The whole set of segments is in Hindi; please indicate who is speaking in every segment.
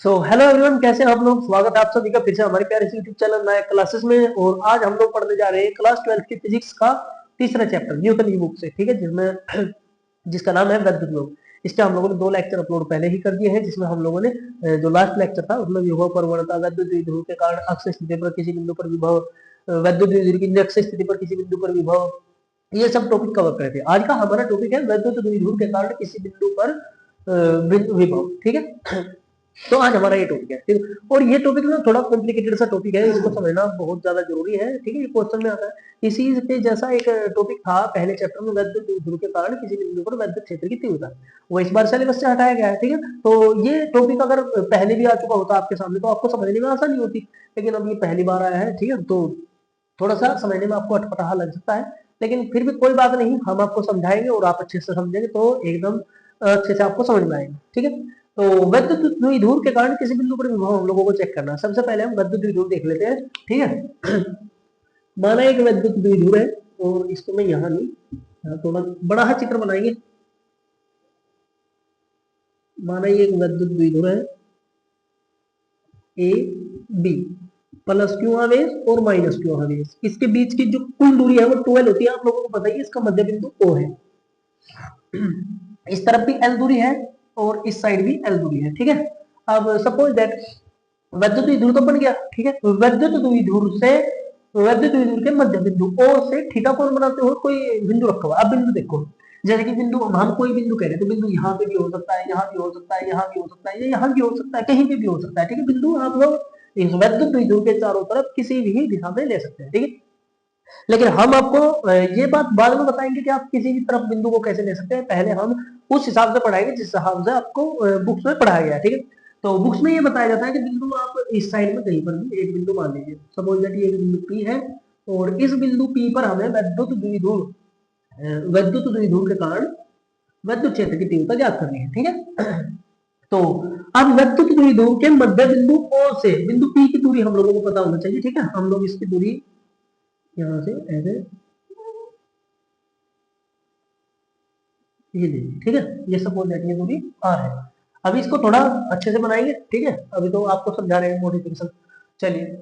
Speaker 1: हेलो एवरीवन, कैसे हैं आप लोग। स्वागत है आप सभी का फिर से हमारे प्यारे से यूट्यूब चैनल नए क्लासेस में। और आज हम लोग पढ़ने जा रहे हैं क्लास 12 की फिजिक्स का तीसरा चैप्टर न्यूटन की बुक से, ठीक है, जिसमें जिसका नाम है वैद्युत लोग। इसके हम लोगों ने 2 लेक्चर अपलोड पहले ही कर दिए हैं, जिसमें हम लोगों ने जो लास्ट लेक्चर था उसमें विभव प्रवणता, वैद्युत द्विध्रुव के कारण अक्ष स्थिति पर किसी बिंदु पर विभव, वैद्युत द्विध्रुव की अक्ष स्थिति पर किसी बिंदु पर विभव, ये सब टॉपिक कवर करे थे। आज का हमारा टॉपिक है वैद्युत द्विध्रुव के कारण किसी बिंदु पर विभव, ठीक है। तो आज हमारा ये टॉपिक है, ठीक है। और ये टॉपिक ना थोड़ा कॉम्प्लिकेटेड सा टॉपिक है, इसको समझना बहुत ज्यादा जरूरी है, ठीक है। ये क्वेश्चन में आता है। इसी पे जैसा एक टॉपिक था पहले चैप्टर में, वैद्युत द्विध्रुव के कारण किसी बिंदु पर वैद्युत क्षेत्र की तीव्रता, वो इस बार सिलेबस से हटाया गया है, ठीक है। तो ये टॉपिक अगर पहले भी आ चुका होता आपके सामने तो आपको समझने में आसानी होती, लेकिन अब ये पहली बार आया है, ठीक है। तो थोड़ा सा समझने में आपको अटपटा लग सकता है, लेकिन फिर भी कोई बात नहीं, हम आपको समझाएंगे और आप अच्छे से समझेंगे तो एकदम अच्छे से आपको समझ में आएगा, ठीक है। तो वैद्युत द्विध्रुव के कारण किसी बिंदु पर विभव हम लोगों को चेक करना है। सबसे पहले हम वैद्युत द्विध्रुव देख लेते हैं, ठीक है। माना एक वैद्युत द्विध्रुव है, और इसको मैं यहाँ नहीं, यहाँ थोड़ा बड़ा है चित्र बनाएंगे। माना ये एक वैद्युत द्विध्रुव है, ए बी, प्लस क्यू आवेश और माइनस क्यू आवेश। इसके बीच की जो कुल दूरी है वो 12 होती है, आप लोगों को पता ही है। इसका मध्य बिंदु O है, इस तरफ भी L दूरी है और इस साइड भी L दूरी है, ठीक है। अब सपोज दैट वैद्युत द्विध्रुव तो बन गया, ठीक है। वैद्युत द्विध्रुव के मध्य बिंदु O से थीटा कोण बनाते हुए कोई बिंदु रखा हुआ। अब बिंदु देखो, जैसे कि बिंदु हम कोई बिंदु कह रहे हैं तो बिंदु यहाँ पे भी हो सकता है, यहाँ भी हो सकता है, यहाँ भी हो सकता है, यहाँ भी हो सकता है, कहीं पे भी हो सकता है, ठीक है। बिंदु आप लोग इस वैद्युत द्विध्रुव के चारों तरफ किसी भी दिशा में ले सकते हैं, ठीक है। लेकिन हम आपको ये बात बाद में बताएंगे कि आप किसी भी तरफ बिंदु को कैसे ले सकते हैं। पहले हम उस हिसाब से पढ़ाएंगे जिस हिसाब से आपको बुक्स में पढ़ाया गया है, ठीक है। तो बुक्स में ये बताया जाता है कि बिंदु आप इस साइड में कहीं पर भी एक बिंदु मान लीजिए। सपोज दैट ये एक बिंदु P है, और इस बिंदु P पर हमें वैद्युत द्विध्रुव के कारण वैद्युत क्षेत्र की तीव्रता ज्ञात करनी है, ठीक है। तो अब वैद्युत द्विध्रुव के मध्य बिंदु O से बिंदु P की दूरी हम लोगों को पता होना चाहिए, ठीक है। हम लोग इसकी दूरी यहाँ से ऐसे ये देखिए, ठीक है। ये सपोज दैट ये दूरी R है। अभी इसको थोड़ा अच्छे से बनाएंगे, ठीक है। अभी तो आपको समझा रहे हैं मॉडिफिकेशन। चलिए,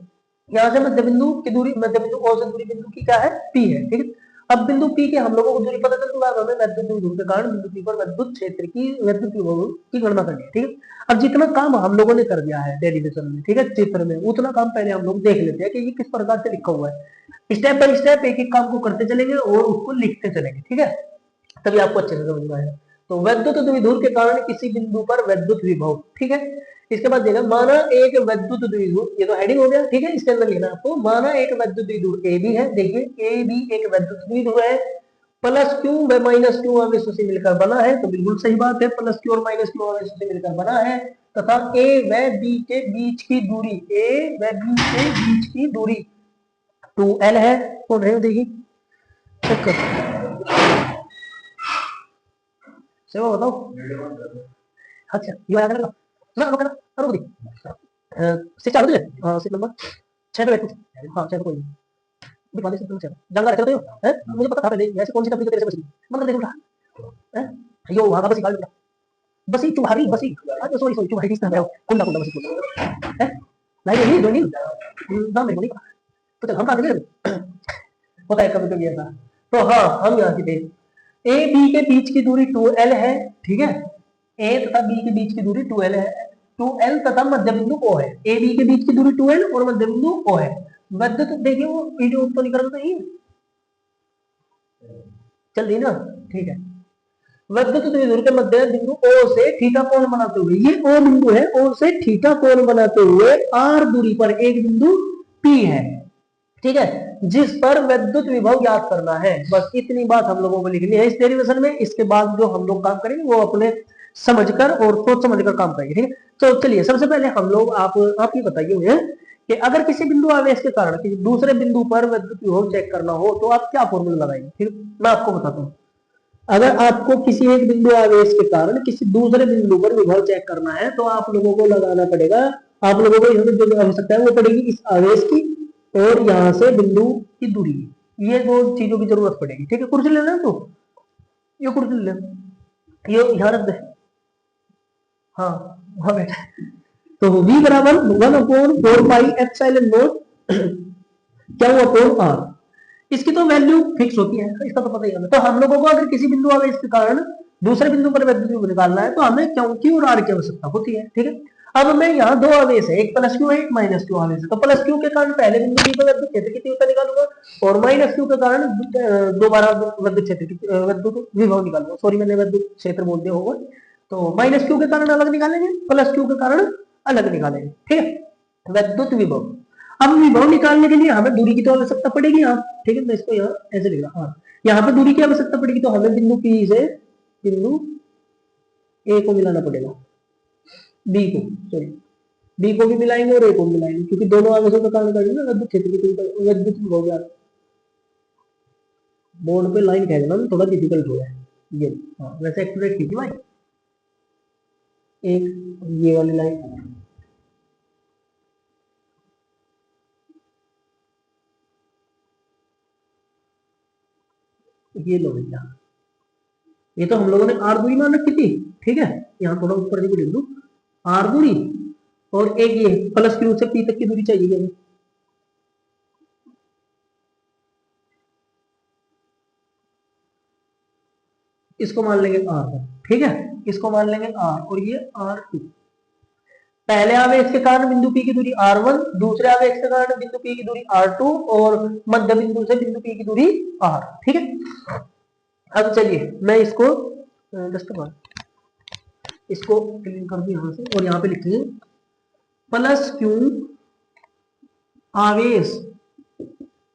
Speaker 1: यहाँ से मध्य बिंदु की दूरी, मध्य बिंदु O से दूरी बिंदु की क्या है, P है, ठीक है। अब बिंदु P के हम लोगों को दूरी पता चल चुका है, हमें वैद्युत द्विध्रुव के कारण बिंदु P पर वैद्युत क्षेत्र की वैद्युत विभव की गणना करनी है, ठीक है। अब जितना काम हम लोगों ने कर दिया है डेरिवेशन में, ठीक है, चित्र में, उतना काम पहले हम लोग देख लेते हैं कि ये किस प्रकार से लिखा हुआ है। स्टेप बाय स्टेप एक एक काम को करते चलेंगे और उसको लिखते चलेंगे, ठीक है, तभी आपको अच्छे से समझ में आएगा। तो वैद्युत द्विध्रुव के कारण किसी बिंदु पर वैद्युत विभव, ठीक है। इसके बाद देखा, माना एक वैद्युत द्विध्रुव, ये तो हेडिंग हो गया, ठीक है। इसके अंदर लिखना आपको, माना एक वैद्युत द्विध्रुव ए बी है। देखिए ए बी एक वैद्युत द्विध्रुव है, प्लस क्यू व माइनस क्यू आवेशों से मिलकर बना है। तो बिल्कुल सही बात है, प्लस क्यू और माइनस क्यू आवेशों से मिलकर बना है। तथा ए व बी के बीच की दूरी, ए व बी के बीच की दूरी 2L है। कौन है देखिए, चेक कर, सेवा बताओ। अच्छा ये आया करेगा ना, रुक ना, रुक दी से चालू दे। हां सीट नंबर 6 पे बैठो। हां 6 पे कोई नहीं, बिठवा दे, सीट 6 जंगा रहते हो हैं। मुझे पता था पहले ऐसे कौन सी तकलीफ तेरे से बची मन कर देख उठा हैं। यो वहां का बसी गाड़ी उठा, बसी तुम्हारी बसी। अच्छा सॉरी सॉरी, तुम्हारी किस तरह है कुंडा कुंडा बसी हैं। नहीं नहीं दो नहीं ना, मेरे को नहीं पता। तो चल हम कहां गए, पता है कभी कभी ऐसा। तो हाँ हम यहाँ की थे, ए बी के बीच की दूरी 2L है, ठीक है। ए तथा बी के बीच की दूरी 2L है, 2L तथा मध्य बिंदु O है। ए बी के बीच की दूरी 2L और मध्य बिंदु O है। वैद्युत देखिए वो वीडियो तो निकल रही है, चल रही ना, ठीक है। वैद्युत द्विध्रुव के मध्य बिंदु O से थीटा कोण बनाते हुए, ये O बिंदु है, O से थीटा कोण बनाते हुए R दूरी पर एक बिंदु P है, ठीक है, जिस पर वैद्युत विभव ज्ञात करना है। बस इतनी बात हम लोगों को लिखनी है इस डेरिवेशन में। इसके बाद जो हम लोग काम करेंगे वो अपने समझकर और सोच समझकर काम करेंगे, ठीक है। तो चलिए सबसे पहले हम लोग आप ये बताइए मुझे कि अगर किसी बिंदु आवेश के कारण किसी दूसरे बिंदु पर वैद्युत विभव चेक करना हो तो आप क्या फॉर्मूला लगाएंगे, फिर मैं आपको बताता हूँ। अगर आपको किसी एक बिंदु आवेश के कारण किसी दूसरे बिंदु पर विभव चेक करना है तो आप लोगों को लगाना पड़ेगा, आप लोगों को इसमें जो आवश्यकता है वो पड़ेगी इस आवेश की और यहाँ से बिंदु की दूरी, ये दो चीजों की जरूरत पड़ेगी, ठीक है। कुर्सी ले लेना, तो ये कुर्सी ले, ये यहाँ रख दे। हाँ हाँ बेटा, तो v बराबर 1/4 पाई एप्सिलॉन नॉट क्या हुआ अपॉन आर। इसकी तो वैल्यू फिक्स होती है, इसका तो पता ही है। तो हम लोगों को अगर किसी बिंदु आवेश के कारण दूसरे बिंदु पर वैद्युत निकालना है तो हमें क्यू की और आर की आवश्यकता होती है, ठीक है। अब मैं यहाँ दो आवेश है, एक प्लस क्यू है एक माइनस क्यू आवेश है। तो प्लस क्यू के कारण पहले बिंदु बी पर वैद्युत क्षेत्र की तीव्रता निकालूंगा और माइनस क्यू के कारण दोबारा वैद्युत क्षेत्र की वैद्युत विभव निकालूंगा। सॉरी मैंने वैद्युत क्षेत्र बोल दिया होगा। तो माइनस क्यू के कारण अलग निकालेंगे, प्लस क्यू के कारण अलग निकालेंगे, ठीक है। वैद्युत विभव, अब विभव निकालने के लिए हमें दूरी की तो आवश्यकता पड़ेगी यहाँ, ठीक है। मैं इसको यहाँ ऐसे लिख रहा हूँ, यहाँ पे दूरी की आवश्यकता पड़ेगी तो हमें बिंदु पी से बिंदु ए को मिलाना पड़ेगा, बी को, सॉरी बी को भी मिलाएंगे और ए को भी मिलाएंगे, क्योंकि दोनों आवेशों का कारण करेंगे ना विद्युत क्षेत्र की विद्युत विभव। यार बोर्ड पे लाइन खींचना ना थोड़ा डिफिकल्ट हो गया है ये। हाँ वैसे एक्यूरेट कीजिए भाई, एक ये वाली लाइन, ये लो भैया, ये तो हम लोगों ने आर दूरी मान रखी थी, ठीक है। यहाँ थोड़ा ऊपर भी लिख दू आर दूरी, और एक ये प्लस क्यू से पी तक की दूरी चाहिए हमें। इसको मान लेंगे आर, ठीक है, इसको मान लेंगे आर, और ये आर टू। पहले आवेश के कारण बिंदु पी की दूरी R1, दूसरे आवेश के कारण बिंदु पी की दूरी R2 और मध्य बिंदु से बिंदु पी की दूरी R, ठीक है। अब चलिए मैं इसको इसको क्लीन कर दूं यहां से, और यहां पे लिखेंगे प्लस क्यू आवेश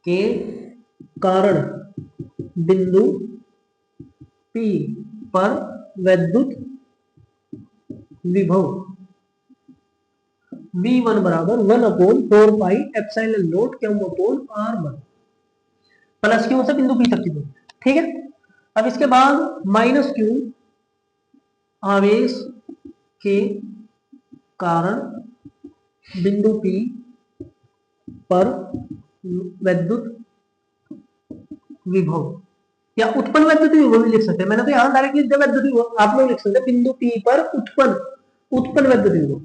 Speaker 1: के कारण बिंदु P पर वैद्युत विभव V1 बराबर 1/4 pi epsilon not Q upon R1 plus Q से बिंदु P तक की दूरी, ठीक है। अब इसके बाद माइनस क्यू आवेश के कारण बिंदु P पर वैद्युत विभव या उत्पन्न वैद्युत विभव भी लिख सकते हैं। मैंने तो यहां डायरेक्ट लिख दिया वैद्युत विभव, आप लोग लिख सकते हैं बिंदु P पर उत्पन्न वैद्युत विभव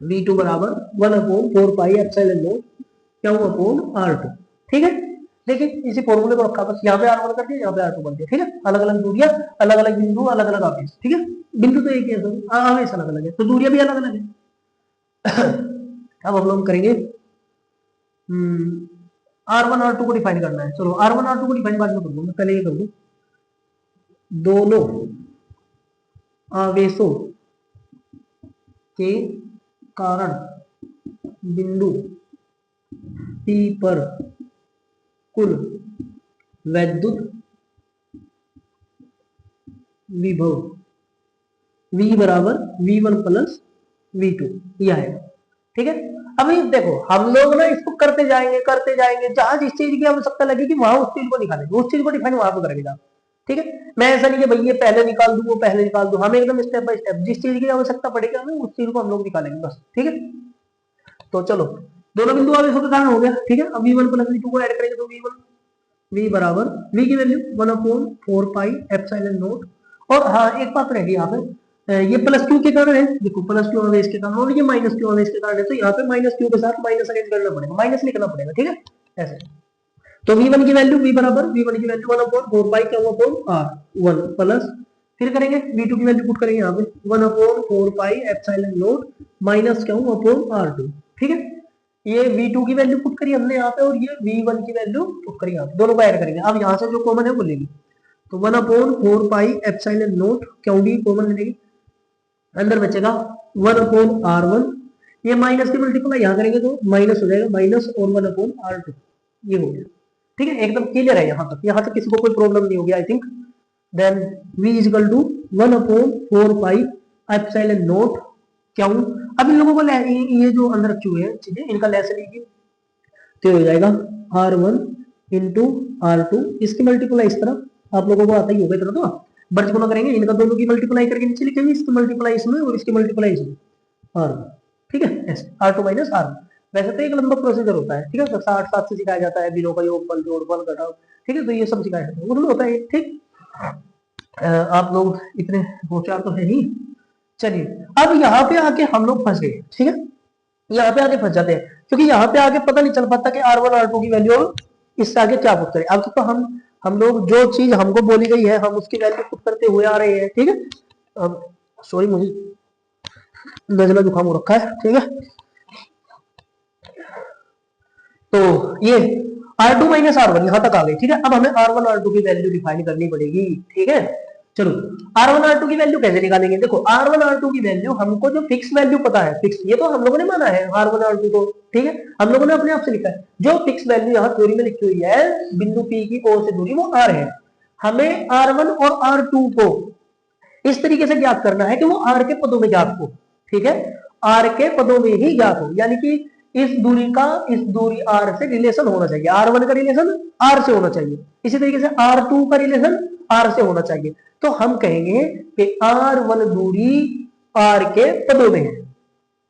Speaker 1: V2 बराबर 1/4 पाई एप्सिलॉन नॉट क्या हुआ अपॉन R2, ठीक है। देखिए इसी फॉर्मूले को रखा, बस यहाँ पे R1 कर दिया, यहाँ पे R2 कर दिया, ठीक है। अलग अलग दूरियां, अलग अलग बिंदु, अलग अलग आवेश, ठीक है। बिंदु तो एक ही है, आवेश अलग अलग है तो दूरियां भी अलग अलग है। अब हम लोग करेंगे R1 R2 को डिफाइन करना है। चलो R1 R2 को डिफाइन बाद में कर दूंगा, पहले ये कर दूं। दोनों आवेशों के कारण बिंदु P पर कुल वैद्युत विभव V बराबर V1 प्लस V2 यह है, ठीक है। अब ये देखो हम लोग ना इसको करते जाएंगे, जहां जिस चीज की आवश्यकता लगेगी वहां उस चीज को निकालेंगे, उस चीज को डिफाइन वहां पर करेंगे, ठीक है। मैं ऐसा नहीं कि भाई ये पहले निकाल दूं वो पहले निकाल दूं, हम एकदम स्टेप बाय स्टेप जिस चीज की आवश्यकता पड़ेगी हमें उस चीज को हम लोग निकालेंगे बस, ठीक है। तो चलो दोनों बिंदु आवेशों के कारण हो गया, ठीक है। अब V1 प्लस V2 को ऐड करेंगे तो V बराबर V की वैल्यू 1/4 पाई एप्सिलॉन नॉट। और हाँ एक बात रहेगी यहाँ पे, ये प्लस क्यू के कारण है, देखो प्लस क्यू आवेश के कारण, और ये माइनस क्यू आवेश के कारण है, तो यहाँ पे माइनस क्यू के साथ माइनस अरेंज करना पड़ेगा, माइनस लिखना पड़ेगा, ठीक है ऐसे। तो V1 की वैल्यू V बराबर V1 की वैल्यू 1/4 पाई क्या हुआ R1 प्लस, फिर करेंगे V2 की वैल्यू पुट करेंगे यहाँ पे 1/4 पाई एप्सिलॉन नॉट माइनस क्या हुआ अपॉन R2, ठीक है। ये V2 की वैल्यू पुट करी हमने यहाँ पे, और ये V1 की वैल्यू पुट करी यहाँ पे, दोनों को ऐड करेंगे। अब यहाँ से जो कॉमन है वो लेंगे, तो 1/4 पाई एप्सिलॉन नॉट क्यों भी कॉमन लेंगे, अंदर बचेगा 1/R1, ये माइनस की मल्टीप्लाई यहाँ करेंगे तो माइनस हो जाएगा, माइनस और 1/R2 ये हो गया, ठीक है। एकदम क्लियर है यहाँ तक किसी को कोई प्रॉब्लम नहीं होगी I think. Then V is equal to 1/4 pi epsilon not क्यों। अब इन लोगों को ये जो अंदर रखी हुई है चीजें इनका लेस लीजिए, तो हो जाएगा R1 इंटू R2, इसकी मल्टीप्लाई इस तरह आप लोगों को आता ही होगा इतना, तो बर्ज गुना करेंगे इनका, दोनों की मल्टीप्लाई करके नीचे लिखेंगे, इसकी मल्टीप्लाई इसमें और इसकी मल्टीप्लाई इसमें R1, ठीक है ऐसे R2 माइनस R1। वैसे तो एक लंबा प्रोसीजर होता है, ठीक है, 60 से सिखाया जाता है बिलों का योगफल जोड़फल घटाव, ठीक है, तो ये सब सिखाया जाता है उसमें होता है, ठीक। आप लोग इतने होशियार तो है ही। चलिए अब यहाँ पे आके हम लोग फंस गए, ठीक है, यहाँ पे आके फंस जाते हैं, क्योंकि यहाँ पे आगे पता नहीं चल पाता कि R1 R2 की वैल्यू इससे आगे क्या पुट करें। अब तो हम लोग जो चीज हमको बोली गई है हम उसकी वैल्यू पुट करते हुए आ रहे हैं, ठीक है। अब सॉरी मुझे नजला जुकाम हो रखा है, ठीक है। तो ये R2 माइनस R1 यहां तक आ गई, ठीक है। अब हमें R1 R2 की वैल्यू डिफाइन करनी पड़ेगी, ठीक है। चलो R1 R2 की वैल्यू कैसे निकालेंगे, देखो R1 R2 की वैल्यू हमको जो फिक्स वैल्यू पता है, फिक्स ये तो हम लोगों ने माना है R1 R2 को, ठीक है, हम लोगों ने अपने आप से लिखा है। जो फिक्स वैल्यू यहाँ थ्योरी में लिखी हुई है बिंदु P की ओर से दूरी वो R है। हमें R1 और R2 को इस तरीके से ज्ञात करना है कि वो R के पदों में ज्ञात हो, ठीक है, R के पदों में ही ज्ञात हो, यानी कि इस दूरी R से रिलेशन होना चाहिए, R1 का रिलेशन R से होना चाहिए, इसी तरीके से R2 का रिलेशन R से होना चाहिए। तो हम कहेंगे कि R1 दूरी R के पदों में है,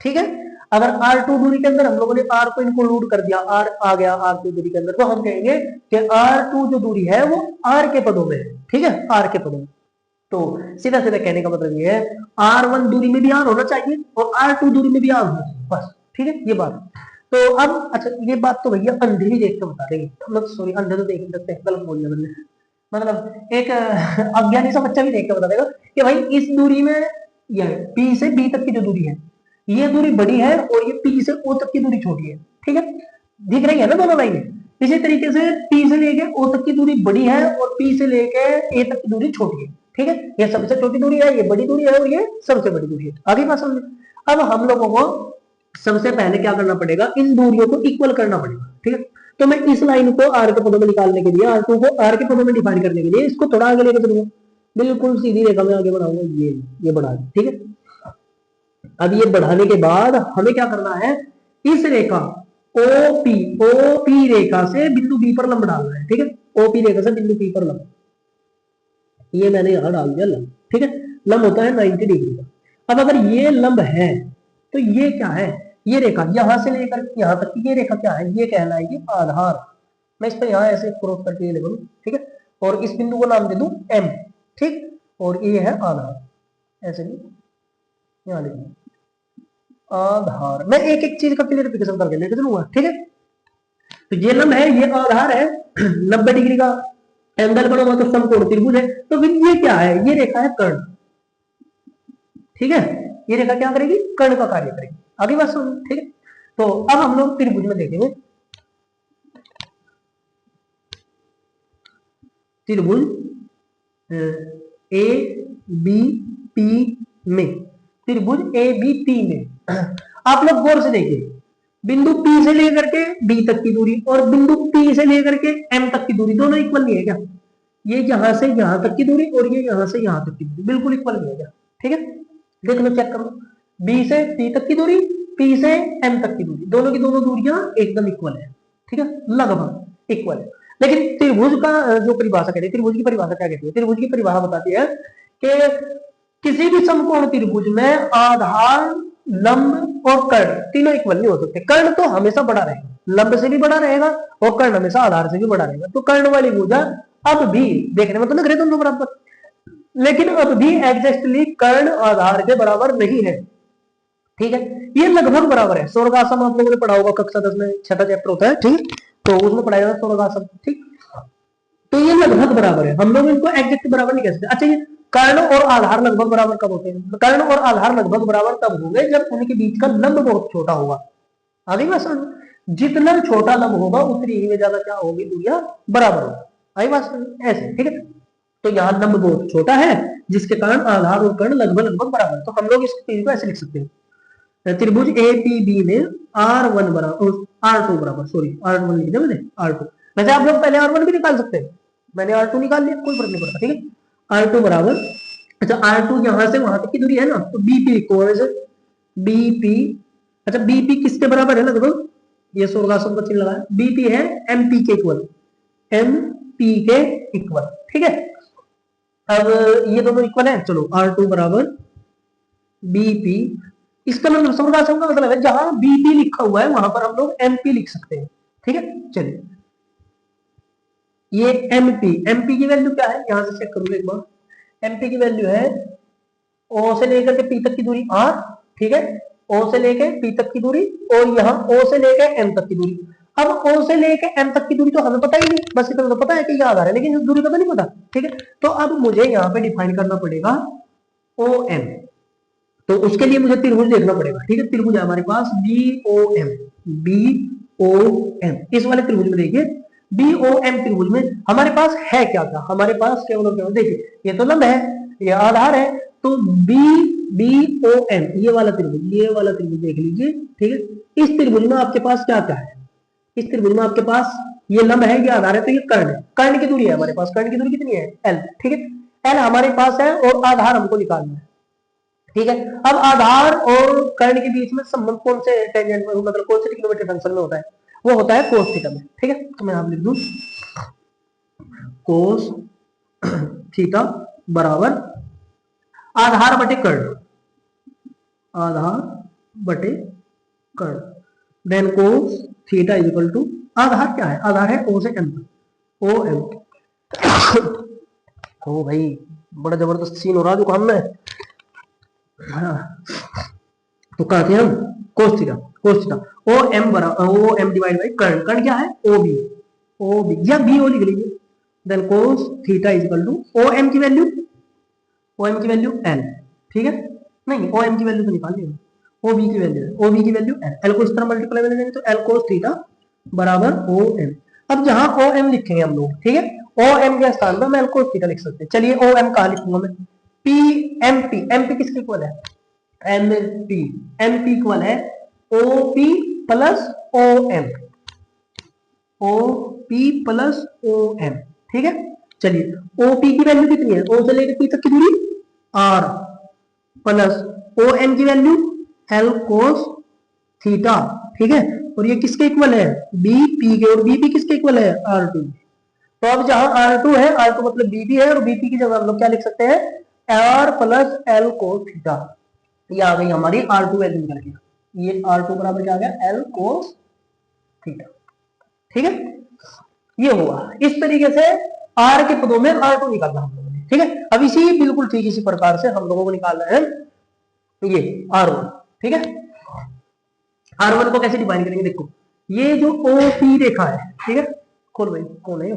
Speaker 1: ठीक है। अगर R2 दूरी के अंदर हम लोगों ने R को इंक्लूड कर दिया, R आ गया R2 दूरी के अंदर, तो हम कहेंगे कि R2 जो दूरी है वो R के पदों में है, ठीक है, R के पदों में। तो सीधा सीधा कहने का मतलब ये है R1 दूरी में भी R होना चाहिए और R2 दूरी में भी R होना चाहिए, बस, ठीक है, ये बात। तो अब अच्छा ये बात तो भैया अंधे भी देख के बता देंगे, मतलब सॉरी अंधे तो देख नहीं सकते, गलत बोल दिया मैंने, मतलब एक अज्ञानी सा बच्चा भी देख के बता देगा कि भाई इस दूरी में ये P से B तक की जो दूरी है ये दूरी बड़ी है और ये P से O तक की दूरी छोटी है, ठीक है, दिख रही है ना दोनों लाइनें। इसी तरीके से P से लेके O तक की दूरी बड़ी है और P से लेके A तक की दूरी छोटी है, ठीक है, ये सबसे छोटी दूरी है, ये बड़ी दूरी है और ये सबसे बड़ी दूरी है। आगे बात समझ। अब हम लोगों को सबसे पहले क्या करना पड़ेगा, इन दूरियों को इक्वल करना पड़ेगा, ठीक है। तो मैं इस लाइन को R के पदों में निकालने के लिए, R2 को R के पदों में डिफाइन करने के लिए इसको थोड़ा आगे लेकर चलूंगा, बिल्कुल सीधी रेखा में आगे बढ़ाऊंगा, ये बढ़ा, ठीक है। अब ये बढ़ाने के बाद हमें क्या करना है, इस रेखा OP रेखा से बिंदु B पर लंब डालना है, ठीक है, OP रेखा से बिंदु P पर लंब, ये मैंने यहां डाल दिया लंब, ठीक है, लंब होता है 90 डिग्री का। अब अगर ये लंब है तो ये क्या है, ये रेखा यहां से लेकर यहां तक की ये रेखा क्या है, ये कहलाएगी आधार। मैं इस पर यहां ऐसे क्रॉस करके लिख दूं, ठीक है, और इस बिंदु को नाम दे दूं M, ठीक, और ये है आधार, ऐसे नहीं यहां लिख दूं आधार। मैं एक एक चीज का क्लियरिफिकेशन करके लेके चलूंगा, ठीक है। तो ये लंब है, ये आधार है 90 डिग्री का एंगल बना हुआ तो समकोण त्रिभुज है। तो फिर ये क्या है, ये रेखा है कर्ण, ठीक है, ये रेखा क्या करेगी, कर्ण का कार्य करेगी। आगे बात सुन, ठीक है। तो अब हम लोग त्रिभुज में देखेंगे, त्रिभुज ए बी पी में, त्रिभुज ए बी पी में आप लोग गौर से देखिए, बिंदु P से लेकर के B तक की दूरी और बिंदु P से लेकर के M तक की दूरी दोनों इक्वल नहीं है क्या, ये यहां से यहां तक की दूरी और ये यहां से यहां तक की दूरी बिल्कुल इक्वल नहीं है क्या, ठीक है, देख लो चेक करो, B से P तक की दूरी, P से M तक की दूरी, दोनों की दोनों दूरियां एकदम इक्वल है, ठीक है, लगभग इक्वल है। लेकिन त्रिभुज का जो परिभाषा कहती है, त्रिभुज की परिभाषा क्या कहती है, त्रिभुज की परिभाषा बताती है कि किसी भी समकोण त्रिभुज में आधार लंब और कर्ण तीनों इक्वल नहीं हो सकते, कर्ण तो हमेशा बड़ा रहेगा, लंब से भी बड़ा रहेगा और कर्ण हमेशा आधार से भी बड़ा रहेगा। तो कर्ण वाली भुजा अब भी देखने में तो लग रहे दोनों बराबर, लेकिन अब भी एग्जैक्टली कर्ण आधार के बराबर नहीं है, ठीक है, ये लगभग बराबर है। स्वर्गासम आप लोगों ने पढ़ा होगा कक्षा 10 में, छठा चैप्टर होता है, ठीक, तो उसमें पढ़ाया जाता है स्वर्गासम, ठीक। तो ये लगभग बराबर है, हम लोग इनको एग्जैक्ट बराबर नहीं कह सकते। अच्छा, ये कर्ण और आधार लगभग बराबर कब होते हैं, कर्ण और आधार लगभग बराबर तब होंगे जब उनके बीच का लंब बहुत छोटा होगा। आगे बात समझ, जितना छोटा लंब होगा उतनी ही में ज्यादा क्या होगी, दूरियां बराबर होगी। आई बात समझ, ऐसे, ठीक है। तो यहाँ लंब बहुत छोटा है जिसके कारण आधार और कर्ण लगभग लगभग बराबर है। तो हम लोग इस चीज को ऐसे लिख सकते हैं, त्रिभुज ए पी बी में R1 बराबर R2 बराबर, सॉरी R1 लिख दिया मैंने, R2, वैसे आप लोग पहले R1 भी निकाल सकते हैं, मैंने R2 निकाल लिया, कोई फर्क नहीं पड़ता, ठीक है। R2 बराबर, अच्छा R2 यहां से वहां तक की दूरी है ना, तो BP को BP, अच्छा BP किसके बराबर है, लगभग ये स्वर्गासम का चिन्ह लगा है, BP है MP के इक्वल, MP के इक्वल, ठीक है। अब ये दोनों इक्वल है, चलो R2 बराबर BP, इसका मतलब स्वर्गासम का मतलब है जहां BP लिखा हुआ है वहां पर हम लोग MP लिख सकते हैं, ठीक है। चलिए ये MP की वैल्यू क्या है, यहां से चेक करूंगा एक बार, MP की वैल्यू है ओ से लेकर के पी तक की दूरी आर, ठीक है, ओ से लेके पी तक की दूरी, और यहाँ ओ से लेके एम तक की दूरी। अब ओ से लेके एम तक की दूरी तो हमें पता ही नहीं, बस इतना तो पता है कि ये आधार है, लेकिन इस दूरी का तो नहीं पता, ठीक है। तो अब मुझे यहाँ पे डिफाइन करना पड़ेगा ओ एम, तो उसके लिए मुझे त्रिभुज देखना पड़ेगा, ठीक है। त्रिभुज है हमारे पास B O M, B O M, इस वाले त्रिभुज में देखिए बी ओ एम त्रिभुज में हमारे पास है क्या क्या, हमारे पास केवल और केवल देखिए ये तो लंब है, ये आधार है, तो बी बी ओ एम ये वाला त्रिभुज, ये वाला त्रिभुज देख लीजिए, ठीक है। इस त्रिभुज में आपके पास क्या क्या है, इस त्रिभुज में आपके पास ये लंब है, ये आधार है, तो ये कर्ण है, कर्ण की दूरी है हमारे पास, कर्ण की दूरी कितनी है एल, ठीक है, एल हमारे पास है और आधार हमको निकालना है, ठीक है। अब आधार और कर्ण के बीच में संबंध कौन से टेंजेंट में, मतलब कौन से ट्रिग्नोमेट्री फंक्शन में होता है, वो होता है कोस थीटा में, ठीक है। तो मैं यहां लिख दूं कोस थीटा बराबर आधार बटे कर्ण, आधार बटे कर्ण, then cos theta is equal to आधार क्या है, आधार है ओ से एम, ओ एम। ओ भाई बड़ा जबरदस्त सीन हो रहा है दुकान में, हाँ। तो कहा थे हम cos theta, cos theta O M बराबर ओ एम डिवाइड बाई कर्ण, कर्ण क्या है ओ बी, ओ बी या बी ओ लिख लीजिए, then cos theta is equal two O M की वैल्यू, ओ एम की वैल्यू एल, ठीक है, नहीं ओ एम की वैल्यू तो निकाल लिया, ओ बी की वैल्यू है, ओ बी की वैल्यू एल, एल को इस तरह मल्टीप्लाई में ले लेंगे तो एल कोस थीटा बराबर ओ एम। अब जहां ओ एम लिखेंगे हम लोग, ठीक है, ओ एम के स्थान पर मैं एल कोस थीटा लिख सकते हैं। चलिए ओ एम कहां लिखूंगा मैं, P M P, M P किसके इक्वल है, M P, M P equal है O P plus O M, O P plus O M, ठीक है। चलिए ओ पी की वैल्यू कितनी है, ओ से लेकर पी तक की दूरी आर, प्लस ओ एम की वैल्यू एल कोस थीटा, ठीक है, और ये किसके इक्वल है बी पी के, और बी पी किसके इक्वल है आर टू। तो अब जहां आर टू है, आर टू मतलब बी पी है, और बी पी की जगह हम लोग क्या लिख सकते हैं are plus L cos theta, ये आ गई हमारी आर टू वैल्यू निकल गया, ये आर टू बराबर क्या आ गया एल कोस थीटा, ठीक है। ये हुआ इस तरीके से आर के पदों में आर टू निकालना हम लोगों ने, ठीक है। अब इसी बिल्कुल ठीक इसी प्रकार से हम लोगों को निकालना है ये आर वन, ठीक है। आर वन को कैसे डिफाइन करेंगे, देखो ये जो ओ पी रेखा है, ठीक है, खोल भाई कौन है ये,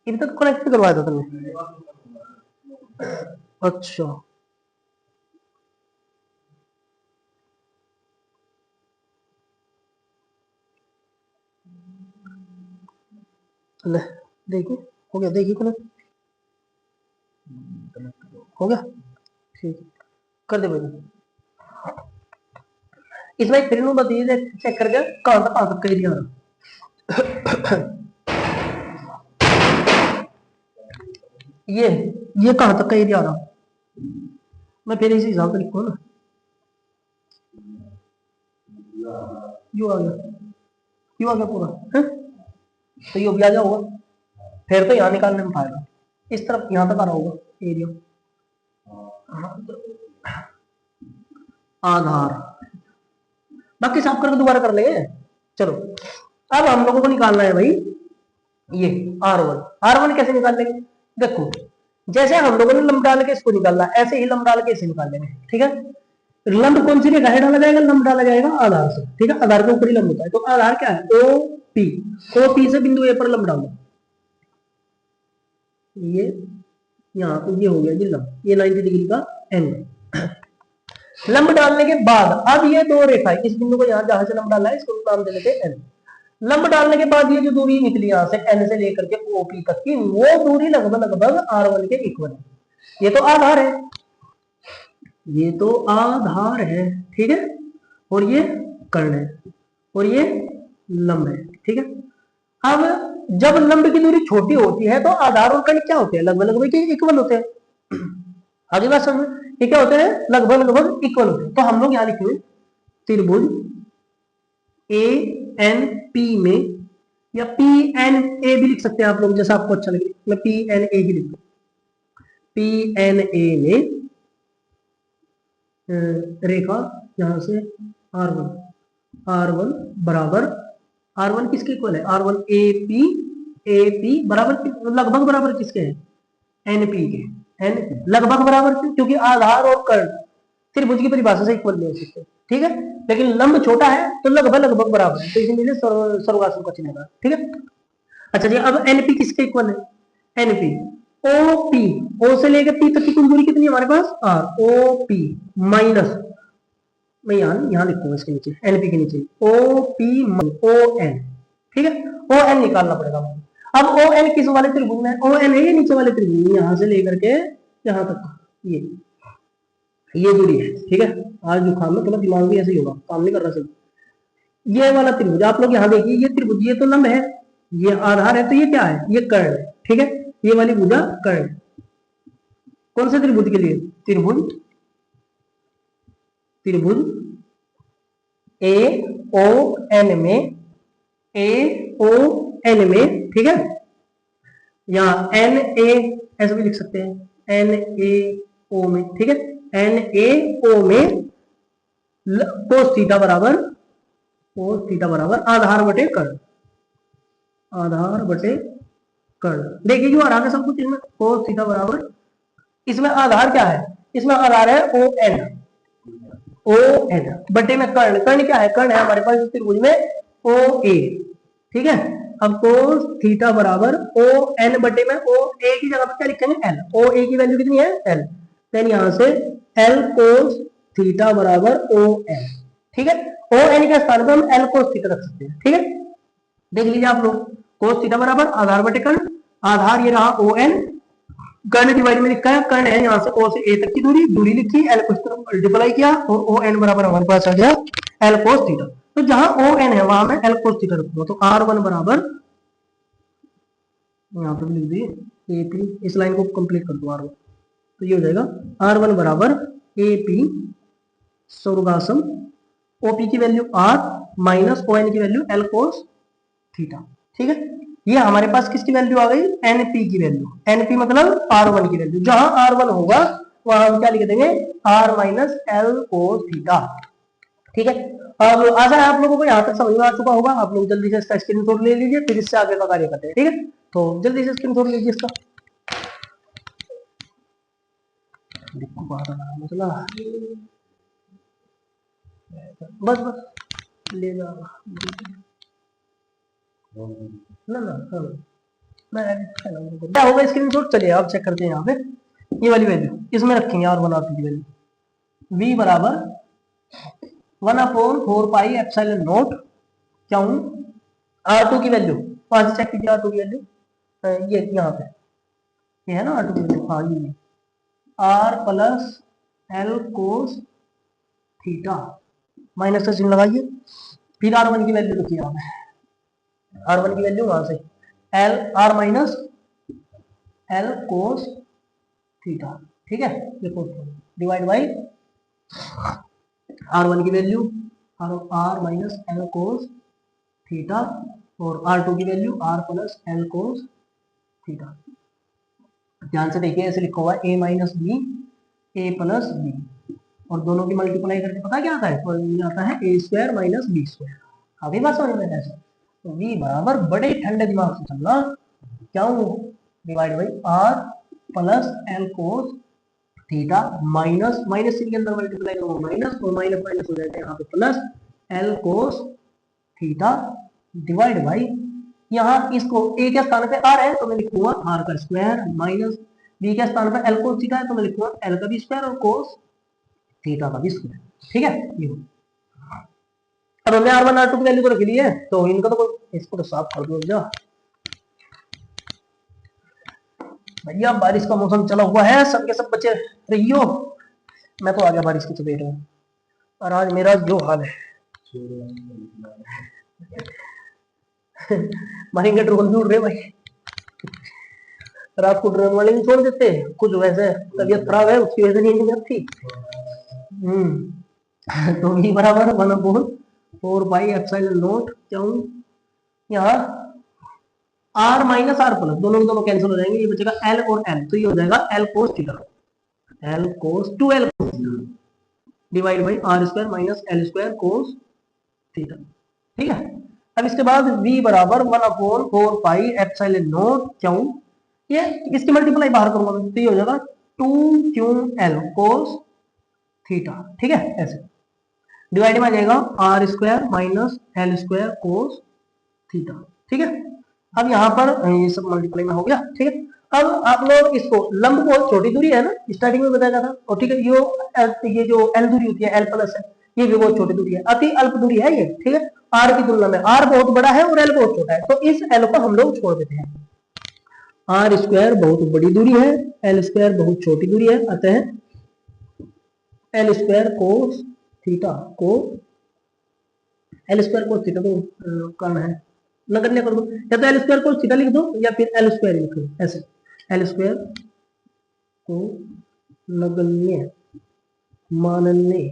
Speaker 1: इधर तक कनेक्ट करवाया था तुमने, अच्छा ले देखिए हो गया, देखिए कनेक्ट हो गया, ठीक कर दे भाई। इसमें फिर बताइए चेक करके कहां तक का एरिया, ये कहां तक का एरिया आ रहा, मैं फिर इसी हिसाब से लिखूंगा ना, यू आ गया, यू आ गया पूरा है, तो यू भी आ जाओगा, फिर तो यहाँ निकालने में फायदा, इस तरफ यहाँ तक आ रहा होगा एरिया, आधार, बाकी साफ करके दोबारा कर लेंगे। चलो अब हम लोगों को निकालना है भाई ये आर वन, आर वन कैसे निकाल लेंगे, देखो जैसे हम लोगों ने लंब डाल के इसको निकालना, ऐसे ही लंब डाल के इसे निकाल लेंगे, ठीक है। लंब कौन सी रेखा है डाला जाएगा, लंब डाला जाएगा आधार से, ठीक है, आधार के ऊपर ही लंब होता है, तो आधार क्या है ओ पी, ओ पी से बिंदु ए पर लंब डालो, ये यहाँ पे ये हो गया जी लंब, ये 90 डिग्री का एंगल। लंब डालने के बाद अब ये दो रेखा इस बिंदु को यहाँ जहां से लंब डाला है इसको नाम दे देते हैं एन। लंब डालने के बाद ये जो दूरी निकली यहाँ से एन से लेकर के ओपी तक की, वो दूरी लगभग लगभग आर वन के इक्वल है, ये तो आधार है, ये तो आधार है, ठीक है, और ये कर्ण है, और ये लंब है, ठीक है। अब जब लंब की दूरी छोटी होती है तो आधार और कर्ण क्या होते हैं, लगभग लगभग इक्वल होते हैं, आगे बात समझ, ये क्या होते हैं लगभग लगभग इक्वल होते हैं। तो हम लोग यहाँ लिखेंगे त्रिभुज ए एन पी में, या पी एन ए भी लिख सकते हैं आप लोग जैसा आपको अच्छा लगे, मैं पी एन ए ही लिख दूं, पी एन ए में रेखा यहां से आर वन, R1 बराबर, R1 किसके इक्वल है, R1 AP बराबर लगभग बराबर किसके है, NP के, NP लगभग बराबर क्योंकि आधार और कर्ण त्रिभुज की परिभाषा से इक्वल नहीं हो सकते, ठीक है, लेकिन लंब छोटा है तो लगभग बराबर है, तो इसीलिए सर्वगासम का चिन्ह है, ठीक है। अच्छा जी, अब NP किसके इक्वल है, NP OP, O से लेकर P तक की कुल दूरी कितनी है हमारे पास, R OP माइनस, मैं यहाँ लिखूंगा इसके नीचे, NP के नीचे OP ON, ठीक है, ON निकालना पड़ेगा। अब ON किस वाले त्रिभुज में, ON है ये नीचे वाले त्रिभुज में, यहाँ से लेकर के यहाँ तक ये दूरी है, ठीक है। आज जुकाम में थोड़ा दिमाग भी ऐसे ही होगा, काम नहीं कर रहा सही। ये वाला त्रिभुज आप लोग यहाँ देखिए, ये त्रिभुज ये तो लंब है, ये आधार है, तो ये क्या है, ये कर्ण है, ठीक है, ये वाली भुजा कर्ण, कौन से त्रिभुज के लिए, त्रिभुज AON में, AON में, ठीक है, या NA ऐसे भी लिख सकते हैं, NAO में, ठीक है, NAO में cos थीटा बराबर आधार बटे कर्ण, देखिए जो आधार है सब कुछ इसमें, cos थीटा बराबर, इसमें आधार क्या है, इसमें आधार है ON बटे में कर्ण क्या है, कर्ण है हमारे पास इस त्रिभुज में OA, ठीक है। अब cos थीटा बराबर ON बटे में OA की जगह पर क्या लिखेंगे, L, OA की वैल्यू कितनी है, L, देन यहां से L cos थीटा बराबर ON, ठीक है, ON के स्थान पर हम L cos थीटा रख सकते हैं, ठीक है। देख लीजिए आप लोग, cos थीटा बराबर आधार बटे कर्ण, आधार ये रहा ON, कर्ण डिवाइड में लिखा है, कर्ण है यहाँ से O से A तक की दूरी लिखी, L को इस तरफ मल्टीप्लाई किया और ON बराबर हमारे पास आ गया L cos थीटा, तो जहां ON है वहां मैं L cos थीटा रखूंगा, तो R1 बराबर, यहाँ पर लिख दिए AP, इस लाइन को कंप्लीट कर दो R1, तो ये हो जाएगा R1 बराबर AP सर्वगासम OP की वैल्यू R माइनस ON की वैल्यू L cos थीटा, ठीक है। ये हमारे पास किसकी वैल्यू आ गई, NP की वैल्यू, NP मतलब R1 की वैल्यू, जहां R1 होगा वहां हम क्या लिख देंगे, R minus L cos theta, ठीक है। अब आशा है आप लोगों को यहाँ तक समझ में आ चुका होगा, आप लोग जल्दी से इसका स्क्रीनशॉट ले लीजिए, फिर इससे आगे का कार्य करते हैं, ठीक है। तो जल्दी से स्क्रीनशॉट लीजिए इसका, मतलब बस ले जा क्या होगा स्क्रीनशॉट, चलिए आप चेक करते हैं, यहाँ पे ये वाली वैल्यू इसमें रखेंगे R1 R2 की वैल्यू, V बराबर 1/4 क्यों, R2 की वैल्यू वहां से चेक कीजिए, R2 की वैल्यू ये यहाँ पे ये है ना R2 की वैल्यू, हाँ ये R plus L cos theta, minus का चिन्ह लगाइए, फिर R1 की वैल्यू रखिए, यहाँ पे R1 की वैल्यू वहां से L R minus L cos theta, ठीक है, देखो डिवाइड बाई R1 की value R minus L cos theta और R2 की value R plus L cos theta. ध्यान से देखिए, ऐसे लिखा हुआ है A minus B A plus B, और दोनों की मल्टीप्लाई करके पता क्या आता है, तो आता है A square minus B square, अभी बात समझ में ऐसा, तो V बराबर बड़े ठंडे दिमाग से चलना, क्यों, divide by R plus L cos theta minus के अंदर मल्टीप्लाई करो माइनस, और माइनस हो जाएगा यहाँ पे plus L cos theta divide by, यहाँ इसको A के स्थान पे R है तो मैं लिखूंगा R का स्क्वायर, माइनस B के स्थान पे L cos थीटा है तो मैं लिखूंगा L का भी स्क्वायर और cos थीटा का भी स्क्वायर, ठीक है। अब हमने R1 R2 की वैल्यू को रख ली है, तो इनका तो कोई, इसको तो साफ कर दो भैया, बारिश का मौसम चला हुआ है, सबके सब बचे रहियो, मैं तो आ गया बारिश की चपेट में, और आज मेरा जो हाल है मारेंगे ड्रोन भी उड़ रहे भाई, रात को ड्रोन वाले नहीं छोड़ देते, कुछ वैसे तबीयत खराब है उसकी वजह से नहीं थी। तो v बराबर 1/4 क्यों, यहाँ R माइनस R प्लस दोनों कैंसिल हो जाएंगे, ये बचेगा L और L, तो ये हो जाएगा L cos theta, L cos 2L cos divide by R square minus L square cos theta. ठीक है, अब इसके बाद v बराबर 1/4 पाई एप्सिलॉन नॉट क्यू, ये इसकी मल्टीप्लाई बाहर करूंगा तो ये हो जाएगा 2ql कोस थीटा। ठीक है, ऐसे डिवाइड में आ जाएगा are square minus L square cos theta. ठीक है, अब यहाँ पर ये सब मल्टीप्लाई में हो गया। ठीक है, अब आप लोग इसको लंब बहुत छोटी दूरी है ना, स्टार्टिंग में बताया था, और ठीक है ये जो एल दूरी होती है एल प्लस है, ये भी बहुत छोटी दूरी है, अति अल्प दूरी है ये। ठीक है, आर की तुलना में आर बहुत बड़ा है और एल बहुत छोटा है, तो इस एल को हम लोग छोड़ देते हैं। आर स्क्वायर बहुत बड़ी दूरी है, एल स्क्वायर बहुत छोटी दूरी है, अतः एल स्क्वायर कोस थीटा को एल स्क्वायर कोस थीटा को करना है नगण्य कर दो, या तो एल स्क्वायर कोस थीटा लिख दो या फिर एल स्क्वायर लिख दो, ऐसे एल स्क्वायर को नगण्य मानने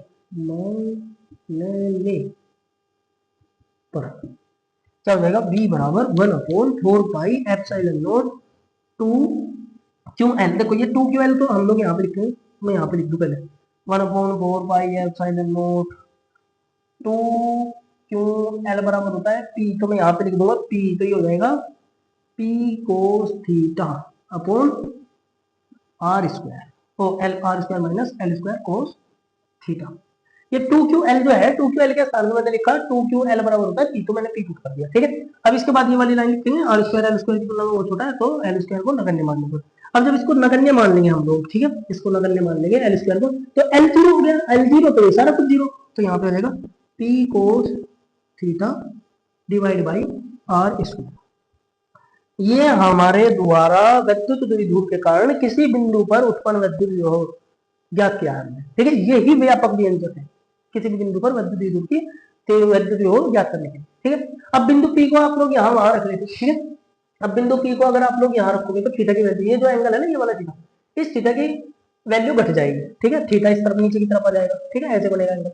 Speaker 1: पर क्या हो जाएगा, v बराबर 1/4 पाई एप्सिलॉन नॉट 2ql। देखो ये 2ql तो हम लोग यहाँ पे लिखेंगे, मैं यहाँ पे लिख दूं पहले 1/4 पाई एप्सिलॉन नॉट 2ql बराबर होता है p, तो मैं यहाँ पे लिख दूंगा p, तो ये हो जाएगा p cos theta upon are square, O L R square minus L square cos theta. ये 2ql जो है 2ql के स्थान में मैंने लिखा 2ql बराबर होता है p, तो मैंने p पुट कर दिया। ठीक है, अब इसके बाद ये वाली लाइन लिखेंगे आर स्क्वायर एल स्क्वायर की तुलना में वो छोटा है, तो एल स्क्वायर को नगण्य मान लेंगे। अब जब इसको नगण्य मान लेंगे हम लोग, ठीक है, इसको नगण्य मान लेंगे एल स्क्वायर को, तो एल जीरो हो गया, एल जीरो तो ये सारा कुछ जीरो, तो यहाँ पे आ जाएगा p cos theta divide by are square. ये हमारे द्वारा विद्युत द्विध्रुव के कारण किसी बिंदु पर उत्पन्न विद्युत विभव ज्ञात किया है। ठीक है, यही व्यापक व्यंजक है किसी भी बिंदु पर विद्युत द्विध्रुव की विद्युत विभव ज्ञात करने के लिए। ठीक है, अब बिंदु P को आप लोग यहाँ वहां रख लेते। ठीक है, अब बिंदु P को अगर आप लोग यहाँ रखोगे तो थीटा की वैल्यू, ये जो एंगल है ना ये वाला थीटा, इस थीटा की वैल्यू घट जाएगी। ठीक है, थीटा इस तरफ नीचे की तरफ आ जाएगा। ठीक है, ऐसे बनेगा एंगल,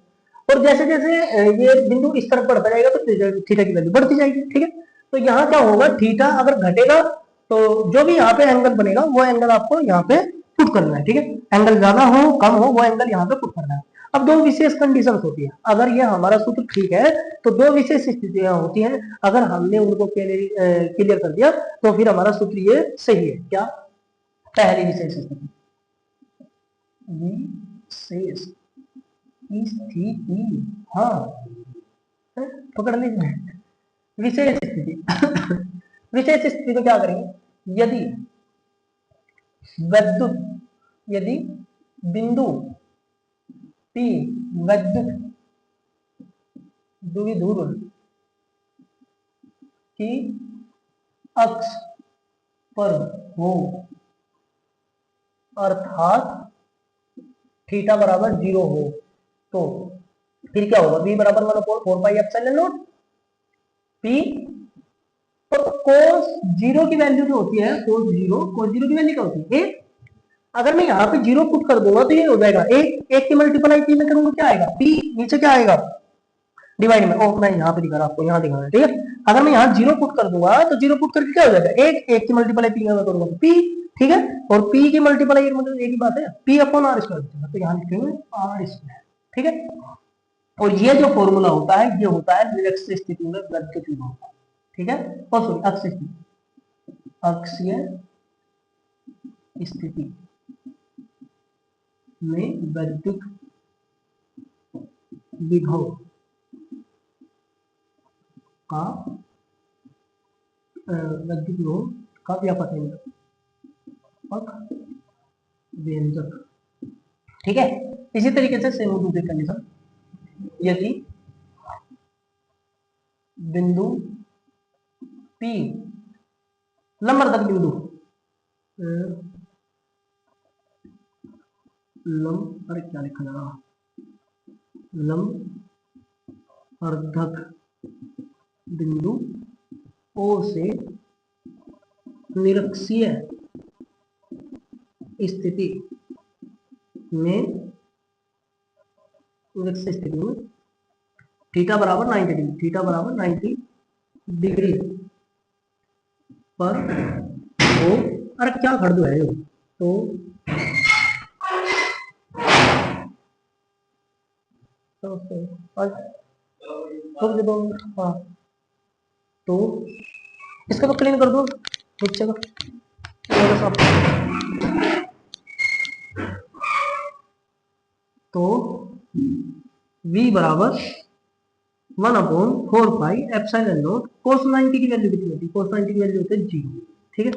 Speaker 1: और जैसे जैसे ये बिंदु इस तरफ बढ़ता जाएगा तो थीटा की वैल्यू बढ़ती जाएगी। ठीक है, तो यहाँ क्या होगा, थीटा अगर घटेगा तो जो भी यहाँ पे एंगल बनेगा वो एंगल आपको यहाँ पे पुट करना है। ठीक है, एंगल ज्यादा हो कम हो वो एंगल यहाँ पे पुट करना है। अब दो विशेष कंडीशंस होती है, अगर ये हमारा सूत्र ठीक है तो दो विशेष स्थितियां होती हैं, अगर हमने उनको क्लियर कर दिया तो फिर हमारा सूत्र ये सही है। क्या, पहली विशेष स्थिति, विशेष स्थिति, हाँ पकड़ लीजिए, विशेष स्थिति विशेष स्थिति में क्या करेंगे, यदि विद्युत, यदि बिंदु P विद्युत द्विध्रुव की अक्ष पर हो, अर्थात थीटा बराबर 0 हो, तो फिर क्या होगा, v बराबर 1/4 पाई एप्सिलॉन नॉट p, तो cos 0 की वैल्यू जो होती है, cos 0 की वैल्यू क्या होती है, 1। अगर मैं यहाँ पे 0 पुट कर दूंगा तो ये हो जाएगा 1 की मल्टीप्लाई p में करूंगा क्या आएगा, p नीचे क्या आएगा डिवाइड में, मैं यहाँ पे दिखा रहा आपको, यहाँ दिखा रहा है। ठीक है, अगर मैं यहाँ 0 पुट कर दूंगा तो 0 पुट करके क्या हो जाएगा, 1 की मल्टीप्लाई p में करूंगा तो p। ठीक है, और p की मल्टीप्लाई मतलब एक ही बात है, p अपॉन आर स्क्वायर, तो यहाँ लिखेंगे आर स्क्वायर। ठीक है, और ये जो फॉर्मूला होता है ये होता है निरक्ष स्थिति में विद्युत विभव। ठीक है, और सॉरी अक्षीय स्थिति में विद्युत विभव का विद्युत विभव का व्यापक व्यंजक। ठीक है, इसी तरीके से सेम दूसरी कंडीशन, यदि बिंदु P लंबवर्धक बिंदु अरे क्या लिखा जा रहा, लंबवर्धक बिंदु O से निरक्षीय स्थिति में थीटा बराबर 90 डिग्री, थीटा बराबर 90 डिग्री पर हो, अरे क्या खड़ दो है यो, तो रुक दो। हाँ, तो इसका तो क्लीन कर दो नीचे का थोड़ा सा। तो v बराबर 1/4 पाई एप्सिलॉन नॉट कोस 90 की वैल्यू कितनी होती है? कोस 90 की वैल्यू होती है 0। ठीक है,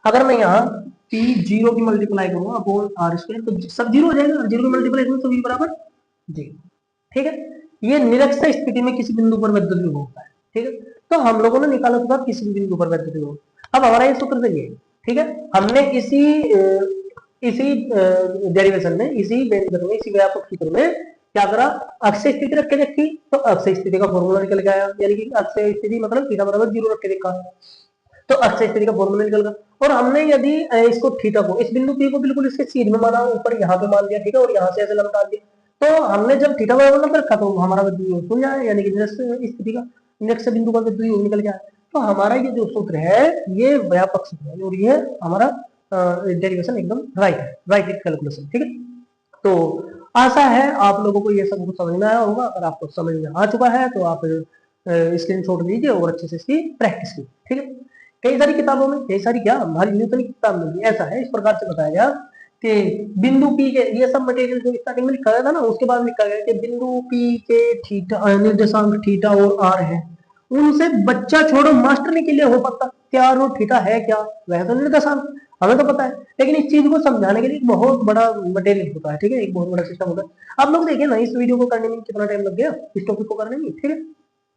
Speaker 1: अगर मैं यहाँ p 0 की मल्टीप्लाई करूंगा अपॉन आर स्क्वायर तो सब 0 हो जाएगा, और 0 की मल्टीप्लाई करूंगा तो v बराबर 0। ठीक है, ये निरक्षर स्थिति में किसी बिंदु पर विद्युत विभव होता है। ठीक है, तो हम लोगों ने निकाला था किसी भी बिंदु पर विद्युत विभव। अब हमारा ये सूत्र सही है। ठीक है, हमने इसी इसी डेरिवेशन में, इसी व्यंजक में, इसी व्यापक सूत्र में क्या करा, अक्षय स्थिति रख के देखी तो अक्षय स्थिति का फॉर्मूला निकल के आया, यानी कि अक्षय स्थिति मतलब थीटा बराबर 0 रख के देखा तो अक्षय स्थिति का फॉर्मूला निकल गया। और हमने यदि इसको थीटा को, इस बिंदु P को बिल्कुल इसके सीध में माना, ऊपर यहाँ पे मान लिया। ठीक है, और यहाँ से ऐसे लंबा दिया, तो हमने जब थीटा बराबर नंबर रखा तो हमारा विद्युत खुल जाए, यानी कि स्थिति का निरक्षर बिंदु का विद्युत निकल जाए। तो हमारा ये जो सूत्र है ये व्यापक सूत्र है, और ये हमारा डेरिवेशन एकदम राइट है, राइट कैलकुलेशन। ठीक है, तो आशा है आप लोगों को ये सब कुछ समझ में आया होगा। अगर आपको समझ में आ चुका है तो आप स्क्रीनशॉट लीजिए और अच्छे से इसकी प्रैक्टिस कीजिए। ठीक है, कई सारी किताबों में, कई सारी क्या हमारी न्यूटन की किताब में भी ऐसा है, इस प्रकार से बताया गया कि बिंदु P के, ये सब मटेरियल जो स्टार्टिंग में लिखा गया था ना, उसके बाद लिखा गया कि बिंदु P के थीटा निर्देशांक थीटा और r है, उनसे बच्चा छोड़ो मास्टर नहीं क्लियर हो पाता क्या और थीटा है क्या, वह तो निर्देशांक हमें तो पता है, लेकिन इस चीज को समझाने के लिए बहुत बड़ा मटेरियल होता है। ठीक है, एक बहुत बड़ा सिस्टम होता है। आप लोग देखिए ना, इस वीडियो को करने में कितना टाइम लग गया, इस टॉपिक को करने में। ठीक है,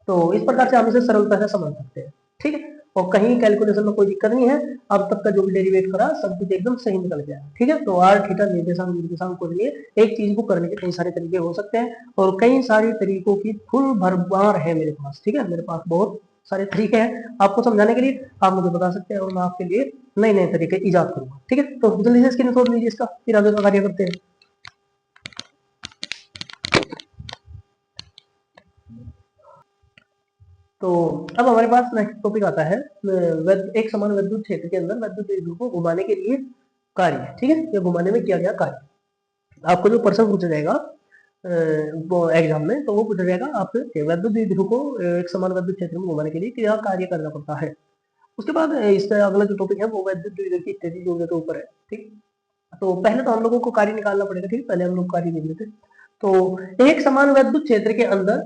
Speaker 1: तो इस प्रकार से हम इसे सरलता से समझ सकते हैं। ठीक है, और कहीं कैलकुलेशन में कोई दिक्कत नहीं है। अब तक का जो भी डेरिवेट करा सब कुछ एकदम सही निकल गया। ठीक है, तो आर थीटा निर्देशांक के लिए एक चीज को करने के कई सारे तरीके हो सकते हैं, और कई सारे तरीकों की फुल भरमार है मेरे पास। ठीक है, मेरे पास बहुत सारे तरीके हैं आपको समझाने के लिए, आप मुझे बता सकते हैं और मैं आपके लिए नए नए तरीके ईजाद करूंगा। ठीक है, तो जल्दी से स्क्रीनशॉट लीजिए इसका, फिर आगे का कार्य करते हैं। तो अब हमारे पास नेक्स्ट टॉपिक आता है एक समान विद्युत क्षेत्र के अंदर विद्युत द्विध्रुव को घुमाने के लिए कार्य। ठीक है, ये घुमाने में किया गया कार्य। आपको जो प्रश्न पूछा जाएगा एग्जाम में, तो वो पूछा जाएगा आपसे विद्युत द्विध्रुव को एक समान विद्युत क्षेत्र में घुमाने के लिए क्या कार्य करना पड़ता है। उसके बाद इसका अगला जो टॉपिक है वो विद्युत द्विध्रुव की स्थिति जो के ऊपर है। ठीक, तो पहले तो हम लोगों को कार्य निकालना पड़ेगा। ठीक, पहले हम लोग कार्य देख लेते। तो एक समान विद्युत क्षेत्र के अंदर,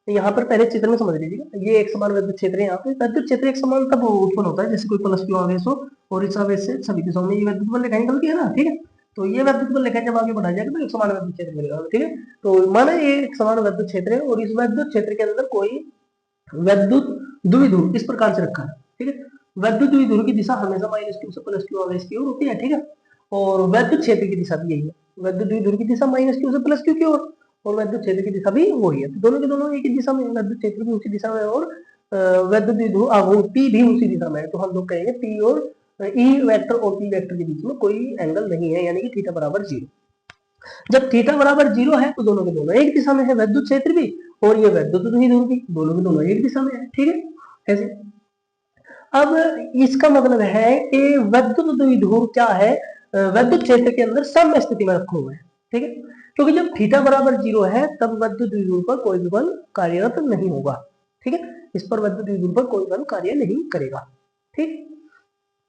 Speaker 1: यहाँ पर पहले चित्र में समझ लीजिएगा, ये एक समान विद्युत क्षेत्र है। यहाँ पे विद्युत क्षेत्र एक समान तब उत्पन्न होता है जैसे कोई प्लस क्यू आवेश हो और इस आवेश से सभी दिशाओं में ये विद्युत बल रेखा निकलती है ना। ठीक है, तो ये विद्युत बल रेखा जब आगे बढ़ाया जाएगा तो एक समान विद्युत क्षेत्र मिलेगा। ठीक है, तो माना ये एक समान विद्युत क्षेत्र है और इस विद्युत क्षेत्र के अंदर कोई विद्युत द्विध्रुव इस प्रकार से रखा है। ठीक है, विद्युत द्विध्रुव की दिशा हमेशा -q से +q आवेश की ओर होती है। ठीक है, और विद्युत क्षेत्र की दिशा भी यही है, विद्युत द्विध्रुव की दिशा -q से +q की ओर, और विद्युत क्षेत्र की दिशा भी वही है। तो दोनों के दोनों एक ही दिशा में, विद्युत क्षेत्र भी उसी दिशा में और विद्युत द्विध्रुव P भी उसी दिशा में है। तो हम लोग कहेंगे P और E वेक्टर और P वेक्टर के बीच में कोई एंगल नहीं है, यानी कि थीटा बराबर 0। जब थीटा बराबर 0 है तो दोनों के दोनों एक दिशा में है, विद्युत क्षेत्र भी और ये विद्युत द्विध्रुव भी, दोनों के दोनों एक दिशा में है। ठीक है, ऐसे। अब इसका मतलब है कि विद्युत द्विध्रुव क्या है, विद्युत क्षेत्र के अंदर सम स्थिति में रखा हुआ है। ठीक है, क्योंकि जब थीटा बराबर 0 है तब विद्युत द्विध्रुव पर कोई भी बल कार्यरत नहीं होगा। ठीक है, इस पर विद्युत द्विध्रुव पर कोई बल कार्य नहीं करेगा। ठीक,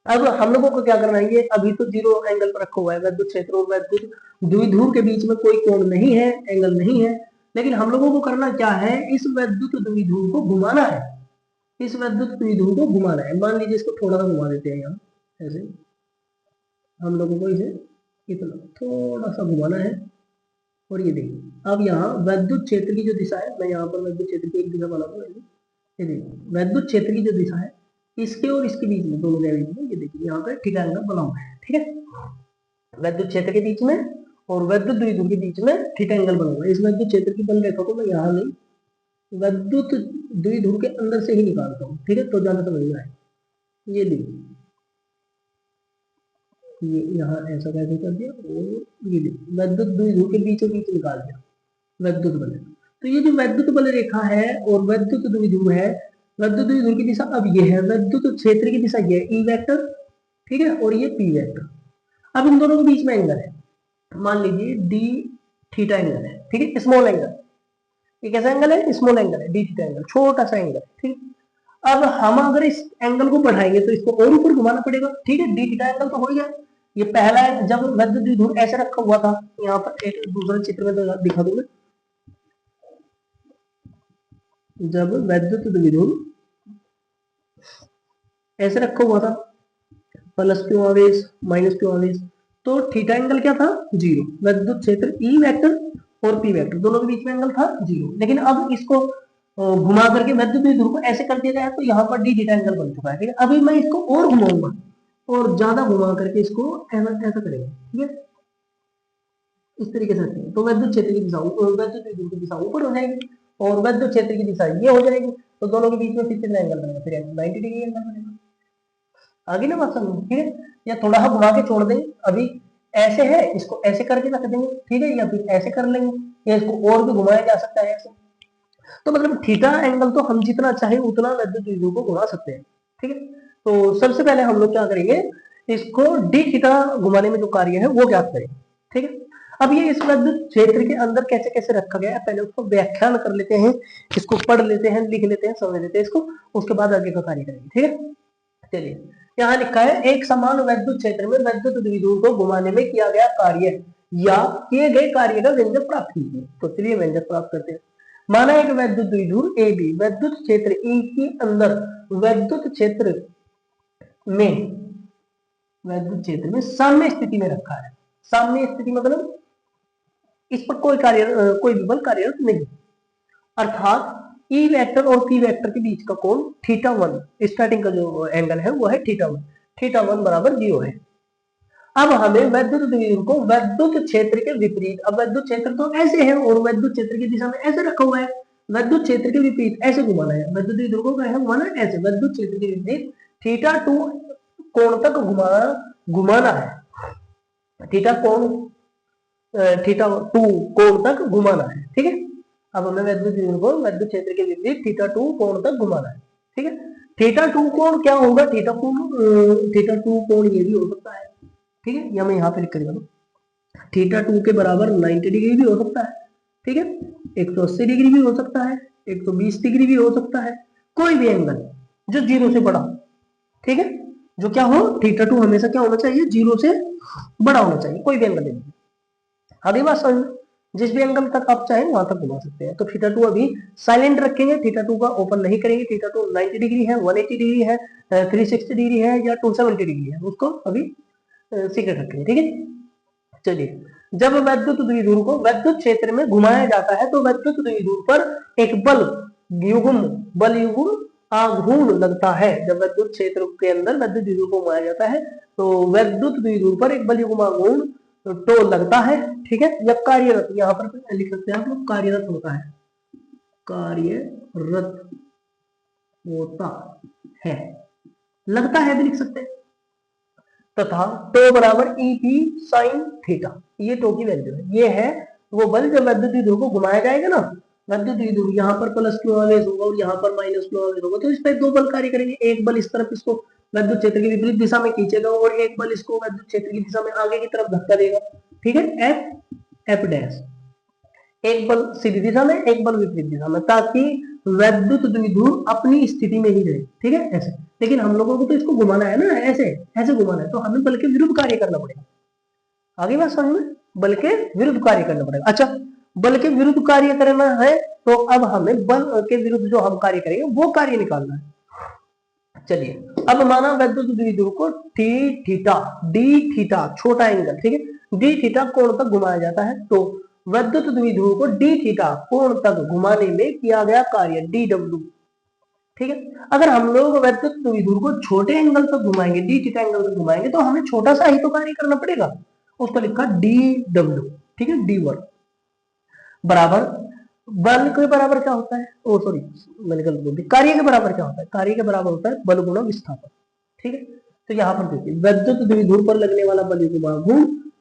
Speaker 1: अब हम लोगों को क्या करना है, ये अभी तो 0 एंगल पर रखा हुआ है, विद्युत क्षेत्र और विद्युत द्विध्रुव के बीच में कोई कोण नहीं है, एंगल नहीं है, लेकिन हम लोगों को करना क्या है, इस विद्युत द्विध्रुव को घुमाना है। इस विद्युत द्विध्रुव को घुमाना है। मान लीजिए इसको थोड़ा सा घुमा देते हैं, यहाँ ऐसे हम लोगों को इसे इतना थोड़ा सा घुमाना है। और ये देखिए, अब यहाँ विद्युत क्षेत्र की जो दिशा है, मैं यहाँ पर विद्युत क्षेत्र की एक दिशा बना दूँ। ये देखिए विद्युत क्षेत्र की जो दिशा है, इसके और इसके बीच में, दोनों के बीच में, ये देखिए यहाँ पे ठीक एंगल बना हुआ है। ठीक है, विद्युत क्षेत्र के बीच में और विद्युत द्विध्रुव के बीच में थीटा एंगल बना हुआ है। इस विद्युत क्षेत्र की बल रेखा को मैं यहाँ नहीं, विद्युत द्विध्रुव के अंदर से ही निकालता हूँ। ठीक है, तो ज्यादा समझ में आए। ये देखिए, ये यहाँ ऐसा कैसे कर दिया, और ये देखिए विद्युत द्विध्रुव के बीचों बीच निकाल दिया विद्युत बल। तो ये जो विद्युत बल रेखा है और विद्युत द्विध्रुव है, विद्युत द्विध्रुव की दिशा अब ये है, विद्युत क्षेत्र की दिशा ये E वेक्टर। ठीक है, और ये P वेक्टर। अब इन दोनों के बीच में एंगल है, मान लीजिए D थीटा एंगल है। ठीक है, स्मॉल एंगल, ये कैसा एंगल है, स्मॉल एंगल है, डी थीटा एंगल, छोटा सा एंगल, ठीक। अब हम अगर इस एंगल को बढ़ाएंगे तो इसको और ऊपर घुमाना पड़ेगा, ठीक है। डी थीटा एंगल तो हो गया। ये पहला है, जब वैद्युत द्विध्रुव ऐसे रखा हुआ था, यहाँ पर एक दूसरे चित्र में दिखा दूंगा। जब वैद्युत द्विध्रुव ऐसे रखा हुआ था, प्लस क्यू आवेश माइनस क्यू आवेश, तो थीटा एंगल क्या था, जीरो। वैद्युत क्षेत्र ई वेक्टर और पी वेक्टर दोनों के बीच में एंगल था जीरो। लेकिन अब इसको घुमा करके वैद्युत द्विध्रुव को ऐसे कर दिया गया है, तो यहाँ पर डी थीटा एंगल बन चुका है, ठीक है। अभी मैं इसको और घुमाऊंगा और ज्यादा घुमा करके इसको ऐसा करेंगे, ठीक है, इस तरीके से रखेंगे, तो वैद्युत क्षेत्र की दिशा, वैद्युत द्विध्रुव की दिशा ऊपर हो जाएगी और वैद्युत क्षेत्र की दिशा ये हो जाएगी, तो दोनों के बीच में फिर कितना एंगल बनेगा, फिर 90 डिग्री एंगल बनेगा। आगे ना बात समझ, ठीक है। या थोड़ा सा घुमा के छोड़ देंगे, अभी ऐसे है, इसको ऐसे करके रख देंगे, ठीक है, या फिर ऐसे कर लेंगे, या इसको और भी घुमाया जा सकता है ऐसे। तो मतलब थीटा एंगल तो हम जितना चाहे उतना वैद्युत द्विध्रुव को घुमा सकते हैं, ठीक है। तो सबसे पहले हम लोग क्या करेंगे, इसको डी थीटा घुमाने में जो कार्य है वो ज्ञात करेंगे, ठीक है। अब ये इस वैद्युत क्षेत्र के अंदर कैसे कैसे रखा गया है, पहले उसको व्याख्यान कर लेते हैं, इसको पढ़ लेते हैं, लिख लेते हैं, समझ लेते हैं इसको, उसके बाद आगे का कार्य करेंगे, ठीक है। चलिए, यहाँ लिखा है एक समान वैद्युत क्षेत्र में वैद्युत द्विध्रुव को घुमाने में किया गया कार्य या किए गए कार्य का व्यंजक प्राप्त कीजिए। तो चलिए व्यंजक प्राप्त करते हैं। माना एक वैद्युत द्विध्रुव ए बी वैद्युत क्षेत्र ई के अंदर वैद्युत क्षेत्र में साम्य स्थिति में रखा है। साम्य स्थिति मतलब इस पर कोई भी बल कार्यरत नहीं, अर्थात ई वेक्टर और पी वेक्टर के बीच का कोण थीटा वन, स्टार्टिंग का जो एंगल है वो है थीटा वन, थीटा वन बराबर 0 है। अब हमें वैद्युत द्विध्रुव को वैद्युत क्षेत्र के विपरीत, अब वैद्युत क्षेत्र तो ऐसे है और वैद्युत क्षेत्र की दिशा में ऐसे रखा हुआ है, वैद्युत क्षेत्र के विपरीत ऐसे घुमाना है, वैद्युत द्विध्रुव को क्या है घुमाना है ऐसे, वैद्युत क्षेत्र के विपरीत थीटा टू कोण तक घुमाना है, थीटा टू कोण तक घुमाना है, ठीक है। अब हमें वैद्युत द्विध्रुव को वैद्युत क्षेत्र के विपरीत थीटा टू कोण तक घुमाना है, ठीक है। थीटा टू कोण क्या होगा, थीटा टू कोण ये भी हो सकता है, ठीक है, या मैं यहाँ पे लिख कर थीटा टू के बराबर 90 डिग्री भी हो सकता है, ठीक है, 180 डिग्री भी हो सकता है, 120 डिग्री भी हो सकता है, कोई भी एंगल जो जीरो से बड़ा, ठीक है, जो क्या हो, थीटा टू हमेशा क्या होना चाहिए, जीरो से बड़ा होना चाहिए, कोई भी एंगल ले लीजिए। आगे बात समझ, जिस भी एंगल तक आप चाहें वहां तक घुमा सकते हैं। तो थीटा टू अभी साइलेंट रखेंगे, थीटा टू का ओपन नहीं करेंगे, थीटा टू 90 डिग्री है, 180 डिग्री है, 360 डिग्री है या 270 डिग्री है, उसको अभी सीक्रेट रखेंगे, ठीक है। चलिए, जब वैद्युत द्विध्रुव को वैद्युत क्षेत्र में घुमाया जाता है तो वैद्युत द्विध्रुव पर एक बल युग्म आघूर्ण लगता है। जब वैद्युत क्षेत्र के अंदर वैद्युत द्विध्रुव को घुमाया जाता है तो वैद्युत द्विध्रुव पर एक बल युग्म आघूर्ण तो लगता है, ठीक है, या कार्यरत, यहाँ पर लिख सकते हैं आप लोग कार्यरत होता है, कार्यरत होता है, लगता है भी लिख सकते हैं। तथा टो बराबर ई पी साइन थीटा, ये टो की वैल्यू है, ये है वो बल जब वैद्युत द्विध्रुव को घुमाया जाएगा ना, वैद्युत द्विध्रुव यहाँ पर प्लस क्यू आवेश होगा और यहाँ पर माइनस क्यू आवेश होगा, तो इस पर दो बल कार्य करेंगे, एक बल इस तरफ इसको वैद्युत क्षेत्र की विपरीत दिशा में खींचेगा और एक बल इसको वैद्युत क्षेत्र की दिशा में आगे की तरफ धक्का देगा, ठीक है, एफ डैश, एक बल सीधी दिशा में एक बल विपरीत दिशा में, ताकि वैद्युत द्विध्रुव अपनी स्थिति में ही रहे, ठीक है, ऐसे। लेकिन हम लोगों को तो इसको घुमाना है ना, ऐसे घुमाना है, तो हमें बल के विरुद्ध कार्य करना पड़ेगा। आगे बात समझ में, बल के विरुद्ध कार्य करना पड़ेगा। अच्छा, बल के विरुद्ध कार्य करना है तो अब हमें बल के विरुद्ध जो हम कार्य करेंगे वो कार्य निकालना है। चलिए, अब माना वैद्युत द्विध्रुव को डी थीटा छोटा एंगल, ठीक है, डी थीटा कोण तक घुमाया जाता है, तो वैद्युत द्विध्रुव को डी थीटा कोण तक घुमाने में किया गया कार्य डी डब्ल्यू, ठीक है। अगर हम लोग वैद्युत द्विध्रुव को छोटे एंगल तक घुमाएंगे, डी थीटा एंगल तक घुमाएंगे, तो हमें छोटा सा ही तो कार्य करना पड़ेगा, उसको लिखा डी डब्ल्यू, ठीक है, डी वन बराबर बल के बराबर क्या होता है, ओ सॉरी मैंने गलत बोल दिया, कार्य के बराबर क्या होता है, कार्य के बराबर होता है बल गुणा विस्थापन, ठीक है। तो यहाँ पर देखिए वैद्युत द्विध्रुव पर लगने वाला बल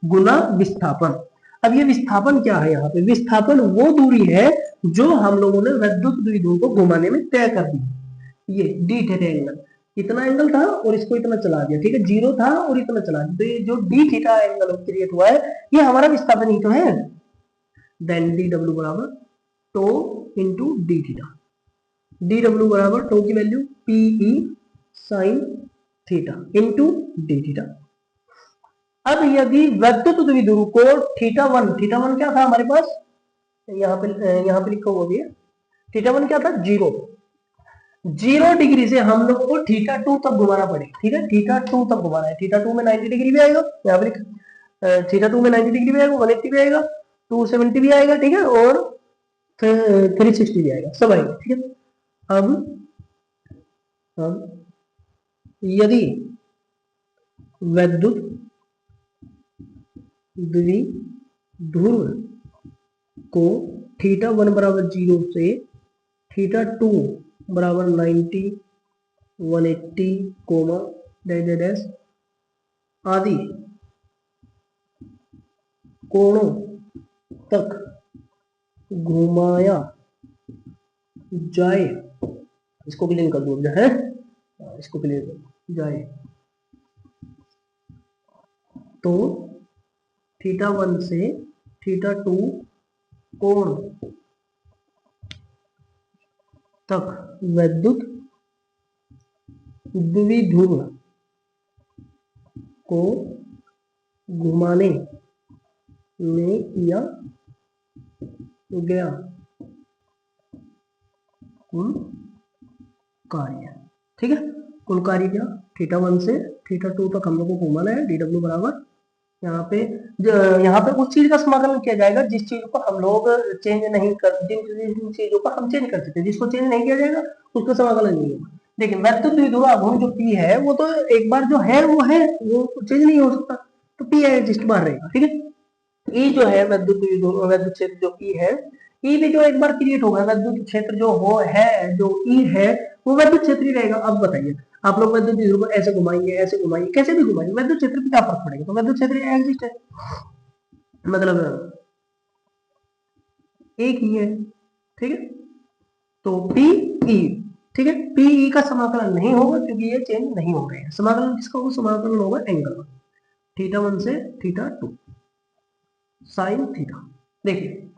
Speaker 1: गुणा विस्थापन। अब ये विस्थापन क्या है, यहाँ पे विस्थापन वो दूरी है जो हम लोगों ने वैद्युत द्विध्रुव को घुमाने में तय कर दी। ये डी थीटा एंगल, इतना एंगल था और इसको इतना चला दिया, ठीक है, जीरो था और इतना चला दिया, तो ये जो डी थीटा एंगल क्रिएट हुआ है ये हमारा विस्थापन ही तो है। देन डी डब्ल्यू बराबर तो into D theta, D W बराबर टो की value P E sine theta into D theta. अब यदि वैद्युत द्विध्रुव को थीटा वन क्या था हमारे पास, यहाँ पे लिखा हुआ भी है, थीटा वन क्या था, 0 डिग्री से हम लोग को थीटा टू तक घुमाना पड़ेगा, ठीक है, थीटा टू तक घुमाना है, थीटा टू में 90 डिग्री भी आएगा, यहाँ पे थीटा टू में 90 डिग्री भी आएगा, 180 भी आएगा, 270 भी आएगा, ठीक है, और 360 भी आएगा, सब आएगा, ठीक है। अब यदि वैद्युत द्विध्रुव को थीटा वन बराबर 0 से थीटा टू बराबर 90, 180 कोमा डैश आदि कोणों तक घुमाया जाए, इसको क्लियर कर दो है, इसको क्लियर कर जाए, तो थीटा वन से थीटा टू कोण तक वैद्युत द्विध्रुव को घुमाने में किया गया कुल कार्य, ठीक है, कुल कार्य क्या, थीटा वन से थीटा टू तक हम लोग को घुमाना है, डी डब्ल्यू बराबर यहाँ पे उस चीज का समाकलन किया जाएगा जिस चीज को हम लोग चेंज नहीं कर, जिन चीजों को हम चेंज कर सकते हैं, जिसको चेंज नहीं किया जाएगा उसका समाकलन नहीं होगा। देखिए वैद्युत द्विध्रुव आघूर्ण जो पी है वो तो एक बार जो है वो चेंज नहीं हो सकता, तो पी एग्जिस्ट बार रहेगा, ठीक है। ई जो है वैद्युत क्षेत्र जो पी है, ई भी जो एक बार क्रिएट होगा, वैद्युत क्षेत्र जो हो है, जो ई है वो वैद्युत क्षेत्र ही रहेगा। अब बताइए आप लोग वैद्युत द्विध्रुव को ऐसे घुमाएंगे, कैसे भी घुमाएंगे, वैद्युत क्षेत्र पे क्या फर्क पड़ेगा, तो वैद्युत क्षेत्र एग्जिस्ट है, मतलब एक ही है, ठीक है, तो पी ई, ठीक है, पी ई का समाकलन नहीं होगा क्योंकि ये चेंज नहीं हो रहे हैं। समाकलन किसका होगा, समाकलन होगा एंगल का, थीटा वन से थीटा टू साइन थीटा। देखिए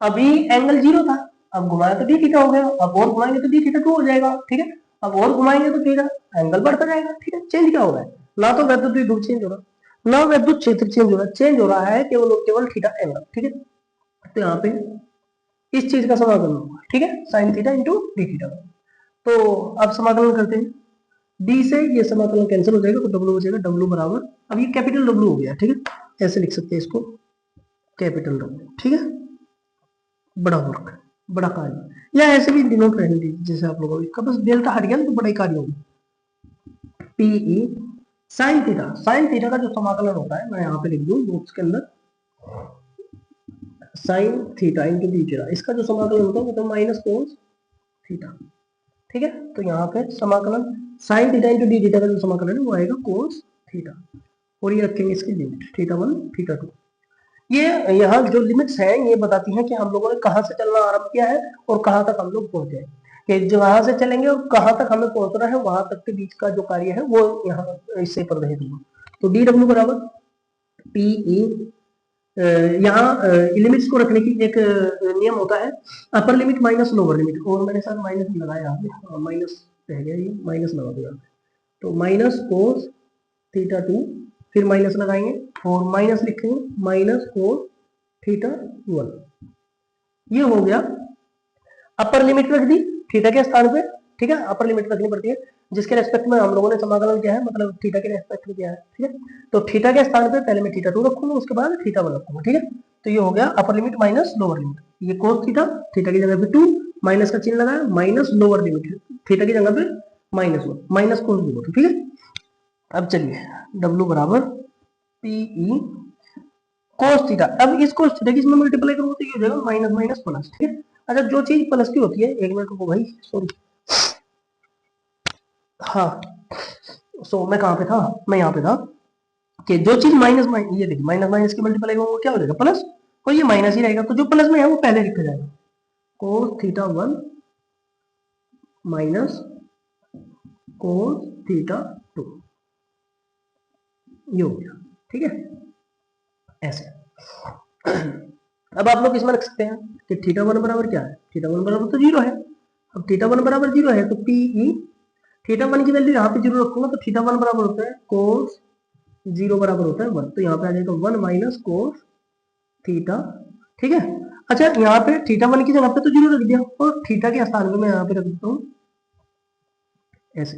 Speaker 1: अभी एंगल 0 था, अब घुमाया तो डी थीटा हो गया, अब और घुमाएंगे तो डी थीटा 2 हो जाएगा, ठीक है, अब और घुमाएंगे तो थीटा एंगल बढ़ता जाएगा, ठीक है। चेंज क्या हो रहा है, ना तो वैद्युत द्विध्रुव चेंज हो रहा, ना वैद्युत क्षेत्र चेंज हो रहा है केवल थीटा एंगल, ठीक है। तो यहाँ पे इस चीज का समाकलन होगा, ठीक है, sine theta into D theta. तो अब समाकलन करते हैं, डी से ये समाकलन कैंसिल हो जाएगा तो डब्ल्यू बचेगा, डब्ल्यू बराबर, अब ये कैपिटल डब्ल्यू हो गया, ठीक है, ऐसे लिख सकते हैं इसको, कैपिटल डब्ल्यू, ठीक है, बड़ा वर्क, बड़ा कार्य, या ऐसे भी डिनोट रहने दीजिए जैसे आप लोगों का, बस डेल्टा हट गया तो बड़ा ही कार्य होगा। पीई साइन थीटा का जो समाकलन होता है मैं यहाँ पे लिख दूं बॉक्स के अंदर, sine theta into D theta, इसका जो समाकलन होता है वो तो माइनस कोस थीटा, ठीक है। तो यहाँ पे समाकलन sine theta into D theta का जो समाकलन है वो आएगा कोस थीटा, और ये रखेंगे इसकी limit theta one theta two. ये यहाँ जो लिमिट्स हैं ये बताती हैं कि हम लोगों ने कहाँ से चलना आरंभ किया है और कहाँ तक हम लोग पहुंचे, कि जहाँ से चलेंगे और कहाँ तक हमें पहुंचना है वहां तक के बीच का जो कार्य है वो यहाँ इससे प्रदर्शित होगा। तो डी डब्ल्यू बराबर पी ई, यहाँ लिमिट्स को रखने की एक नियम होता है, upper limit minus lower limit, और मैंने साथ माइनस लगाया, माइनस रह गया, ये माइनस लगा दिया, तो माइनस कोस थीटा टू, फिर माइनस लगाएंगे और माइनस लिखेंगे माइनस कोस थीटा वन, ये हो गया। अपर लिमिट रख दी थीटा के स्थान पे, ठीक है, अपर लिमिट रखनी पड़ती है जिसके रेस्पेक्ट में हम लोगों ने समाकलन किया है, मतलब थीटा के रेस्पेक्ट में किया है, ठीक है। तो थीटा के स्थान पे पहले मैं थीटा टू रखूंगा, उसके बाद थीटा वन रखूंगा, ठीक है। तो ये हो गया upper limit minus lower limit, ये कोस थीटा, थीटा की जगह पे 2, माइनस का चिन्ह लगाया, माइनस लोअर लिमिट थीटा की जगह पे माइनस वन, माइनस कोस 0, ठीक है। अब चलिए W बराबर पीई कोस थीटा, अब इस कोस थीटा की इसमें मल्टीप्लाई करूंगा तो ये हो जाएगा माइनस माइनस प्लस, ठीक है। अच्छा जो चीज प्लस की होती है, एक मिनट रुको भाई, सॉरी, हाँ, मैं कहाँ पे था, मैं यहाँ पे था कि जो चीज माइनस माइनस, ये देखिए माइनस माइनस की मल्टीप्लाई करूंगा क्या हो जाएगा प्लस, और ये माइनस ही रहेगा, तो जो प्लस में है वो पहले लिखा जाएगा, cos theta one minus cos theta two, ये हो गया, ठीक है, ऐसे। अब आप लोग इसमें रख सकते हैं कि थीटा वन बराबर क्या है, थीटा वन बराबर तो जीरो है। अब थीटा वन बराबर जीरो है तो पी ई, थीटा वन की वैल्यू यहाँ पे जीरो रखूंगा तो थीटा वन बराबर होता है कोस जीरो बराबर होता है वन, तो यहाँ पे आ जाएगा वन माइनस कोस थीटा। ठीक है, अच्छा यहाँ पे थीटा वन की जगह पे तो जीरो रख दिया और थीटा के स्थान पे मैं यहाँ पे रख देता हूँ ऐसे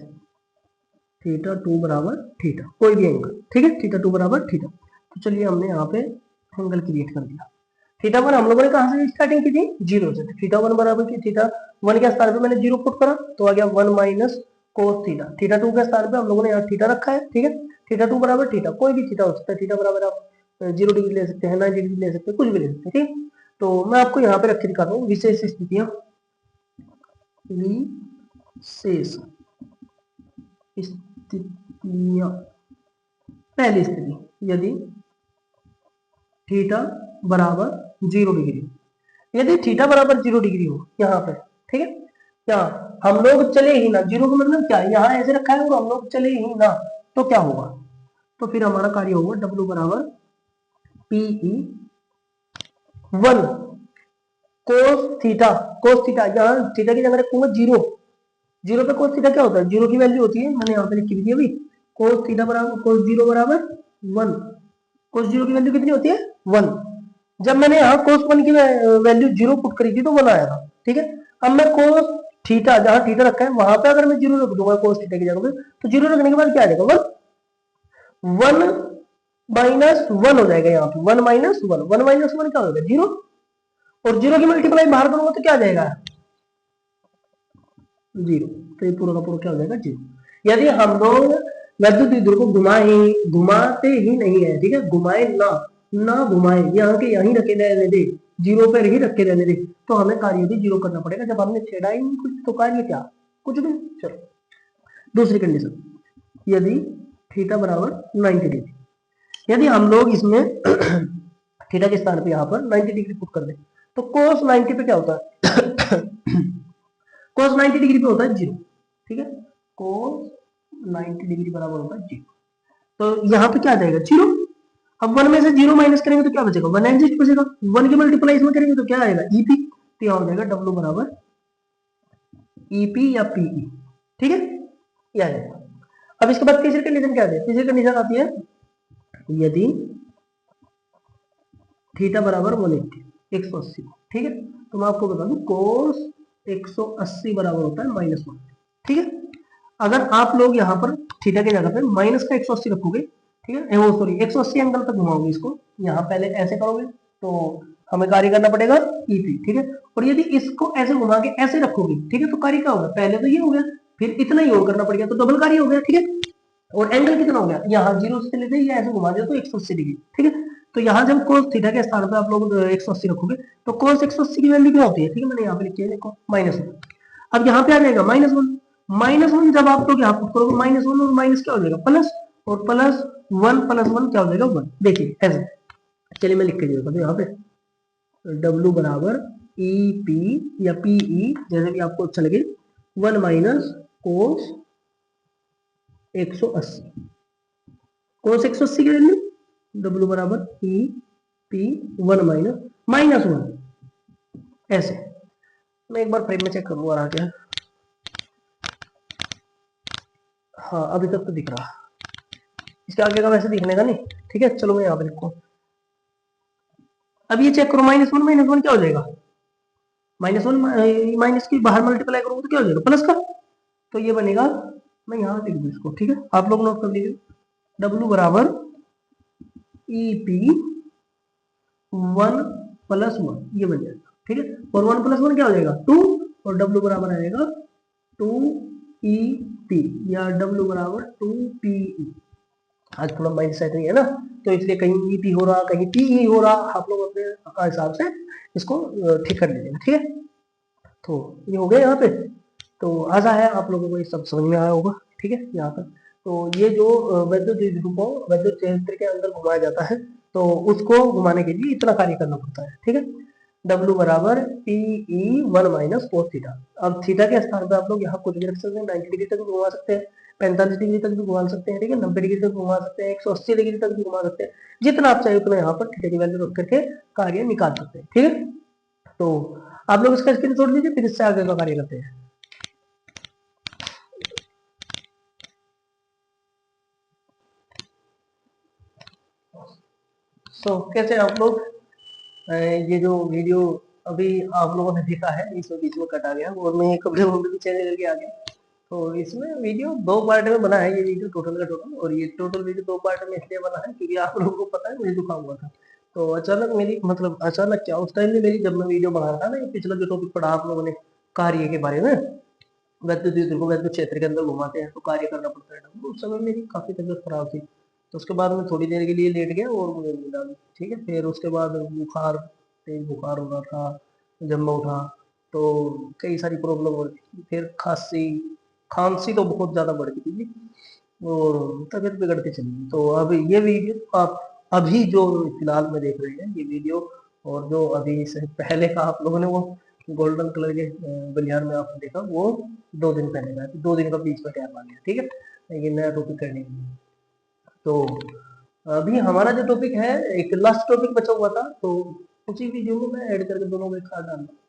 Speaker 1: थीटा टू बराबर थीटा, कोई भी एंगल। ठीक है, थीटा टू बराबर थीटा। तो चलिए हमने यहाँ पे एंगल क्रिएट कर दिया। थीटा वन हम लोगों ने कहाँ से स्टार्टिंग की थी, जीरो से। थीटा वन बराबर की थीटा वन के स्थान पे मैंने जीरो पुट करा तो आ गया one minus cos theta. Theta two के स्थान पे हम लोगों ने यहाँ थीटा रखा है। ठीक है, थीटा टू बराबर थीटा, कोई भी थीटा हो सकता है। थीटा बराबर आप 0 डिग्री ले सकते हैं, 90 डिग्री ले सकते हैं, कुछ भी ले सकते हैं। ठीक, तो मैं आपको यहाँ पे रख के दिखाता हूँ विशेष स्थितियां। विशेष स्थितियां, पहली स्थिति, यदि थीटा बराबर 0 डिग्री, यदि थीटा बराबर 0 डिग्री हो यहाँ पे। ठीक है, यहाँ हम लोग चले ही ना, जीरो का मतलब क्या है, यहाँ ऐसे रखा है और हम लोग चले ही ना, तो क्या होगा, तो फिर हमारा कार्य होगा डब्ल्यू बराबर PE one cos theta. Cos theta, यहाँ थीटा की जगह रखूंगा जीरो, जीरो पे कोस थीटा क्या होता है, जीरो की वैल्यू होती है, मैंने यहाँ पे लिखी हुई है अभी, कोस थीटा बराबर कोस जीरो बराबर वन। कोस जीरो की वैल्यू कितनी होती है, वन। जब मैंने यहाँ कोस वन की वैल्यू जीरो पुट करी थी तो वन आया था। ठीक है, अब मैं कोस थीटा, जहां थीटा रखा है वहां पे अगर मैं जीरो रख दूंगा कोस थीटा की जगह पे, तो जीरो रखने के बाद क्या आ जाएगा, वन। वन माइनस वन हो जाएगा यहाँ पे, one minus one, one minus one क्या होगा, जीरो। और जीरो की मल्टीप्लाई बाहर करूंगा तो क्या आ जाएगा, जीरो। तो ये पूरा का पूरा क्या हो जाएगा, जीरो। यदि हम लोग विद्युत विद्युत को घुमाते ही नहीं है, ठीक है, घुमाए ना घुमाए, यहाँ के यहीं रखे रहने दे, जीरो पर ही रखे रहने दे, तो हमें कार्य भी जीरो करना पड़ेगा। जब हमने छेड़ा ही नहीं कुछ तो कार्य क्या, कुछ भी। चलो दूसरी कंडीशन, यदि थीटा बराबर 90 डिग्री, यदि हम लोग इसमें थीटा के स्थान पे यहाँ पर 90 डिग्री पुट कर दे तो कोस 90 पे क्या होता है कोस 90 डिग्री पे होता है जीरो। ठीक है, कोस 90 डिग्री बराबर होता है जीरो, तो यहाँ पे क्या आ जाएगा, जीरो। अब वन में से जीरो माइनस करेंगे तो क्या बचेगा, वन एग्जिस्ट बचेगा। वन की मल्टीप्लाई इसमें करेंगे तो क्या आएगा, ईपी, तो यहाँ हो जाएगा डब्ल्यू बराबर ईपी या पीई। ठीक है, ये आ जाएगा। अब इसके बाद तीसरी कंडीशन क्या है, तीसरी कंडीशन आती है यदि थीटा बराबर 180, 180। ठीक है, तो मैं आपको बता दूं कोस 180 बराबर होता है माइनस वन। ठीक है, अगर आप लोग यहाँ पर थीटा की जगह पे माइनस का 180 रखोगे, ठीक है, वो सॉरी 180 एंगल तक घुमाओगे इसको, यहाँ पहले ऐसे करोगे तो हमें कार्य करना पड़ेगा ईपी। ठीक है, और यदि इसको ऐसे घुमा के ऐसे रखोगे, ठीक है, तो कार्य क्या होगा, पहले तो ये हो गया, फिर इतना ही और करना पड़ेगा, तो डबल कार्य हो गया। ठीक है, और एंगल कितना हो गया, यहाँ जीरो से लेते ये ऐसे घुमा दिया तो 180 डिग्री। ठीक है, तो यहाँ जब कोस थीटा के स्थान पर आप लोग 180 रखोगे तो कोस 180 की वैल्यू क्या होती है, ठीक है, मैंने यहाँ पे लिखी है देखो माइनस वन। अब यहाँ पे आ जाएगा माइनस वन, माइनस वन जब आप लोग यहाँ पुट करोगे माइनस वन और माइनस क्या हो जाएगा प्लस, और प्लस वन क्या हो जाएगा, वन। देखिए ऐसे, चलिए मैं लिख के देता हूँ यहाँ पे डब्ल्यू बराबर ई पी या पी ई, जैसे भी आपको अच्छा लगे, वन माइनस कोस 180, कोस 180 की वैल्यू डब्ल्यू बराबर E P one minus one. ऐसे मैं एक बार फ्रेम में चेक करूंगा आ गया, हाँ अभी तक तो दिख रहा, इसके आगे का वैसे दिखने का नहीं। ठीक है, चलो मैं यहाँ पे लिखूँ, अब ये चेक करो माइनस वन क्या हो जाएगा, माइनस वन माइनस की बाहर मल्टीप्लाई करूंगा तो क्या हो जाएगा प्लस का, तो ये बनेगा, मैं यहाँ लिख दूँ इसको। ठीक है, आप लोग नोट कर लीजिए डब्ल्यू बराबर E P one plus one, ये बन जाएगा। ठीक है, और वन प्लस वन क्या हो जाएगा, टू, और डब्ल्यू बराबर आएगा टू ई पी या डब्ल्यू बराबर टू पी ई। आज थोड़ा माइंड सेट नहीं है ना, तो इसलिए कहीं ई पी हो रहा कहीं पी ई हो रहा, आप लोग अपने हिसाब से इसको ठीक कर लीजिएगा। ठीक है, तो ये हो गया यहाँ पे, तो आशा है आप लोगों को ये सब समझ में आया होगा। ठीक है, यहाँ पर तो ये जो वैद्युत द्विध्रुव को वैद्युत क्षेत्र के अंदर घुमाया जाता है, तो उसको घुमाने के लिए इतना कार्य करना पड़ता है। ठीक है, W बराबर P E one minus cos theta. अब थीटा के स्थान पर आप लोग यहाँ कुछ भी रख सकते हैं, 90 डिग्री तक घुमा सकते हैं। 45 डिग्री तक भी घुमा सकते हैं, ठीक है, 90 डिग्री तक घुमा सकते हैं, 180 डिग्री तक भी घुमा सकते हैं, जितना आप चाहे उतना यहाँ पर थीटा की वैल्यू रख करके कार्य निकाल सकते हैं, ठीक है। तो आप लोग इसका स्क्रीन छोड़ दीजिए, फिर इससे आगे का कार्य करते हैं। कैसे आप लोग ये जो वीडियो अभी आप लोगों ने देखा है, इसमें बीच में कटा गया और मैं कपड़े भी चेंज करके आ गया। तो इसमें वीडियो 2 पार्ट में बना है, ये वीडियो टोटल का टोटल, और ये टोटल वीडियो 2 पार्ट में इसलिए बना है क्योंकि आप लोगों को पता है मुझे जुकाम हुआ था। तो अचानक मेरी मतलब अचानक क्या, उस टाइम में मेरी जब मैं वीडियो बना रहा था ना, पिछला जो टॉपिक पढ़ा आप लोगों ने कार्य के बारे में, वैद्युत विद्युत को वैद्युत क्षेत्र के अंदर घुमाते हैं तो कार्य करना पड़ता है, तो उस समय मेरी काफी तबीयत खराब थी। तो उसके बाद मैं थोड़ी देर के लिए लेट गया और मुझे नींद आ गई, ठीक है। फिर उसके बाद बुखार, तेज बुखार हो रहा था जब मैं उठा, तो कई सारी प्रॉब्लम हो रही थी, फिर खांसी खांसी तो बहुत ज्यादा बढ़ गई थी और तबीयत बिगड़ती चली गई। तो अब ये वीडियो आप अभी जो फिलहाल में देख रहे हैं ये वीडियो, और जो अभी से पहले का आप लोगों ने वो गोल्डन कलर के बनियान में आपने देखा, वो 2 दिन पहले का, 2 दिन का बीच में गैप आ गया, ठीक है, ये नया टॉपिक करने के लिए। तो अभी हमारा जो टॉपिक है, एक लास्ट टॉपिक बचा हुआ था, तो उसी वीडियो में मैं ऐड करके दोनों में एक साथ डालना।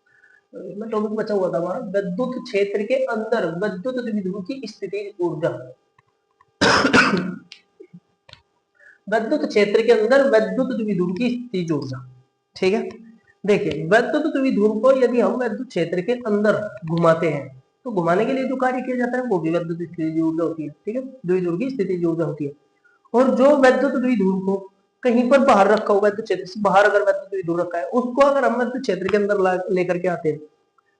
Speaker 1: इसमें टॉपिक बचा हुआ था हमारा विद्युत क्षेत्र के अंदर विद्युत द्विध्रुव की स्थिति ऊर्जा। विद्युत क्षेत्र के अंदर विद्युत द्विध्रुव की स्थिति ऊर्जा, ठीक है। देखिए विद्युत द्विध्रुव को यदि हम विद्युत क्षेत्र के अंदर घुमाते हैं तो घुमाने के लिए जो कार्य किया जाता है वो भी विद्युत स्थिति ऊर्जा होती है, ठीक है, द्विध्रुव की स्थिति ऊर्जा होती है। और जो विद्युत द्विध्रुव को कहीं पर बाहर रखा हुआ विद्युत क्षेत्र से बाहर अगर विद्युत द्विध्रुव रखा है, उसको अगर हम विद्युत क्षेत्र के अंदर लेकर के आते हैं,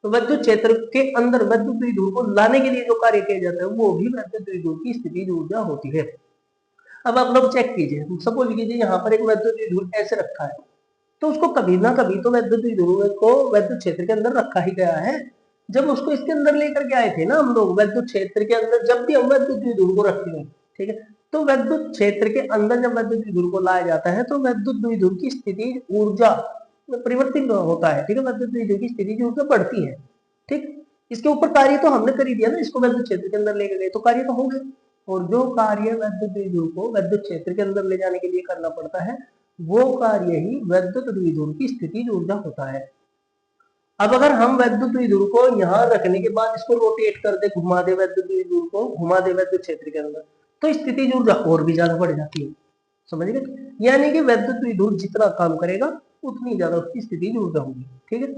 Speaker 1: तो विद्युत क्षेत्र के अंदर विद्युत द्विध्रुव को लाने के लिए जो कार्य किया जाता है वो भी विद्युत द्विध्रुव की स्थिति ऊर्जा होती है। अब आप लोग चेक कीजिए, सपोज कीजिए यहाँ पर एक विद्युत द्विध्रुव ऐसे रखा है, तो उसको कभी ना कभी तो विद्युत द्विध्रुव को विद्युत क्षेत्र के अंदर रखा ही गया है। जब उसको इसके अंदर लेकर के आए थे ना हम लोग विद्युत क्षेत्र के अंदर, जब भी हम विद्युत द्विध्रुव को रखते हैं, ठीक है, तो विद्युत क्षेत्र के अंदर जब विद्युत द्विध्रुव को लाया जाता है तो विद्युत द्विध्रुव की स्थिति ऊर्जा परिवर्तित होता है, ठीक है, विद्युत द्विध्रुव की स्थिति ऊर्जा बढ़ती है, ठीक। इसके ऊपर कार्य तो हमने कर ही दिया ना, इसको विद्युत क्षेत्र के अंदर लेके गए तो कार्य तो हो गए। और जो कार्य विद्युत द्विध्रुव को विद्युत क्षेत्र के अंदर ले जाने के लिए करना पड़ता है वो कार्य ही विद्युत द्विध्रुव की स्थिति ऊर्जा होता है। अब अगर हम विद्युत द्विध्रुव को यहाँ रखने के बाद इसको रोटेट कर दे, घुमा दे, विद्युत द्विध्रुव को घुमा दे विद्युत क्षेत्र के अंदर, तो स्थिति ऊर्जा और भी ज्यादा बढ़ जाती है, समझ गए। यानी कि विद्युत द्विध्रुव जितना काम करेगा उतनी ज्यादा उसकी स्थिति ऊर्जा होगी, ठीक है।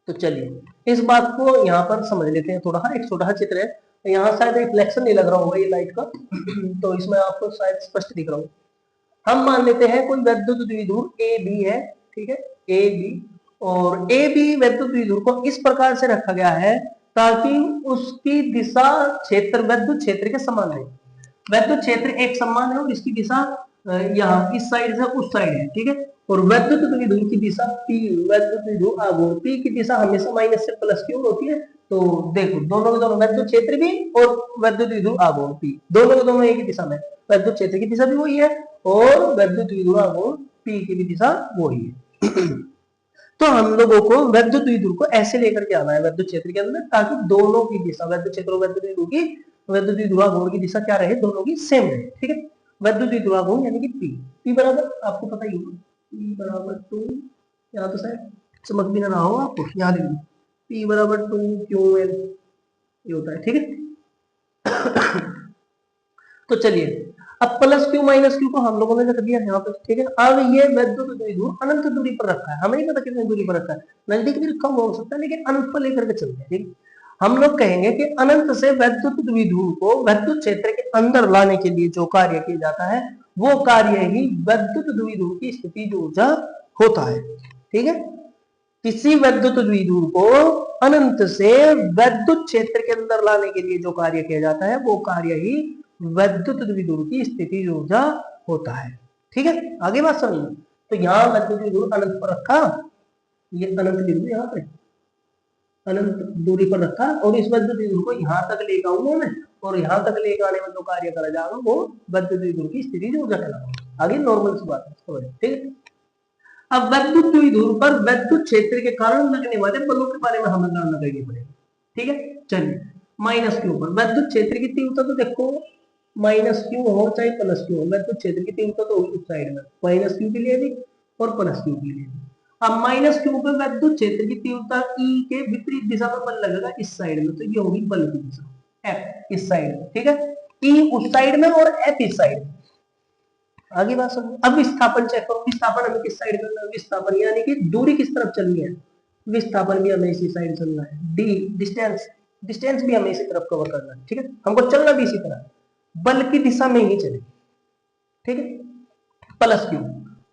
Speaker 1: तो चलिए इस बात को यहाँ पर समझ लेते हैं थोड़ा। एक छोटा सा चित्र है, यहाँ शायद रिफ्लेक्शन नहीं लग रहा होगा ये लाइट का, तो इसमें आपको शायद स्पष्ट दिख रहा हो। हम मान लेते हैं कोई विद्युत द्विध्रुव ए बी है, ठीक है, ए बी, और ए बी विद्युत द्विध्रुव को इस प्रकार से रखा गया है ताकि उसकी दिशा क्षेत्र विद्युत क्षेत्र के समान है। विद्युत क्षेत्र एक समान है और इसकी दिशा यहाँ इस साइड से उस साइड है, ठीक है। और विद्युत द्विध्रुव की दिशा पी, विद्युत द्विध्रुव आघूर्ण पी की दिशा हमेशा माइनस से प्लस की ओर होती है। तो देखो दोनों के दोनों विद्युत क्षेत्र भी और विद्युत द्विध्रुव आघूर्ण पी दोनों के दोनों एक ही दिशा में, विद्युत क्षेत्र की दिशा भी वही है और विद्युत द्विध्रुव आघूर्ण पी की भी दिशा वही है। तो हम लोगों को विद्युत द्विध्रुव को ऐसे लेकर के आना है विद्युत क्षेत्र के अंदर ताकि दोनों की दिशा विद्युत क्षेत्र और विद्युत द्विध्रुव की विद्युत द्विध्रुवाघूर्ण की दिशा क्या रहे, दोनों की सेम रहे, ठीक है। विद्युत द्विध्रुवाघूर्ण यानी कि पी, पी बराबर आपको पता ही होगा, पी बराबर 2, यहाँ तो शायद चमक भी ना रहा हो आपको, यहाँ लिख दो पी बराबर 2 क्यू एल, ये होता है, ठीक है। तो चलिए अब प्लस क्यू माइनस क्यू को हम लोगों ने रख दिया यहाँ पे, ठीक है। अब ये विद्युत द्विध्रुव अनंत दूरी पर रखा है, हमें नहीं पता कितनी दूरी पर रखा है, नजदीक भी रखा हुआ हो सकता है लेकिन अनंत पर लेकर के चलते हैं, ठीक। हम लोग कहेंगे कि अनंत से विद्युत द्विध्रुव को विद्युत क्षेत्र के अंदर लाने के लिए जो कार्य किया जाता है वो कार्य ही विद्युत द्विध्रुव की स्थिति ऊर्जा होता है, ठीक है। किसी विद्युत द्विध्रुव को अनंत से विद्युत क्षेत्र के अंदर लाने के लिए जो कार्य किया जाता है वो कार्य ही विद्युत द्विध्रुव की स्थिति ऊर्जा होता है, ठीक है। आगे बात समझिए। तो यहाँ विद्युत द्विध्रुव अनंत पर रखा, ये अनंत बिंदु यहाँ पे अनंत दूरी पर रखा और इस विद्युत द्विध्रुव को यहाँ तक लेकर आऊंगा मैं, और यहाँ तक लेकर आने में जो कार्य करा जाएगा वो विद्युत द्विध्रुव की स्थिति ऊर्जा कहलाएगा। आगे नॉर्मल सी बात है, ठीक है। अब विद्युत द्विध्रुव पर विद्युत क्षेत्र के कारण लगने वाले बलों के बारे में हमें गणना करनी पड़ेगी, ठीक है। चलिए माइनस क्यू पर विद्युत क्षेत्र की तीव्रता तो देखो माइनस क्यू हो चाहे प्लस क्यू हो, विद्युत क्षेत्र की तीव्रता तो उस साइड में माइनस क्यू के लिए भी और प्लस क्यू के लिए भी। अब माइनस क्यू पे विद्युत क्षेत्र की तीव्रता ई के विपरीत दिशा में बल लगेगा इस साइड में, तो ये होगी बल की दिशा एफ इस साइड में, ठीक है। ई उस साइड में और एफ इस साइड में। आगे बात समझो। अब विस्थापन चेक करो, विस्थापन हमें किस साइड करना है, विस्थापन यानी कि दूरी किस तरफ चलनी है, विस्थापन भी हमें इसी साइड चलना है। डी डिस्टेंस, डिस्टेंस भी हमें इसी तरफ कवर करना है, ठीक है। हमको चलना भी इसी तरह, बल की दिशा में ही चले, ठीक है। प्लस क्यू,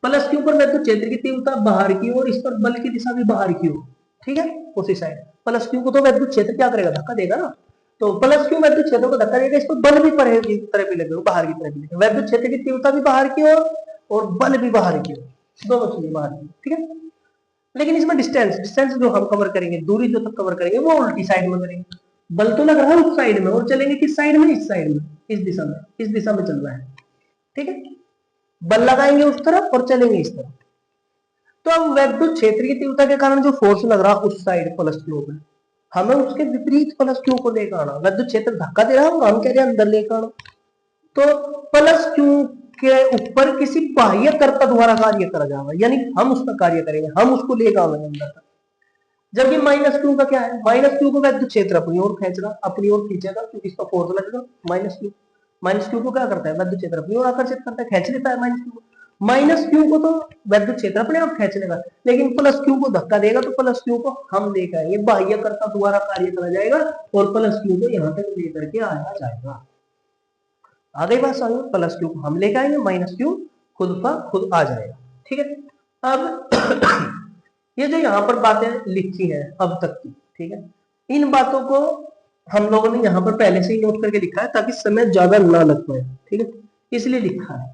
Speaker 1: प्लस क्यू पर विद्युत क्षेत्र की तीव्रता बाहर की ओर, इस पर बल की दिशा भी बाहर की ओर, ठीक है, उसी साइड। प्लस क्यू को तो विद्युत क्षेत्र क्या करेगा, धक्का देगा ना, तो प्लस क्यू विद्युत क्षेत्र को धक्का देगा, इस पर बल भी पड़े की तरफ भी लगेगा, बाहर की तरफ भी लगेगा। विद्युत क्षेत्र की तीव्रता भी बाहर की ओर और बल भी बाहर की ओर, दोनों चीजें बाहर की, ठीक है। लेकिन इसमें डिस्टेंस, डिस्टेंस जो हम कवर करेंगे, दूरी जो तक कवर करेंगे वो उल्टी साइड में करेंगे। बल तो लग रहा है उस साइड में और चलेंगे किस साइड में, इस साइड में, इस दिशा में, इस दिशा में चल रहा है, ठीक है। बल लगाएंगे उस तरफ और चलेंगे इस तरफ। तो अब विद्युत क्षेत्र की तीव्रता के कारण जो फोर्स लग रहा उस साइड प्लस क्यू में, हमें उसके विपरीत प्लस क्यू को लेकर आना। विद्युत क्षेत्र धक्का दे रहा है, हम कह रहे हैं अंदर लेकर आना, तो प्लस क्यू के ऊपर किसी बाह्य कर्ता द्वारा कार्य करा जाएगा, यानी हम उसका कार्य करेंगे, हम उसको लेकर आएंगे अंदर तक। जबकि माइनस क्यू का क्या है, माइनस क्यू को विद्युत क्षेत्र अपनी ओर खींच रहा, अपनी ओर खींचेगा क्योंकि इसका फोर्स लगेगा माइनस क्यू। माइनस क्यू को क्या करता है, विद्युत क्षेत्र अपनी ओर आकर्षित करता है, खींच लेता है माइनस क्यू। माइनस क्यू को तो विद्युत क्षेत्र अपने आप खींच लेगा, लेकिन प्लस क्यू को धक्का देगा तो प्लस क्यू को हम लेकर आएंगे, बाह्यकर्ता द्वारा कार्य करा जाएगा और प्लस क्यू को यहाँ तक लेकर के आया जाएगा। आ गई बात समझ में, प्लस क्यू को हम लेकर आएंगे, माइनस क्यू खुद का खुद आ जाएगा, ठीक है। अब ये जो यहाँ पर बातें लिखी है अब तक की, ठीक है, इन बातों को हम लोगों ने यहाँ पर पहले से ही नोट करके लिखा है ताकि समय ज्यादा ना लग पाए, ठीक है, इसलिए लिखा है,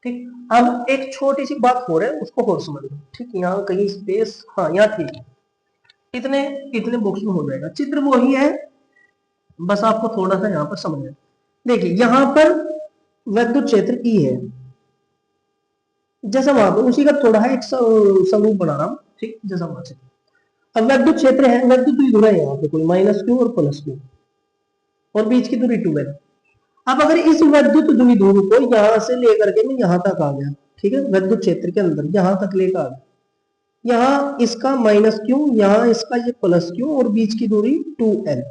Speaker 1: ठीक। अब एक छोटी सी बात हो रहा है उसको और समझ लो, ठीक। यहाँ कहीं स्पेस, हाँ यहाँ ठीक है, इतने इतने बॉक्स में हो जाएगा। चित्र वही है, बस आपको थोड़ा सा यहाँ पर समझना। देखिए यहाँ पर विद्युत क्षेत्र ई है, जैसा वहां पर उसी का थोड़ा है एक स्वरूप बना रहा हूं, ठीक, जैसा वहां से। अब विद्युत क्षेत्र है, विद्युत द्विध्रुव है यहाँ पे कोई माइनस क्यू और प्लस क्यू और बीच की दूरी 2 है। अब अगर इस विद्युत द्विध्रुव को यहां से लेकर के मैं यहां तक आ गया, ठीक है, विद्युत क्षेत्र के अंदर यहां तक लेकर आ गया, यहाँ इसका माइनस क्यू, यहाँ इसका ये प्लस क्यू और बीच की दूरी 2l,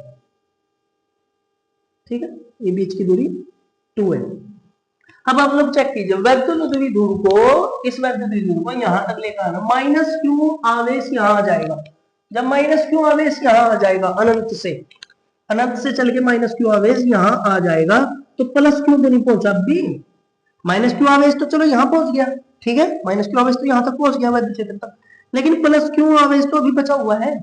Speaker 1: ठीक है, ये बीच की दूरी 2l। अब आप लोग चेक कीजिए, विद्युत द्विध्रुव को, इस विद्युत द्विध्रुव को यहां तक लेकर आना, माइनस क्यू आवेश यहां आ जाएगा। जब माइनस क्यू आवेश यहां आ जाएगा अनंत से चल के माइनस क्यू आवेश यहां आ जाएगा, तो प्लस क्यू तो नहीं पहुंचा भी, माइनस क्यू आवेश तो चलो यहां पहुंच गया, ठीक है, माइनस क्यू आवेश तो यहां तक पहुंच गया विद्युत क्षेत्र तक, लेकिन प्लस क्यू आवेश तो अभी बचा हुआ है।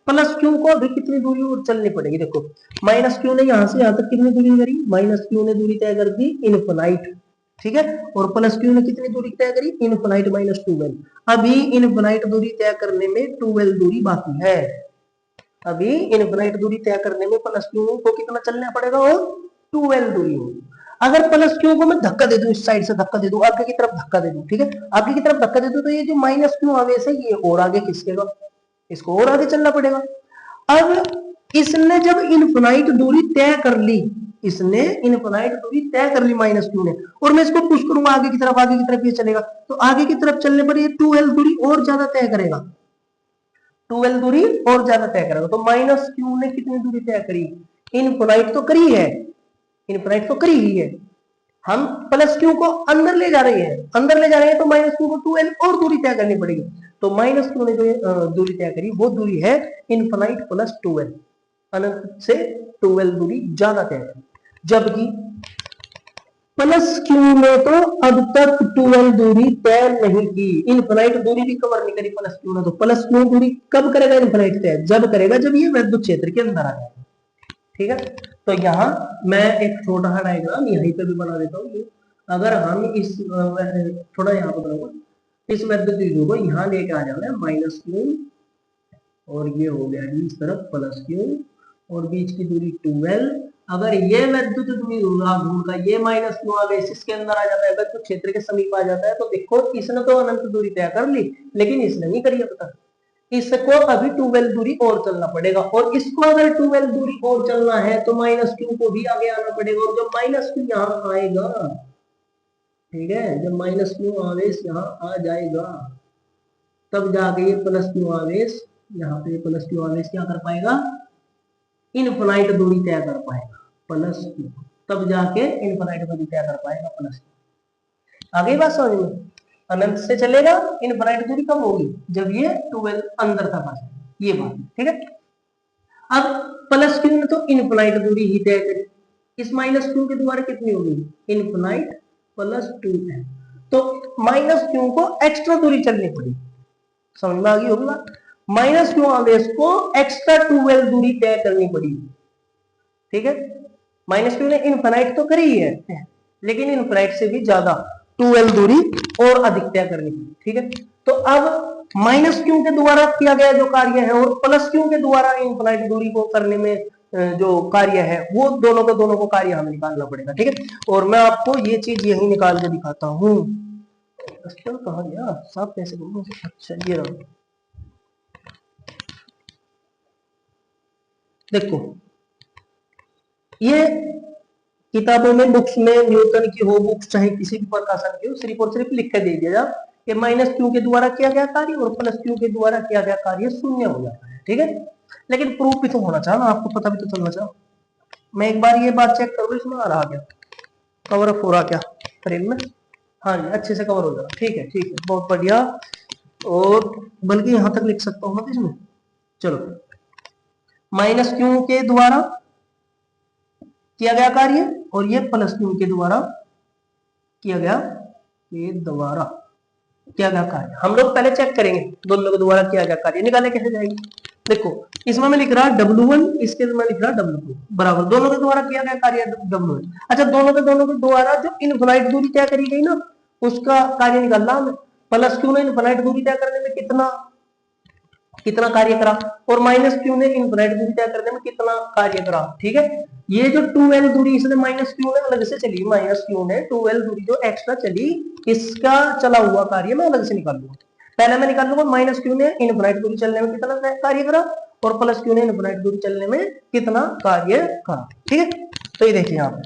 Speaker 1: प्लस क्यू को अभी कितनी दूरी और चलनी पड़ेगी, देखो माइनस क्यू ने यहां से यहां तक कितनी दूरी करी, माइनस क्यू ने दूरी तय कर दी इनफिनाइट, ठीक है, और प्लस क्यू ने कितनी दूरी तय करी, इनफिनाइट माइनस 2l। अभी इनफिनाइट दूरी तय करने में 2l दूरी बाकी है, अभी इनफिनाइट दूरी तय करने में प्लस क्यू को कितना चलना पड़ेगा और 2l दूरी होगी। अगर प्लस क्यू को मैं धक्का दे दूं, इस साइड से धक्का दे दूं, आगे की तरफ धक्का दे दूं, ठीक है, आगे की तरफ धक्का दे दूं, तो ये जो माइनस क्यू आवेश है ये और आगे खिसकेगा, इसको और आगे चलना पड़ेगा। अब इसने जब इनफिनाइट दूरी तय कर ली, इसने इनफिनाइट दूरी तय कर ली माइनस क्यू ने, और मैं इसको पुश करूंगा आगे की तरफ, आगे की तरफ ये चलेगा, तो आगे की तरफ चलने पर ये 2l दूरी और ज्यादा तय करेगा, 2l दूरी और ज्यादा तय करेगा। तो माइनस क्यू ने कितनी दूरी तय करी, इनफिनाइट तो करी है, इनफिनाइट तो करी ही है, हम प्लस क्यू को अंदर ले जा रहे हैं, अंदर ले जा रहे हैं, तो माइनस क्यू को 2l और दूरी तय करनी पड़ेगी। तो माइनस क्यू ने जो दूरी तय करी वो दूरी है इनफिनाइट प्लस 2l, अनंत से 2l दूरी ज्यादा तय करी, जबकि प्लस क्यू ने तो अब तक 2l दूरी तय नहीं की, इनफिनाइट दूरी भी कवर नहीं करी प्लस क्यू ने। तो प्लस क्यू दूरी कब करेगा इनफिनाइट तय, जब करेगा जब ये विद्युत क्षेत्र के अंदर आ जाएगा, ठीक है। तो यहाँ मैं एक छोटा सा डायग्राम यहीं पे भी बना देता हूँ। अगर हम इस थोड़ा यहाँ पे बनाऊंगा, इस विद्युत द्विध्रुव को यहाँ लेके आ जाना है माइनस क्यू और ये हो गया इस तरफ प्लस क्यू और बीच की दूरी 2l। अगर ये विद्युत द्विध्रुव का ये माइनस क्यू आवेश इसके अंदर आ जाता है, विद्युत क्षेत्र के समीप आ जाता है, तो देखो इसने तो अनंत दूरी तय कर ली, लेकिन इसने नहीं करी अब तक, इसको अभी 12 दूरी और चलना पड़ेगा, और इसको अगर 12 दूरी और चलना है तो माइनस क्यू को भी आगे आना पड़ेगा, और जब माइनस क्यू यहाँ आएगा, ठीक है, जब माइनस क्यू आवेश यहाँ आ जाएगा तब जाके ये प्लस क्यू आवेश, यहाँ पे प्लस क्यू आवेश क्या कर पाएगा, इनफाइनाइट दूरी तय कर पाएगा प्लस क्यू, तब जाके इनफाइनाइट दूरी तय कर पाएगा प्लस क्यू। आगे बात समझ में, अनंत से चलेगा, इनफाइनाइट दूरी कब होगी, जब ये 12 अंदर तक आ जाए, ये बात, ठीक है। अब प्लस क्यू ने तो इनफाइनाइट दूरी ही तय करी, इस माइनस क्यू के द्वारा कितनी होगी, इनफाइनाइट प्लस 2n, तो माइनस क्यू को एक्स्ट्रा दूरी चलनी पड़ी, समझ में आ गई होगी बात। माइनस क्यू आवेश को एक्स्ट्रा 12 दूरी तय करनी पड़ी, ठीक है। माइनस क्यू ने इनफाइनाइट तो करी है, लेकिन इनफाइनाइट से भी ज्यादा 12 दूरी और अधिक तय करनी पड़ी, ठीक है। तो अब माइनस क्यू के द्वारा किया गया जो कार्य है और प्लस क्यू के द्वारा इनफाइनाइट दूरी को करने में जो कार्य है, वो दोनों को कार्य हमें निकालना पड़ेगा, ठीक है। और मैं आपको ये चीज यही निकाल के दिखाता हूँ, कहा गया साफ कैसे करूँ, अच्छा ये रहा, देखो ये किताबों में, बुक्स में, न्यूटन की हो बुक्स चाहे किसी भी प्रकाशन की हो, सिर्फ और सिर्फ लिख कर दे दिया जा कि माइनस क्यू के द्वारा किया गया कार्य और प्लस क्यू के द्वारा किया गया कार्य शून्य हो जाता है, ठीक है। लेकिन प्रूफ भी तो होना चाहिए ना, आपको पता भी तो चलना चाहिए। मैं एक बार ये बात चेक करूँ, इसमें आ रहा क्या, कवर अप हो रहा क्या फ्रेम में, हाँ जी अच्छे से कवर हो जाएगा, ठीक है ठीक है, बहुत बढ़िया। और बल्कि यहां तक लिख सकता हूँ मैं इसमें, चलो माइनस क्यू के द्वारा किया गया कार्य और ये प्लस क्यू के द्वारा किया गया कार्य, हम लोग पहले चेक करेंगे दोनों के द्वारा किया गया कार्य निकाले कैसे जाएंगे। देखो इसमें मैं लिख रहा W1, इसके मैं लिख रहा W2 बराबर, दोनों के द्वारा किया गया कार्य W1। अच्छा दोनों के द्वारा जो इनफाइनाइट दूरी तय करी गई ना, उसका कार्य निकालना हमें। प्लस क्यू ने इनफाइनाइट दूरी तय करने में कितना कार्य करा, और माइनस क्यू ने इनफाइनाइट दूरी तय करने में कितना कार्य करा, ठीक है। ये जो 2l दूरी इसने माइनस क्यू ने अलग से चली, माइनस क्यू ने 2l दूरी जो एक्स्ट्रा चली, इसका चला हुआ कार्य मैं अलग से निकालूंगा। पहले मैं निकालूंगा माइनस क्यू ने इनफाइनाइट दूरी चलने में कितना कार्य करा और प्लस क्यू ने इनफाइनाइट दूरी चलने में कितना कार्य करा, ठीक है। तो ये देखिए यहाँ पे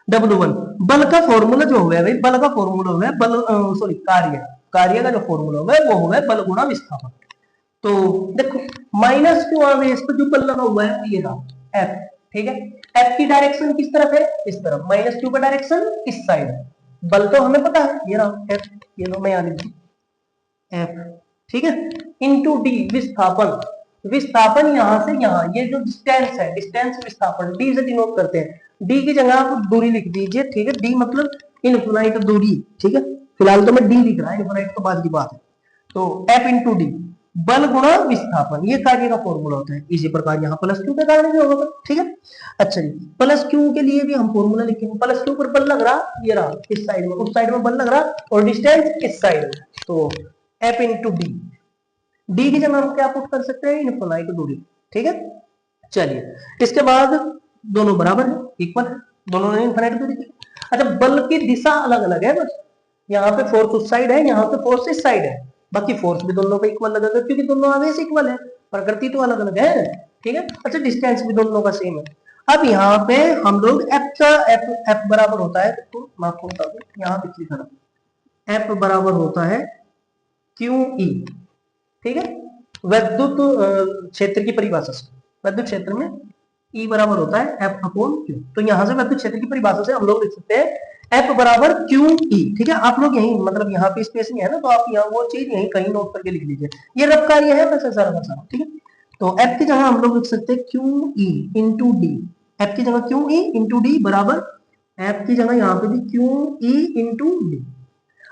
Speaker 1: W1 बल का फॉर्मूला जो हुआ है भाई, बल का फॉर्मूला हुआ है बल, सॉरी कार्य का जो फॉर्मूला हुआ है वो हुआ है बल गुणा विस्थापन। तो देखो माइनस क्यू आवेश पर जो बल लगा हुआ है ये रहा F, ठीक है। F की डायरेक्शन किस तरफ है, इस तरफ, माइनस क्यू का डायरेक्शन इस साइड है, बल तो हमें पता है ये रहा F, ये लो मैं यहाँ लिख दूं F, ठीक है, इंटू डी विस्थापन, विस्थापन यहाँ से यहाँ, ये जो डिस्टेंस है, डिस्टेंस विस्थापन डी से डिनोट करते हैं, डी की जगह आप दूरी लिख दीजिए, ठीक है। डी मतलब इनफाइनाइट दूरी, ठीक है, फिलहाल तो मैं डी लिख रहा है, इनफाइनाइट तो बाद की बात है। तो F इंटू डी बल गुणा विस्थापन, ये कार्य का फॉर्मूला होता है। इसी प्रकार यहाँ प्लस क्यू के कार्य भी होगा, ठीक है। अच्छा जी प्लस क्यू के लिए भी हम फॉर्मूला लिखेंगे, प्लस क्यू पर बल लग रहा ये रहा इस साइड में, उस साइड में बल लग रहा और डिस्टेंस इस साइड में, तो F इंटू डी, डी की जगह हम क्या पुट कर सकते हैं, इनफाइनाइट दूरी, ठीक है। चलिए इसके बाद दोनों बराबर है, इक्वल है, दोनों ने इनफाइनाइट दूरी की। अच्छा बल की दिशा अलग अलग है, बस यहाँ पे फोर्स उस साइड है, यहाँ पे फोर्स इस साइड है, बाकी फोर्स भी दोनों पे इक्वल लगेगा क्योंकि दोनों आवेश इक्वल है, प्रकृति तो अलग अलग है, ठीक है। अच्छा डिस्टेंस भी दोनों का सेम है। अब यहाँ पे हम लोग F बराबर होता है, तो मैं आपको बता दूं यहाँ पे लिखा था F बराबर होता है QE, ठीक है, विद्युत क्षेत्र की परिभाषा से, विद्युत क्षेत्र में E बराबर होता है F अपॉन Q, तो यहाँ से विद्युत क्षेत्र की परिभाषा से हम लोग लिख सकते हैं F बराबर QE, ठीक है। आप लोग यही मतलब यहाँ पे स्पेसिंग है ना, तो आप यहाँ वो चीज यहीं कहीं नोट करके लिख लीजिए, ये रफ कार्य है वैसे सारा का सारा, ठीक है। तो F की जगह हम लोग लिख सकते हैं QE इंटू डी, F की जगह QE इंटू डी बराबर F की जगह यहाँ पे भी QE इंटू डी।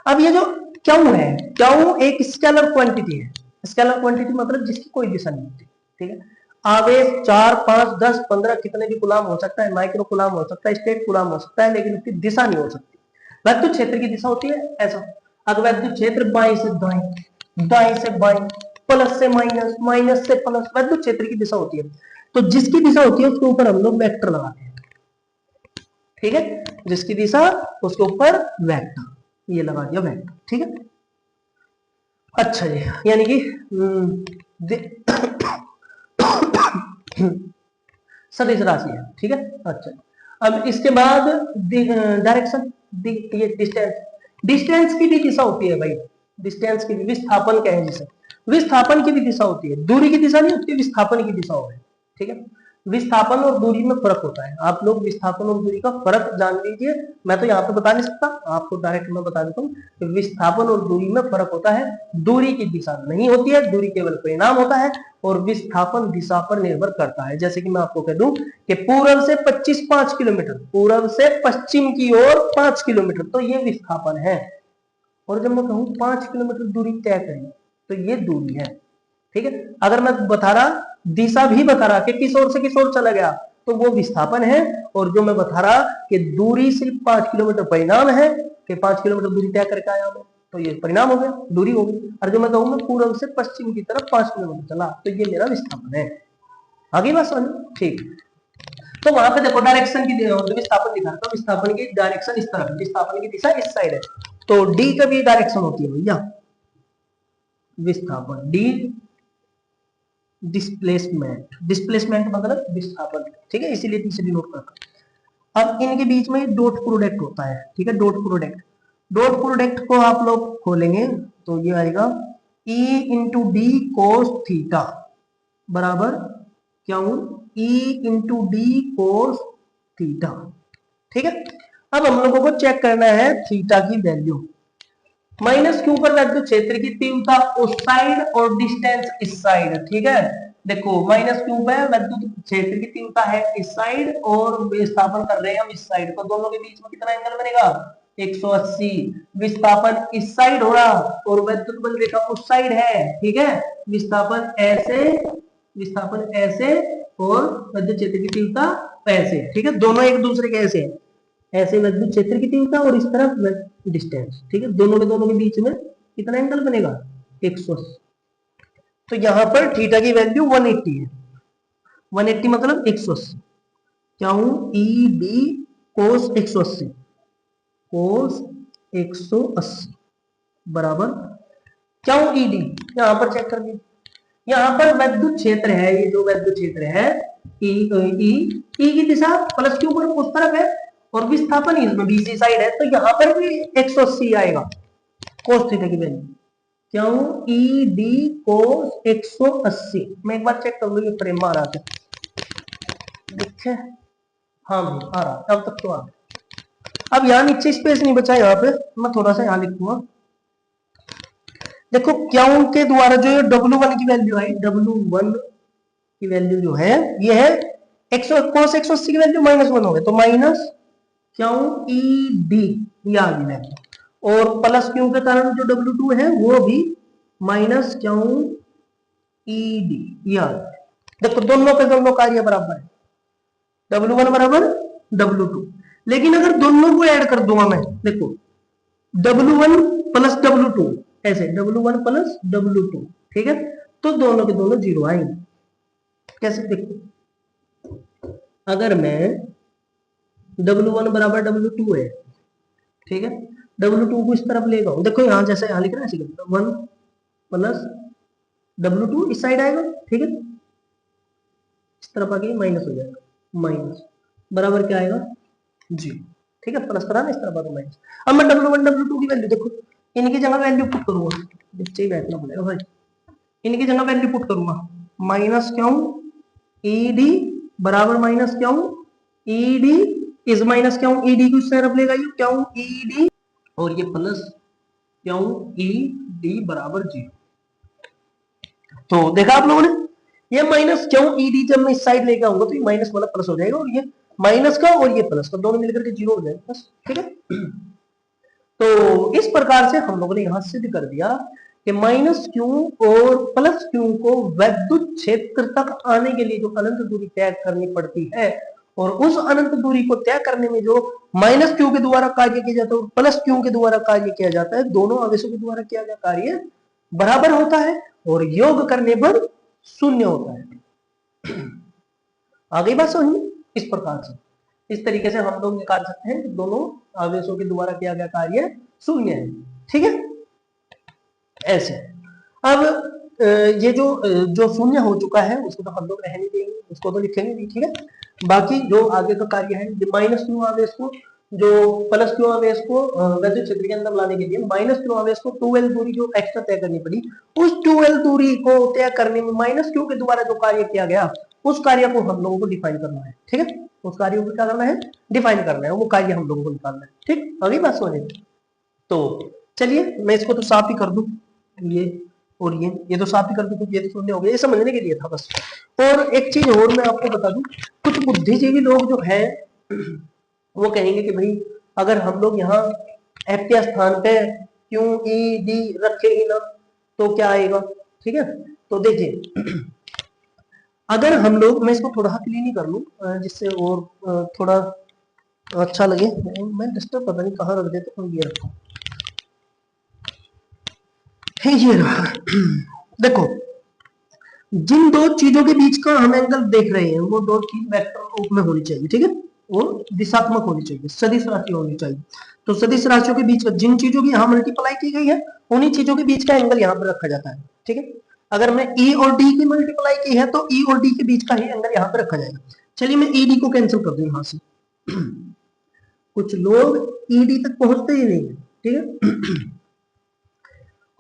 Speaker 1: अब ये जो क्यू है, क्यू एक स्केलर क्वांटिटी है, स्केलर क्वांटिटी मतलब जिसकी कोई दिशा नहीं होती, ठीक है। आवेश 4, 5, 10, 15 कितने भी गुलाम हो सकता है, माइक्रो गुलाम हो सकता है, स्टेट गुलाम हो सकता है, लेकिन उसकी दिशा नहीं हो सकती। विद्युत क्षेत्र की दिशा होती है ऐसा, अगर विद्युत क्षेत्र बाएं से दाएं, दाएं से बाएं, प्लस से माइनस, माइनस से प्लस, विद्युत क्षेत्र की दिशा होती है। तो जिसकी दिशा होती है उसके ऊपर हम लोग वेक्टर लगाते हैं, ठीक है, जिसकी दिशा उसके ऊपर वेक्टर, ये लगा दिया वेक्टर, ठीक है। अच्छा जी, यानी कि सदिश राशि है, ठीक है। अच्छा, अब इसके बाद डायरेक्शन, ये डिस्टेंस, डिस्टेंस की भी दिशा होती है भाई, डिस्टेंस की भी, विस्थापन कहें जिसे, विस्थापन की भी दिशा होती है, दूरी की दिशा नहीं होती, विस्थापन की दिशा होती है, ठीक है। विस्थापन और दूरी में फर्क होता है, आप लोग विस्थापन और दूरी का फर्क जान लीजिए। मैं तो यहाँ पे बता नहीं सकता, आपको डायरेक्ट मैं बता देता हूँ, विस्थापन और दूरी में फर्क होता है, दूरी की दिशा नहीं होती है, दूरी केवल परिणाम होता है, और विस्थापन दिशा पर निर्भर करता है। जैसे कि मैं आपको कह दूं कि पूर्व से 25 किलोमीटर, पूर्व से पश्चिम की ओर 5 किलोमीटर, तो ये विस्थापन है। और जब मैं कहूं 5 किलोमीटर दूरी तय करें, तो ये दूरी है, ठीक है। अगर मैं बता रहा, दिशा भी बता रहा कि किस ओर से किस ओर चला गया, तो वो विस्थापन है। और जो मैं बता रहा कि दूरी सिर्फ 5 किलोमीटर परिणाम है, कि 5 किलोमीटर दूरी तय करके आया मैं, तो ये परिणाम हो गया, दूरी हो गई। और जो मैं कहूँ मैं पूर्व से पश्चिम की तरफ 5 किलोमीटर चला, तो ये मेरा विस्थापन है। आगे बात समझ, ठीक। तो वहां पे देखो डायरेक्शन की विस्थापन दिखा, तो विस्थापन की डायरेक्शन इस तरफ, विस्थापन की दिशा इस साइड है, तो डी का भी डायरेक्शन होती है भैया, विस्थापन डी, डिस्प्लेसमेंट, डिस्प्लेसमेंट मतलब विस्थापन, ठीक है, इसीलिए तीसरी नोट करना। अब इनके बीच में डॉट प्रोडक्ट होता है, ठीक है, डॉट प्रोडक्ट, डॉट प्रोडक्ट को आप लोग खोलेंगे तो ये आएगा E into D cos theta बराबर क्या हूं, E into D cos theta, ठीक है। अब हम लोगों को चेक करना है थीटा की वैल्यू। माइनस क्यू पर विद्युत क्षेत्र की तीव्रता उस साइड और डिस्टेंस इस साइड, ठीक है। देखो माइनस क्यू पे विद्युत क्षेत्र की तीव्रता है इस साइड और विस्थापन कर रहे हैं हम इस साइड, तो दोनों के बीच में कितना एंगल बनेगा, 180। विस्थापन इस साइड हो रहा और विद्युत बल रेखा उस साइड है, ठीक है। विस्थापन ऐसे, विस्थापन ऐसे और विद्युत क्षेत्र की तीव्रता ऐसे, ठीक है, दोनों एक दूसरे के ऐसे है, ऐसे विद्युत क्षेत्र की तीव्रता और इस तरफ डिस्टेंस, ठीक है, दोनों के बीच में कितना एंगल बनेगा, 180। तो यहां पर थीटा की वैल्यू 180 है, 180 मतलब 180, क्या हूं, ई डी कोस 180, कोस 180 बराबर क्या हूं, ई डी, यहां पर चेक कर लीजिए, यहां पर विद्युत क्षेत्र है, ये जो विद्युत क्षेत्र है ई, ई ई की दिशा प्लस क्यू पर उस तरफ है और विस्थापन इसमें बीसी साइड है, तो यहां पर भी 180 आएगा कोस थीटा की वैल्यू, क्या हूं, ई डी कोस 180। मैं एक बार चेक कर लूँ ये फ्रेम में आ रहा है, देखे, हाँ भाई आ रहा, अब तक तो आ रहा। अब यहाँ नीचे स्पेस नहीं बचा, यहाँ पे मैं थोड़ा सा यहाँ लिखूंगा, देखो क्यों के द्वारा जो W1 की वैल्यू आई, W1 की वैल्यू जो है ये है 100 cos 180 की वैल्यू -1 हो गई, तो माइनस क्यों ई डी ये आ गई वैल्यू, और प्लस क्यों के कारण जो W2 है वो भी माइनस क्यों ई डी ये आ गई। देखो दोनों के दोनों कार्य बराबर है, W1 बराबर W2, लेकिन अगर दोनों को ऐड कर दूंगा मैं, देखो W1 प्लस W2, ऐसे W1 प्लस W2, ठीक है, तो दोनों के दोनों जीरो आएंगे। कैसे, देखो अगर मैं W1 बराबर W2 है, ठीक है, W2 को इस तरफ लेगा हूं, देखो यहां जैसे यहां लिख रहा है 1 प्लस W2 इस साइड आएगा, ठीक है, इस तरफ आगे माइनस हो जाएगा, माइनस बराबर क्या आएगा, जी, ठीक है, प्लस करा ना इस तरफ आगे माइनस। अब मैं W1 W2 की वैल्यू देखो, इनकी जगह वैल्यू पुट करूंगा, नीचे ही बैठना पड़ेगा भाई, इनकी जगह वैल्यू पुट करूंगा, माइनस क्यों ई डी बराबर माइनस क्यों ई डी इज माइनस क्यों ई डी को इस तरफ लेगा ये क्यों ई डी, और ये प्लस क्यों ई डी बराबर 0। तो देखा आप लोगों ने, ये माइनस क्यों ई डी जब मैं इस साइड लेके आऊंगा तो ये माइनस वाला प्लस हो जाएगा, और ये माइनस का और ये प्लस का दोनों मिलकर के 0 हो जाएगा बस, ठीक है। तो इस प्रकार से हम लोगों ने यहां सिद्ध कर दिया कि माइनस क्यू और प्लस क्यू को विद्युत क्षेत्र तक आने के लिए जो अनंत दूरी तय करनी पड़ती है, और उस अनंत दूरी को तय करने में जो माइनस क्यू के द्वारा कार्य किया जाता है और प्लस क्यू के द्वारा कार्य किया जाता है, दोनों आवेशों के द्वारा किया गया कार्य बराबर होता है और योग करने पर शून्य होता है। आ गई बात समझ में, इस प्रकार से इस तरीके से हम लोग निकाल सकते हैं कि दोनों आवेशों के द्वारा किया गया कार्य शून्य है, ठीक है, ऐसे। अब ये जो शून्य हो चुका है उसको तो हम लोग रहने देंगे, उसको तो लिखेंगे नहीं, ठीक है। बाकी जो आगे का कार्य है, माइनस क्यू आवेश को, जो प्लस क्यू आवेश को वैद्युत क्षेत्र के अंदर लाने के लिए माइनस क्यू आवेश को 2L दूरी जो एक्स्ट्रा तय करनी पड़ी, उस 2L दूरी को तय करने में माइनस क्यू के द्वारा जो कार्य किया गया उस कार्य को हम लोगों को डिफाइन करना है, ठीक है। उस कार्य को क्या करना है, डिफाइन करना है, वो कार्य हम लोगों को निकालना है, ठीक। अगली बात समझे। तो चलिए मैं इसको तो साफ ही कर दूं, ये और ये तो साफ ही कर दूं, क्योंकि ये तो शून्य हो गया, ये समझने के लिए था बस। और एक चीज और मैं आपको बता दूं, कुछ बुद्धिजीवी लोग जो है वो कहेंगे कि भाई अगर हम लोग यहाँ एफ के स्थान पे क्यू ई डी रखे ही ना तो क्या आएगा, ठीक है। तो देखिए अगर हम लोग, मैं इसको थोड़ा क्लीन ही कर लूं जिससे और थोड़ा अच्छा लगे। मैं डिस्टर्ब पता नहीं कहाँ रख देता हूँ, ये रखो, ये रहा। देखो जिन दो चीजों के बीच का हम एंगल देख रहे हैं वो दो चीज वेक्टर रूप में होनी चाहिए, ठीक है। वो दिशात्मक होनी चाहिए, सदिश राशि होनी चाहिए। तो सदिश राशियों के बीच का जिन चीजों की यहाँ मल्टीप्लाई की गई है उन्हीं चीजों के बीच का एंगल यहाँ पर रखा जाता है, ठीक है। अगर मैं ई और डी की मल्टीप्लाई की है तो ई और डी के बीच का ही एंगल यहाँ पर रखा जाएगा। चलिए मैं ई डी को कैंसिल कर दूं यहाँ से। कुछ लोग ई डी तक पहुंचते ही नहीं है, ठीक है।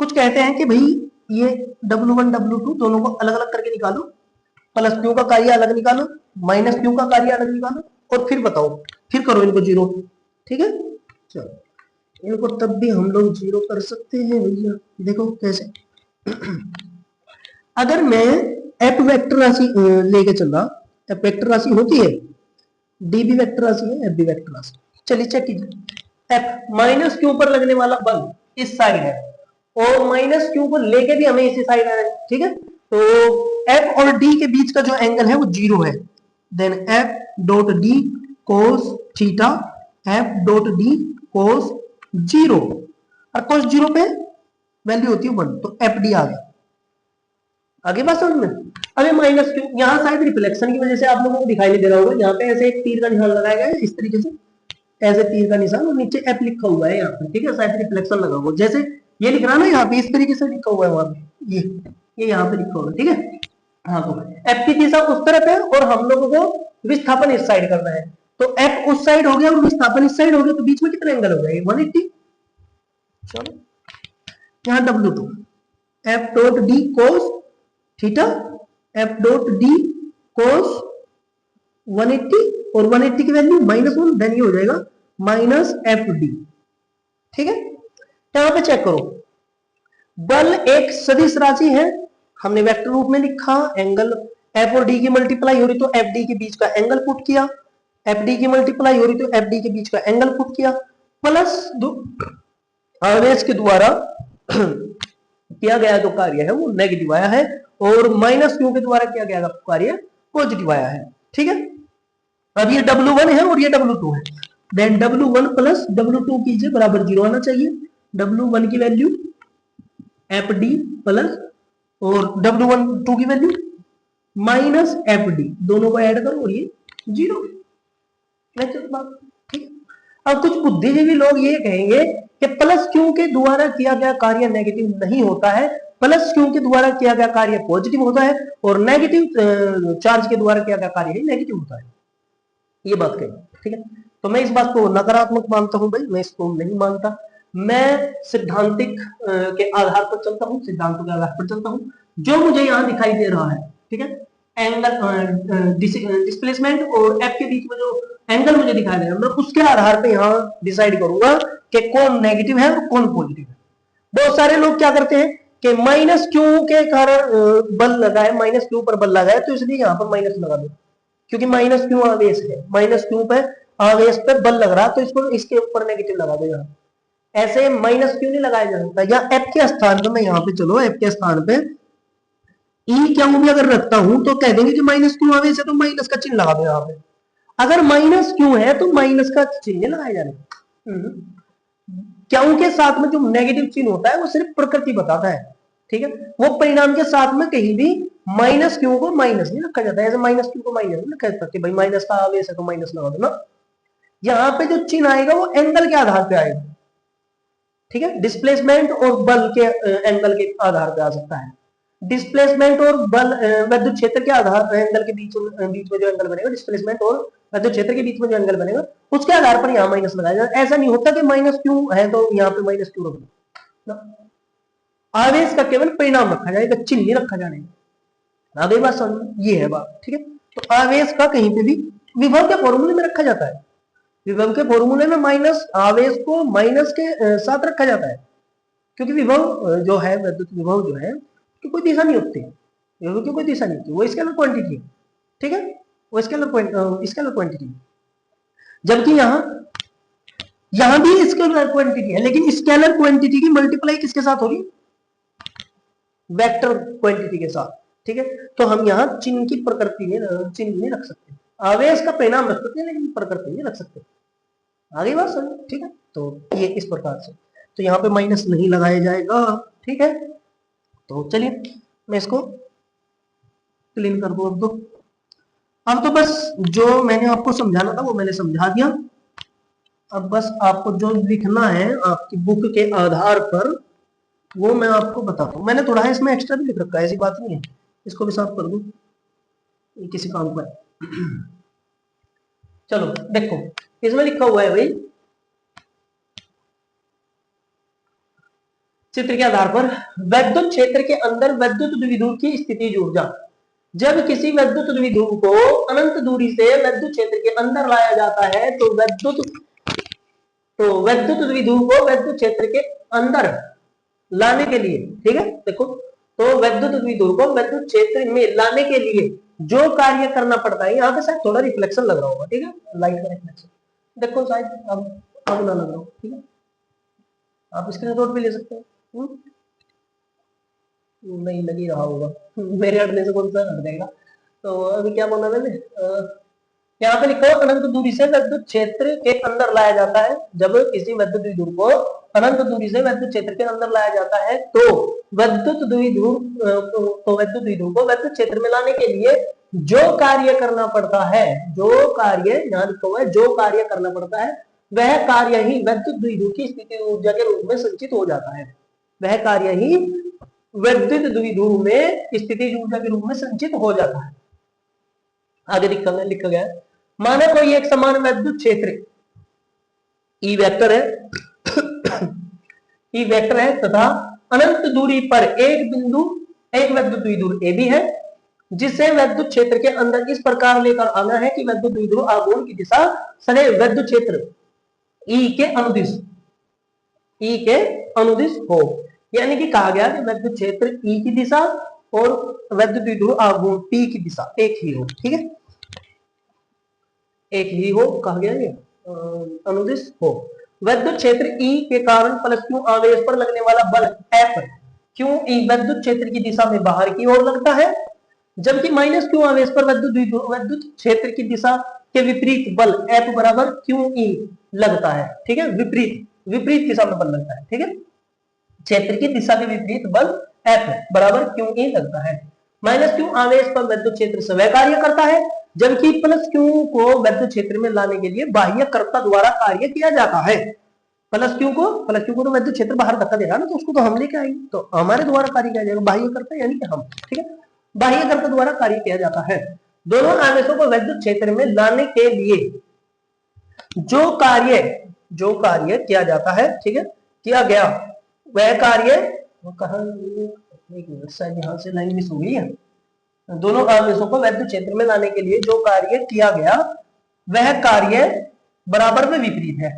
Speaker 1: कुछ कहते हैं कि भाई ये W1 W2 दोनों को अलग अलग करके निकालो, प्लस क्यू का कार्य अलग निकालो, माइनस क्यू का कार्य अलग निकालो, और फिर बताओ, फिर करो इनको जीरो, ठीक है। चलो इनको तब भी हम लोग जीरो कर सकते हैं भैया, देखो कैसे। अगर मैं एफ वेक्टर राशि लेके चला, एफ वेक्टर राशि होती है, डी भी वेक्टर राशि है, एफ भी वेक्टर राशि। चलिए चेक कीजिए, एफ माइनस क्यू पर लगने वाला बल इस साइड है और माइनस क्यू को लेके भी हमें इसी साइड आना है, ठीक है। तो एफ और डी के बीच का जो एंगल है वो जीरो है। Then F dot D cos theta, F dot D cos zero, और कोस जीरो पे वैल्यू होती है 1, तो एफ डी आ गया। आगे बात समझ में। अभी माइनस क्यू, यहाँ शायद रिफ्लेक्शन की वजह से आप लोगों को दिखाई नहीं दे रहा होगा, यहाँ पे ऐसे एक तीर का निशान लगाया गया है इस तरीके से, ऐसे तीर का निशान, और नीचे एफ लिखा हुआ है यहाँ पे, ठीक है। शायद रिफ्लेक्शन लगा हुआ, जैसे ये लिख रहा है ना यहाँ पे, इस तरीके से लिखा हुआ है वहां पे, ये यहाँ पे लिखा हुआ है, ठीक है। हाँ तो एफ की दिशा उस तरफ है और हम लोगों को विस्थापन इस साइड करना है, तो एफ उस साइड हो गया और विस्थापन इस साइड हो गया, तो बीच में कितना एंगल हो गया, 180। चलो यहाँ W2 F dot D cos theta, F dot D cos 180, और 180 की वैल्यू -1, देन ये हो जाएगा माइनस एफ डी, ठीक है। यहां पे चेक करो, बल एक सदिश राशि है, हमने वेक्टर रूप में लिखा, एंगल एफ और डी की मल्टीप्लाई हो रही तो एफ डी के बीच का एंगल पुट किया, एफ डी की मल्टीप्लाई हो रही तो एफ डी के बीच का एंगल पुट किया, प्लस आवेश के द्वारा किया गया जो कार्य है वो नेगेटिव आया है, और माइनस क्यू के द्वारा किया गया कार्य पॉजिटिव आया है, ठीक है। अब ये W1 है और ये W2 है, देन W1 प्लस W2 कीजिए बराबर 0 आना चाहिए। W1 की वैल्यू एफ डी प्लस, और W12 की वैल्यू माइनस एफ डी, दोनों को ऐड करो और ये 0, ठीक है। अब कुछ बुद्धिजीवी लोग ये कहेंगे कि प्लस क्यू के द्वारा किया गया कार्य नेगेटिव नहीं होता है, प्लस क्यू के द्वारा किया गया कार्य पॉजिटिव होता है, और नेगेटिव चार्ज के द्वारा किया गया कार्य नेगेटिव होता है, ये बात कही, ठीक है। तो मैं इस बात को नकारात्मक मानता हूं भाई, मैं इसको नहीं मानता, मैं सिद्धांतिक के आधार पर चलता हूं, सिद्धांतों के आधार पर चलता हूं, जो मुझे यहाँ दिखाई दे रहा है, ठीक है। एंगल डिस्प्लेसमेंट और एफ के बीच में जो एंगल मुझे दिखाई दे रहा है, मैं उसके आधार पे यहाँ डिसाइड करूंगा कि कौन नेगेटिव है और कौन पॉजिटिव है। बहुत सारे लोग क्या करते हैं कि माइनस क्यू के कारण बल लगा है, माइनस क्यू पर बल लगा है तो इसलिए यहाँ पर माइनस लगा दो, क्योंकि माइनस क्यू आवेश है, माइनस क्यू पे आवेश पे बल लग रहा है तो इसको इसके ऊपर नेगेटिव लगा दो यहाँ। ऐसे माइनस क्यू नहीं लगाया जा सकता, या एफ के स्थान पे मैं यहाँ पे, चलो एफ के स्थान पे ई क्या भी अगर रखता हूं तो कह देंगे कि माइनस क्यू आवेश है तो माइनस का चिन्ह लगा दो यहाँ पे। अगर माइनस क्यू है तो माइनस का चिन्ह लगाया जाएगा, क्यों के साथ में जो नेगेटिव चिन्ह होता है वो सिर्फ प्रकृति बताता है, ठीक है। वो परिणाम के साथ में कहीं भी माइनस क्यू को माइनस नहीं रखा जाता है, ऐसे माइनस क्यू को माइनस नहीं रखा जाता भाई माइनस का आवेश है तो माइनस लगा दो ना। यहाँ पे जो चिन्ह आएगा वो एंगल के आधार पे आएगा, ठीक है। डिस्प्लेसमेंट और बल के एंगल के आधार पर आ सकता है। डिस्प्लेसमेंट और बल विद्युत क्षेत्र के आधार एंगल के बीच में जो एंगल बनेगा, डिस्प्लेसमेंट और विद्युत क्षेत्र के बीच में जो एंगल बनेगा उसके आधार पर यहाँ माइनस लगाया जाए। ऐसा नहीं होता कि माइनस क्यू है तो यहाँ पे माइनस क्यू रखना, आवेश का केवल परिणाम रखा जाएगा, चिन्ह नहीं रखा जाएगा। आगे बात समझ, ये है बात, ठीक है। तो आवेश का कहीं पे भी विभव के फॉर्मूले में रखा जाता है, विभव के फॉर्मूले में माइनस, आवेश को माइनस के साथ रखा जाता है, क्योंकि विभव जो है, विद्युत विभव जो है तो कोई दिशा नहीं होती, विभव की कोई दिशा नहीं होती, वो स्केलर क्वांटिटी है, ठीक है, वो स्केलर क्वांटिटी। जबकि यहां भी स्केलर क्वांटिटी है, लेकिन स्केलर क्वांटिटी की मल्टीप्लाई किसके साथ होगी, वेक्टर क्वांटिटी के साथ, ठीक है। तो हम यहाँ चिन्ह की प्रकृति में चिन्ह नहीं रख सकते, आवेश का परिणाम रख सकते हैं लेकिन प्रकृति नहीं रख सकते। आगे बात समझ, ठीक है। तो ये इस प्रकार से, तो यहाँ पे माइनस नहीं लगाया जाएगा, ठीक है। तो चलिए मैं इसको क्लीन कर दूं। अब तो बस जो मैंने आपको समझाना था वो मैंने समझा दिया। अब बस आपको जो लिखना है आपकी बुक के आधार पर वो मैं आपको बताता हूँ। मैंने थोड़ा है इसमें एक्स्ट्रा भी लिख रखा है, ऐसी बात नहीं है, इसको भी साफ कर दूं, किसी काम का है। चलो देखो, इसमें लिखा हुआ है भाई, चित्र के आधार पर विद्युत क्षेत्र के अंदर विद्युत द्विध्रुव की स्थितिज ऊर्जा, जब किसी विद्युत द्विध्रुव को अनंत दूरी से विद्युत क्षेत्र के अंदर लाया जाता है तो विद्युत द्विध्रुव को विद्युत क्षेत्र के अंदर लाने के लिए, ठीक है, देखो, तो विद्युत द्विध्रुव को विद्युत क्षेत्र में लाने के लिए जो कार्य करना पड़ता है, यहाँ पे शायद थोड़ा रिफ्लेक्शन लग रहा होगा, ठीक है, लाइट का रिफ्लेक्शन, देखो शायद अब ना लग रहा हो, ठीक है, आप स्क्रीनशॉट भी ले सकते हैं। नहीं लग ही रहा होगा, मेरे हटने से कौन सा हट जाएगा। तो अभी क्या बोला मैंने, यहाँ पे लिखा हो अनंत दूरी से विद्युत क्षेत्र के अंदर लाया जाता है, जब किसी विद्युत द्विध्रुव को अनंत दूरी से विद्युत क्षेत्र के अंदर लाया जाता है तो विद्युत द्विध्रुव को विद्युत क्षेत्र में लाने के लिए जो कार्य करना पड़ता है, जो कार्य यहाँ लिखा हुआ है, जो कार्य करना पड़ता है वह कार्य ही विद्युत द्विध्रुव की स्थिति ऊर्जा के रूप में संचित हो जाता है, वह कार्य ही विद्युत द्विध्रुव में स्थिति ऊर्जा के रूप में संचित हो जाता है। आगे लिखा गया है, माना कोई एक समान विद्युत क्षेत्र ई वेक्टर है तथा अनंत दूरी पर एक विद्युत द्विध्रुव ए भी है, जिसे विद्युत क्षेत्र के अंदर इस प्रकार लेकर आना है कि विद्युत द्विध्रुव आघूर्ण की दिशा सदैव विद्युत क्षेत्र ई के अनुदिश हो। यानी कि कहा गया कि विद्युत क्षेत्र ई की दिशा और विद्युत द्विध्रुव आघूर्ण पी की दिशा एक ही हो, ठीक है, एक ही हो, कहा गया ये अनुदिश हो। विद्युत क्षेत्र ई के कारण प्लस क्यू आवेश पर लगने वाला बल F क्यू ई विद्युत क्षेत्र की दिशा में बाहर की ओर लगता है, जबकि माइनस क्यू आवेश पर विद्युत क्षेत्र की दिशा के विपरीत बल F बराबर क्यू ई लगता है, ठीक है, विपरीत दिशा में बल लगता है, ठीक है, क्षेत्र की दिशा के विपरीत बल F बराबर क्यू ई लगता है। माइनस क्यू आवेश पर विद्युत क्षेत्र स्वयं कार्य करता है, जबकि प्लस क्यू को विद्युत क्षेत्र में लाने के लिए बाह्य कर्ता द्वारा कार्य किया जाता है। प्लस क्यू को तो विद्युत क्षेत्र बाहर धक्का दे रहा है ना, तो उसको तो हम लेके आएंगे, तो हमारे द्वारा कार्य किया जाएगा, बाह्य कर्ता यानी कि हम, ठीक है, बाह्य कर्ता द्वारा कार्य किया जाता है। दोनों आवेशों को विद्युत क्षेत्र में लाने के लिए जो कार्य किया जाता है, ठीक है, किया गया वह कार्य, शायद यहाँ से लाइन मिस हो गई है, दोनों आवेशों को विद्युत क्षेत्र में लाने के लिए जो कार्य किया गया वह कार्य बराबर में विपरीत है।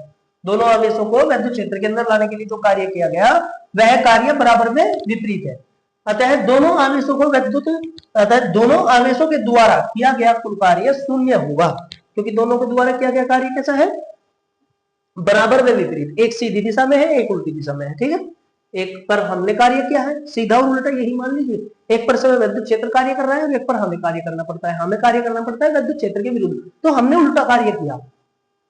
Speaker 1: दोनों आवेशों को विद्युत क्षेत्र के अंदर लाने के लिए जो कार्य किया गया वह कार्य बराबर में विपरीत है। अतः दोनों आवेशों के द्वारा किया गया कुल कार्य शून्य होगा, क्योंकि दोनों के द्वारा किया गया कार्य कैसा है, बराबर में विपरीत, एक सीधी दिशा में है, एक उल्टी दिशा में है, ठीक है, एक पर हमने कार्य किया है सीधा और उल्टा, यही मान लीजिए, एक पर समय विद्युत क्षेत्र कार्य कर रहा है और एक पर हमें कार्य करना पड़ता है, विद्युत क्षेत्र के विरुद्ध, तो हमने उल्टा कार्य किया,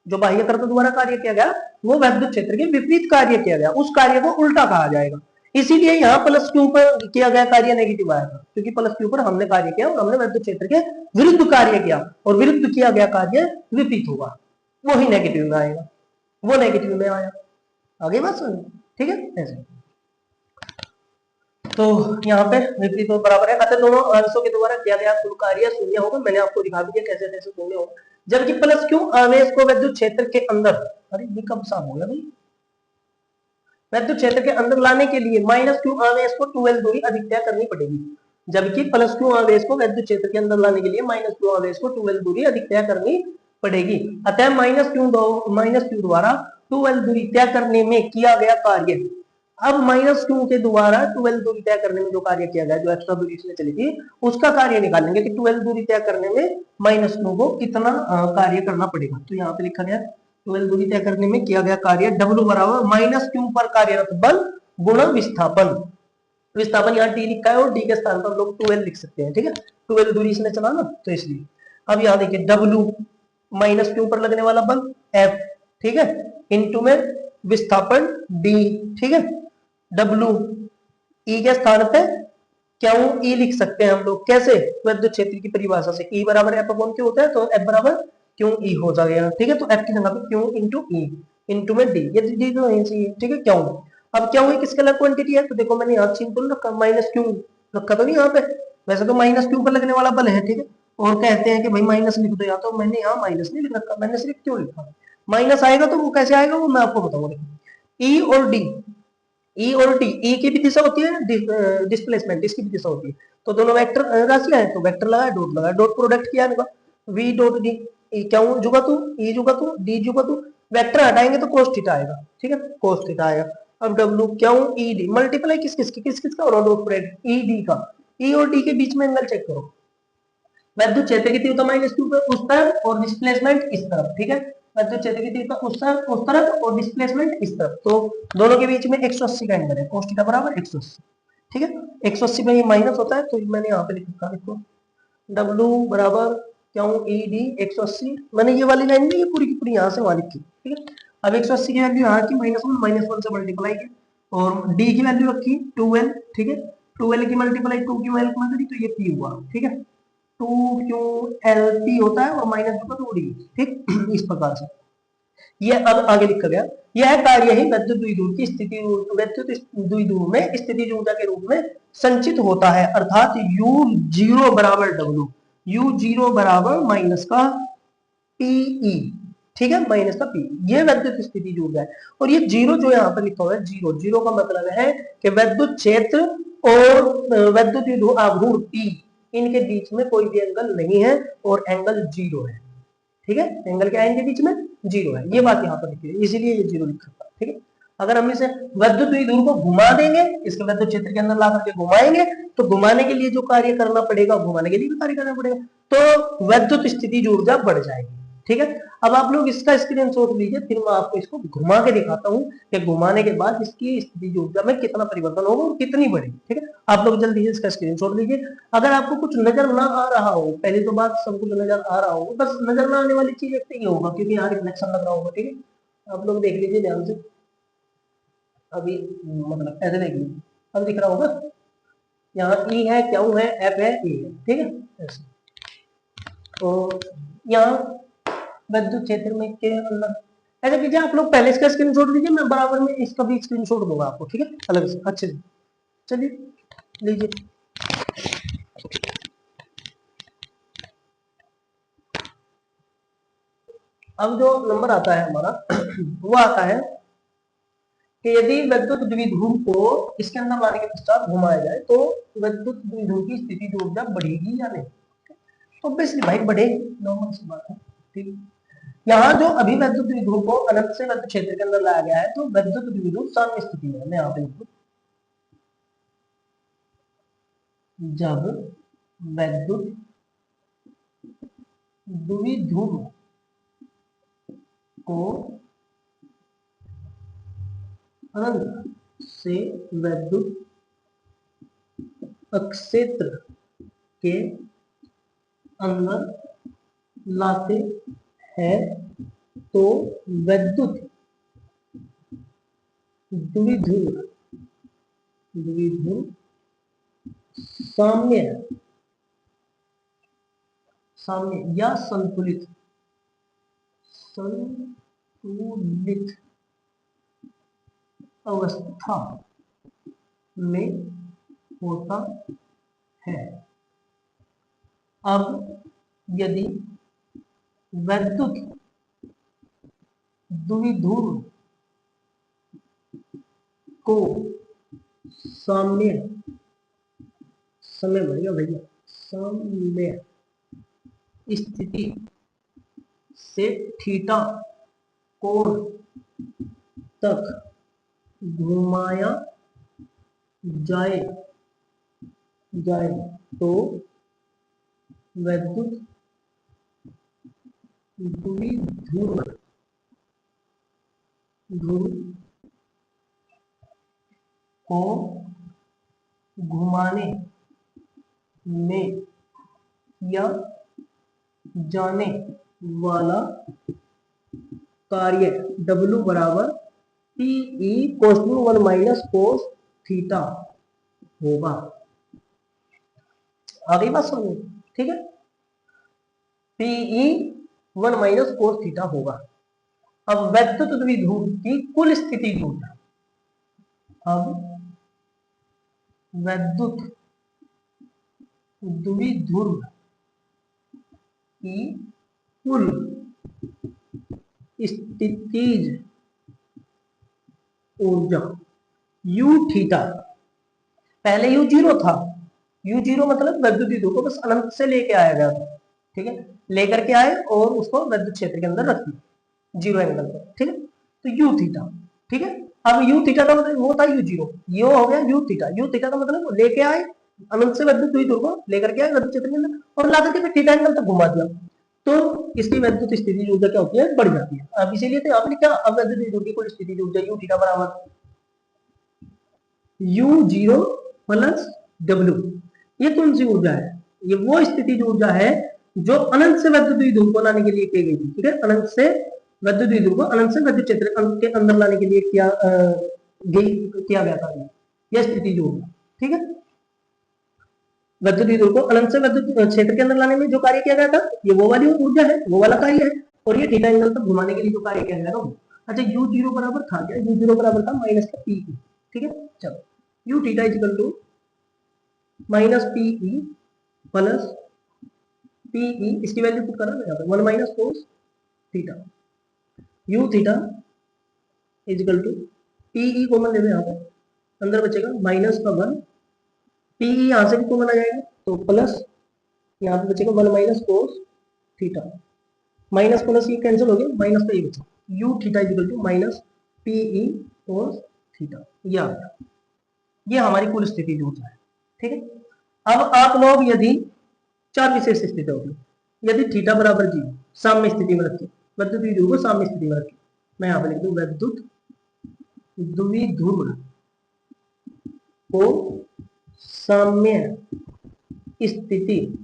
Speaker 1: जो बाह्य कर्ता द्वारा कार्य किया गया वो विद्युत क्षेत्र के विपरीत कार्य किया गया, उस कार्य को उल्टा कहा जाएगा। इसीलिए यहाँ प्लस क्यू पर किया गया कार्य नेगेटिव आया था, क्योंकि प्लस क्यू पर हमने कार्य किया और हमने विद्युत क्षेत्र के विरुद्ध कार्य किया, और विरुद्ध किया गया कार्य विपरीत होगा, वो ही नेगेटिव में आएगा, वो नेगेटिव में आया। आगे बात सुन, ठीक है। ठीक है ऐसे। तो यहाँ पे विपरीत और बराबर है, अतः दोनों अंशों के द्वारा किया गया कुल कार्य शून्य होगा। मैंने आपको दिखा भी दिया कैसे कैसे शून्य होगा। जबकि प्लस क्यू आवेश को विद्युत क्षेत्र के अंदर, अरे ये कब साफ हो गया भाई, विद्युत क्षेत्र के अंदर लाने के लिए माइनस क्यू आवेश को 2L दूरी अधिक तय करनी पड़ेगी। जबकि प्लस क्यू आवेश को विद्युत क्षेत्र के अंदर लाने के लिए माइनस क्यू आवेश को 2L दूरी अधिक तय करनी पड़ेगी। अतः माइनस क्यू द्वारा 2L दूरी तय करने में किया गया कार्य, अब माइनस क्यू के द्वारा 2L दूरी तय करने में जो कार्य किया गया, जो एक्स्ट्रा दूरी इसमें चली थी, उसका कार्य निकालेंगे कि 2L दूरी तय करने में माइनस क्यू को कितना कार्य करना पड़ेगा। तो यहाँ पे लिखा गया 2L दूरी तय करने में किया गया कार्य W बराबर माइनस क्यू पर कार्यरत बल गुणा विस्थापन। विस्थापन यहाँ T लिखा है और D के स्थान पर हम लोग 2L लिख सकते हैं, ठीक है। 2L दूरी इसने चला ना, तो इसलिए अब यहाँ देखिए W माइनस क्यू पर लगने वाला बल F, ठीक है, इंटू में विस्थापन D, ठीक है। W E के स्थान पे क्यू E लिख सकते हैं हम लोग, कैसे, विद्युत क्षेत्र की परिभाषा से E बराबर F अपॉन Q होता है, तो F बराबर क्यू E हो जाएगा, ठीक है। तो F की जगह पे Q इंटू E इंटू में D, ये D तो यही चाहिए, ठीक है। क्यू, अब क्यू ही किसके लिए क्वांटिटी है, तो देखो मैंने यहाँ सिंपल रखा, माइनस क्यू रखा तो नहीं यहाँ पे, वैसे तो माइनस क्यू पर लगने वाला बल है, ठीक है। और कहते हैं कि भाई माइनस लिख दो, या तो मैंने यहाँ माइनस नहीं लिख रखा, मैंने सिर्फ क्यों लिखा। माइनस आएगा तो वो कैसे आएगा वो मैं आपको बताऊंगा। ई और डी, ई और टी, ई की भी दिशा होती है डिस्प्लेसमेंट, इसकी भी दिशा होती है, तो दोनों वेक्टर राशियां हैं, तो वेक्टर लगाया, डॉट लगाया, डॉट प्रोडक्ट किया इनका, वी डॉट डी, क्या जुगा तू, ई जुगा तू, डी जुगा तू, वेक्टर हटाएंगे तो cos थीटा आएगा, ठीक है, cos थीटा आएगा। अब डब्ल्यू क्यों ई डी मल्टीप्लाई किस किस का, और डॉट प्रोडक्ट ई डी का, ई और डी के बीच में एंगल चेक करो, विद्युत क्षेत्र की तीव्रता माइनस क्यू उस तरफ और डिस्प्लेसमेंट इस तरफ, ठीक है। विद्युत क्षेत्र की तीव्रता उस तरफ और डिस्प्लेसमेंट इस तरफ, तो दोनों के बीच में 180 का एंगल है, cos थीटा बराबर 180, ठीक है। 180 में ये माइनस होता है, तो मैंने यहाँ पे लिख रखा है, देखो W बराबर क्यों ई डी 180, मैंने ये वाली लाइन नहीं, ये पूरी की पूरी यहाँ से वहां लिखी, ठीक है। अब 180 की वैल्यू यहाँ की -1 से मल्टीप्लाई की, और डी की वैल्यू रखी 2L, ठीक है। 2L की मल्टीप्लाई 2QL में करी तो ये P हुआ, ठीक है। 2QLP होता है और माइनस होगा तो डी, ठीक। इस प्रकार से ये अब आगे लिखा गया, यह कार्य ही विद्युत द्विध्रुव की स्थिति, विद्युत द्विध्रुव में स्थिति ऊर्जा के रूप में संचित होता है, अर्थात U0 बराबर W, U0 बराबर माइनस का PE, ठीक है, माइनस का P, ये विद्युत स्थिति ऊर्जा है। और ये जीरो जो यहाँ पर लिखा हुआ है, जीरो, जीरो का मतलब है कि विद्युत क्षेत्र और विद्युत द्विध्रुव आघूर्ण P, इनके बीच में कोई भी एंगल नहीं है और एंगल जीरो है, ठीक है। एंगल क्या है इनके बीच में, जीरो है, ये बात यहाँ पर लिखी है, इसीलिए ये जीरो लिखा है, ठीक है। अगर हम इसे विद्युत द्विध्रुव को घुमा देंगे, इसके विद्युत क्षेत्र के अंदर ला करके घुमाएंगे, तो घुमाने के लिए जो कार्य करना पड़ेगा, घुमाने के लिए भी कार्य करना पड़ेगा, तो विद्युत स्थिति ऊर्जा बढ़ जाएगी, ठीक है। अब आप लोग इसका स्क्रीनशॉट लीजिए, फिर मैं आपको इसको घुमा के दिखाता हूँ कि घुमाने के बाद इसकी स्थिति ऊर्जा में कितना परिवर्तन होगा और कितनी बढ़ेगी, ठीक है। आप लोग जल्दी से इसका स्क्रीनशॉट लीजिए। अगर आपको कुछ नजर ना आ रहा हो, पहले तो बात सब कुछ नजर आ रहा हो, बस नजर ना आने वाली चीज एक ही होगा, क्योंकि यहाँ रिफ्लेक्शन लग रहा होगा, ठीक है। आप लोग देख लीजिए ध्यान से, अभी मतलब ऐसे देख लीजिए, अब दिख रहा होगा, यहाँ ई है, क्यू है, एफ है, ए है, ठीक है ऐसे। तो यहाँ विद्युत क्षेत्र में के अंदर ऐसा कीजिए, आप लोग पहले इसका स्क्रीनशॉट लीजिए, मैं बराबर में इसका भी स्क्रीनशॉट दूंगा आपको, ठीक है, अलग से अच्छे से, चलिए लीजिए। अब जो नंबर आता है हमारा वो आता है कि यदि विद्युत द्विध्रुव को इसके अंदर लाने के पश्चात घुमाया जाए तो विद्युत द्विध्रुव की स्थिति ऊर्जा बढ़ेगी या नहीं, तो ऑब्वियसली भाई बढ़ेगी, नॉर्मल सी बात है, ठीक। यहाँ जो अभी विद्युत द्विध्रुव को अनंत से विद्युत क्षेत्र के अंदर लाया गया है, तो विद्युत द्विध्रुव साम्य स्थिति में, मैं यहाँ पे लिखूं, जब विद्युत द्विध्रुव को अनंत से विद्युत क्षेत्र के अंदर लाते हैं तो विद्युत द्विध्रुव द्विध्रुव साम्य साम्य या संतुलित संतुलित अवस्था में होता है। अब यदि वैद्युत द्विध्रुव को साम्य समय बढ़िया भैया साम्य स्थिति से थीटा कोण तक घुमाया जाए तो वैद्युत द्विध्रुव को घुमाने में किया जाने वाला कार्य W बराबर PE cos 1 minus cos theta होगा। आगे बात समझो, ठीक है। PE 1 माइनस कोस थीटा होगा। अब वैद्युत द्विध्रुव की कुल स्थिति ऊर्जा, अब वैद्युत द्विध्रुव की कुल स्थितिज ऊर्जा U थीटा, पहले U जीरो था, U जीरो मतलब वैद्युत द्विध्रुव को बस अनंत से लेके आया गया था, ठीक है, लेकर के आए और उसको वैद्युत क्षेत्र के अंदर रख दिया जीरो एंगल पर, ठीक है, तो U थीटा, ठीक है। अब U थीटा का मतलब वो था U जीरो, ये हो गया U थीटा। U थीटा का मतलब लेके आए अनंत से वैद्युत द्विध्रुव को लेकर के आए वैद्युत क्षेत्र के अंदर और ला करके फिर थीटा एंगल तक घुमा दिया, तो इसकी वैद्युत स्थिति ऊर्जा क्या होती है, बढ़ जाती है। अब इसीलिए तो आपने क्या, अब वैद्युत द्विध्रुव की कुल स्थिति ऊर्जा U थीटा बराबर U0 प्लस W। ये कौन सी ऊर्जा है, ये वो स्थिति ऊर्जा है जो अनंत से वैद्युत द्विध्रुव को लाने के लिए की गई थी, ठीक है, अनंत से वैद्युत द्विध्रुव को अनंत से वैद्युत क्षेत्र के अंदर लाने के लिए किया गया था यह स्थिति ऊर्जा, ठीक है। वैद्युत द्विध्रुव को अनंत से वैद्युत क्षेत्र के अंदर लाने में जो कार्य किया गया था ये वो वाली ऊर्जा है, वो वाला कार्य है, और ये थीटा एंगल तक घुमाने के लिए जो कार्य किया गया था। अच्छा U0 बराबर था क्या, U0 बराबर था माइनस का PE, ठीक है। चलो U theta equal to minus PE plus PE, इसकी वैल्यू पुट करा यहाँ पर 1 minus cos theta, U theta equal to PE common ले लो यहाँ पर, अंदर बचेगा माइनस का 1, PE यहाँ से भी कॉमन आ जाएगा तो प्लस यहाँ पे बचेगा 1 minus cos theta, minus plus ये कैंसिल हो गया, माइनस का ये बचा, U theta equal to minus PE cos theta, ये आ गया, ये हमारी कुल स्थिति ऊर्जा है, ठीक है। अब आप लोग यदि चार विशेष स्थिति होगी, यदि थीटा बराबर 0 साम्य स्थिति में रखिए, वैद्युत द्विध्रुव को साम्य स्थिति में रखिए, मैं यहाँ पे लिख दूं वैद्युत द्विध्रुव को साम्य स्थिति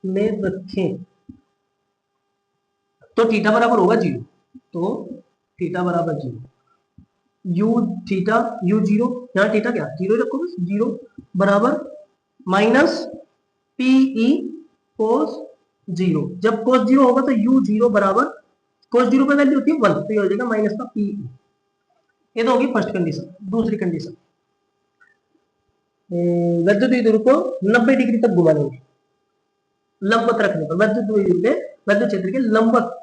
Speaker 1: में रखें तो थीटा बराबर होगा 0, तो थीटा बराबर 0, U थीटा U0, यहाँ थीटा क्या 0 रखो बस, 0 बराबर माइनस PE cos 0, जब cos 0 होगा तो U0 बराबर cos 0 पे वैल्यू होती है 1, तो ये हो जाएगा माइनस का PE। ये तो होगी फर्स्ट कंडीशन। दूसरी कंडीशन, वैद्युत द्विध्रुव को 90 डिग्री तक घुमा देंगे लंबवत रखने पर, वैद्युत द्विध्रुव के वैद्युत क्षेत्र के लंबवत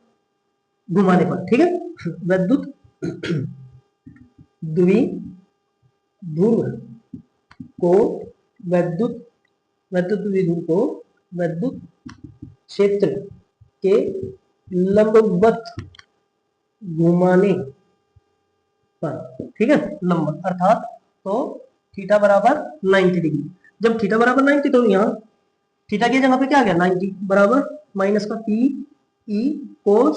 Speaker 1: घुमाने पर, ठीक है। वैद्युत द्विध्रुव को वैद्युत द्विध्रुव को वैद्युत क्षेत्र के लंबवत घुमाने पर, ठीक है, लंबवत अर्थात तो थीटा बराबर 90 डिग्री, जब थीटा बराबर 90 तो यहाँ थीटा की जगह पे क्या आ गया 90 बराबर माइनस का PE cos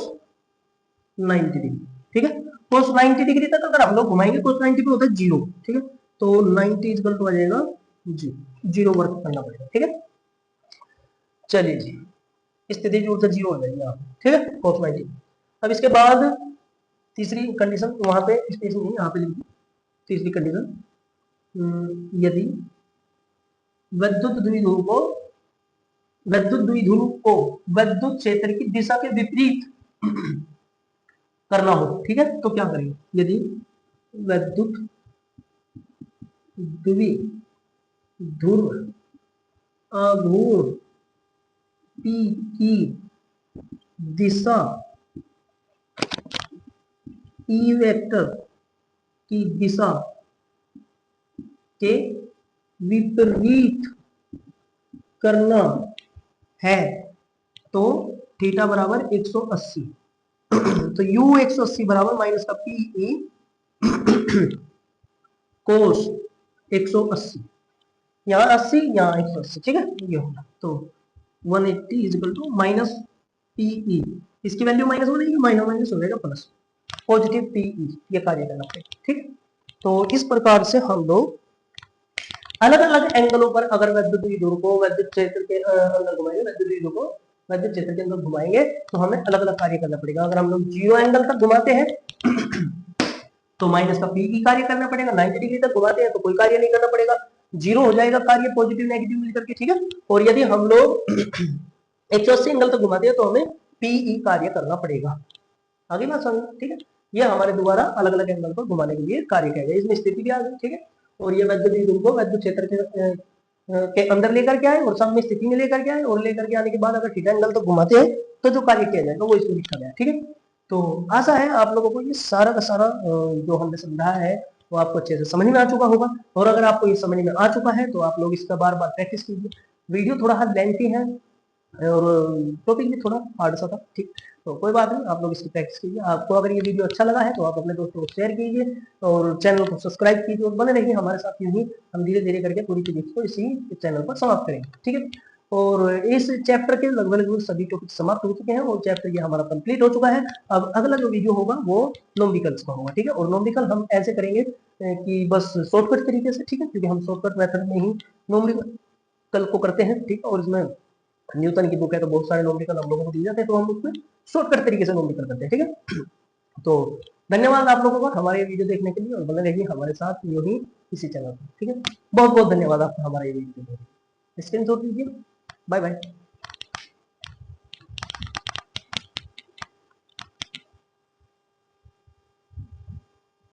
Speaker 1: 90 डिग्री, ठीक है। cos 90 डिग्री तक अगर हम लोग घुमाएंगे cos 90 पे होता है 0, ठीक है, तो 90 इक्वल टू आ जाएगा 0 वर्क करना पड़ेगा, ठीक है। चलिए जी, स्थिति ऊर्जा 0 हो जाएगी यहाँ, ठीक है, cos 90। अब इसके बाद तीसरी कंडीशन, वहां पे स्पेस नहीं, यहाँ पे लिखिए तीसरी कंडीशन, यदि वैद्युत द्विध्रुव को वैद्युत क्षेत्र की दिशा के विपरीत करना हो, ठीक है, तो क्या करेंगे, यदि वैद्युत द्विध्रुव आघूर्ण P की दिशा E वेक्टर की दिशा के विपरीत करना है तो थीटा बराबर 180। तो U 180 बराबर माइनस का PE कोस 180, यहाँ 80 यहाँ 180, ठीक है, ये होगा। तो 180 is equal to minus PE, इसकी वैल्यू माइनस हो जाएगी, माइनस माइनस हो जाएगा प्लस, पॉजिटिव पीई, ये कार्य करना पड़ेगा, ठीक। तो इस प्रकार से हम लोग अलग अलग एंगलों पर अगर विद्युत द्विध्रुव को विद्युत क्षेत्र के अंदर घुमाएंगे, विद्युत द्विध्रुव को विद्युत क्षेत्र के अंदर घुमाएंगे तो हमें अलग अलग कार्य करना पड़ेगा। अगर हम लोग 0 एंगल तक घुमाते हैं तो माइनस का पी कार्य करना पड़ेगा, 90 डिग्री तक घुमाते हैं तो कोई कार्य नहीं करना पड़ेगा, जीरो हो जाएगा कार्य पॉजिटिव नेगेटिव मिलकर के, ठीक है। और यदि हम लोग 180 एंगल तक घुमाते हैं तो हमें पीई कार्य करना पड़ेगा। आगे बात समझ, ठीक है। ये हमारे द्वारा अलग अलग एंगल पर घुमाने के लिए कार्य किया गया, इसमें स्थिति भी आ गई, ठीक है। और ये विद्युत द्विध्रुव को विद्युत क्षेत्र के अंदर लेकर के आए और सब में स्थिति में लेकर के आए, और लेकर के आने के बाद अगर थीटा एंगल तक घुमाते हैं तो जो कार्य किया जाएगा वो इसमें लिखा गया है, ठीक है। तो आशा है आप लोगों को ये सारा का सारा जो हमने समझाया है वो आपको अच्छे से समझ में आ चुका होगा। और अगर आपको ये समझ में आ चुका है तो आप लोग इसका बार बार प्रैक्टिस कीजिए। वीडियो थोड़ा लेंथी है और टॉपिक भी थोड़ा हार्ड सा था, ठीक। तो कोई बात नहीं, आप लोग इसकी प्रैक्टिस कीजिए। आपको अगर ये वीडियो अच्छा लगा है तो आप अपने दोस्तों को शेयर कीजिए और चैनल को सब्सक्राइब कीजिए और बने रहिए हमारे साथ, यूं ही हम धीरे धीरे करके पूरी फिजिक्स को इसी चैनल पर समाप्त करेंगे, ठीक है। और इस चैप्टर के लगभग सभी टॉपिक समाप्त हो चुके हैं और चैप्टर ये हमारा कंप्लीट हो चुका है। अब अगला जो वीडियो होगा वो नोमेरिकल्स का होगा, ठीक है। और नोमेरिकल हम ऐसे करेंगे कि बस शॉर्टकट तरीके से, ठीक है, क्योंकि हम शॉर्टकट मेथड में ही नोमेरिकल को करते हैं, ठीक है। और इसमें न्यूटन की बुक है तो बहुत सारे नोमेरिकल हम लोगों को दिए जाते हैं, तो हम उसमें शॉर्टकट तरीके से नोमेरिकल करते हैं, ठीक है। तो धन्यवाद आप लोगों का हमारे वीडियो देखने के लिए और बने रहिए हमारे साथ यूं ही इसी चैनल पर, ठीक है। बहुत बहुत धन्यवाद आपका हमारा ये वीडियो देखने के लिए। स्क्रीन शॉट लीजिए। Bye bye.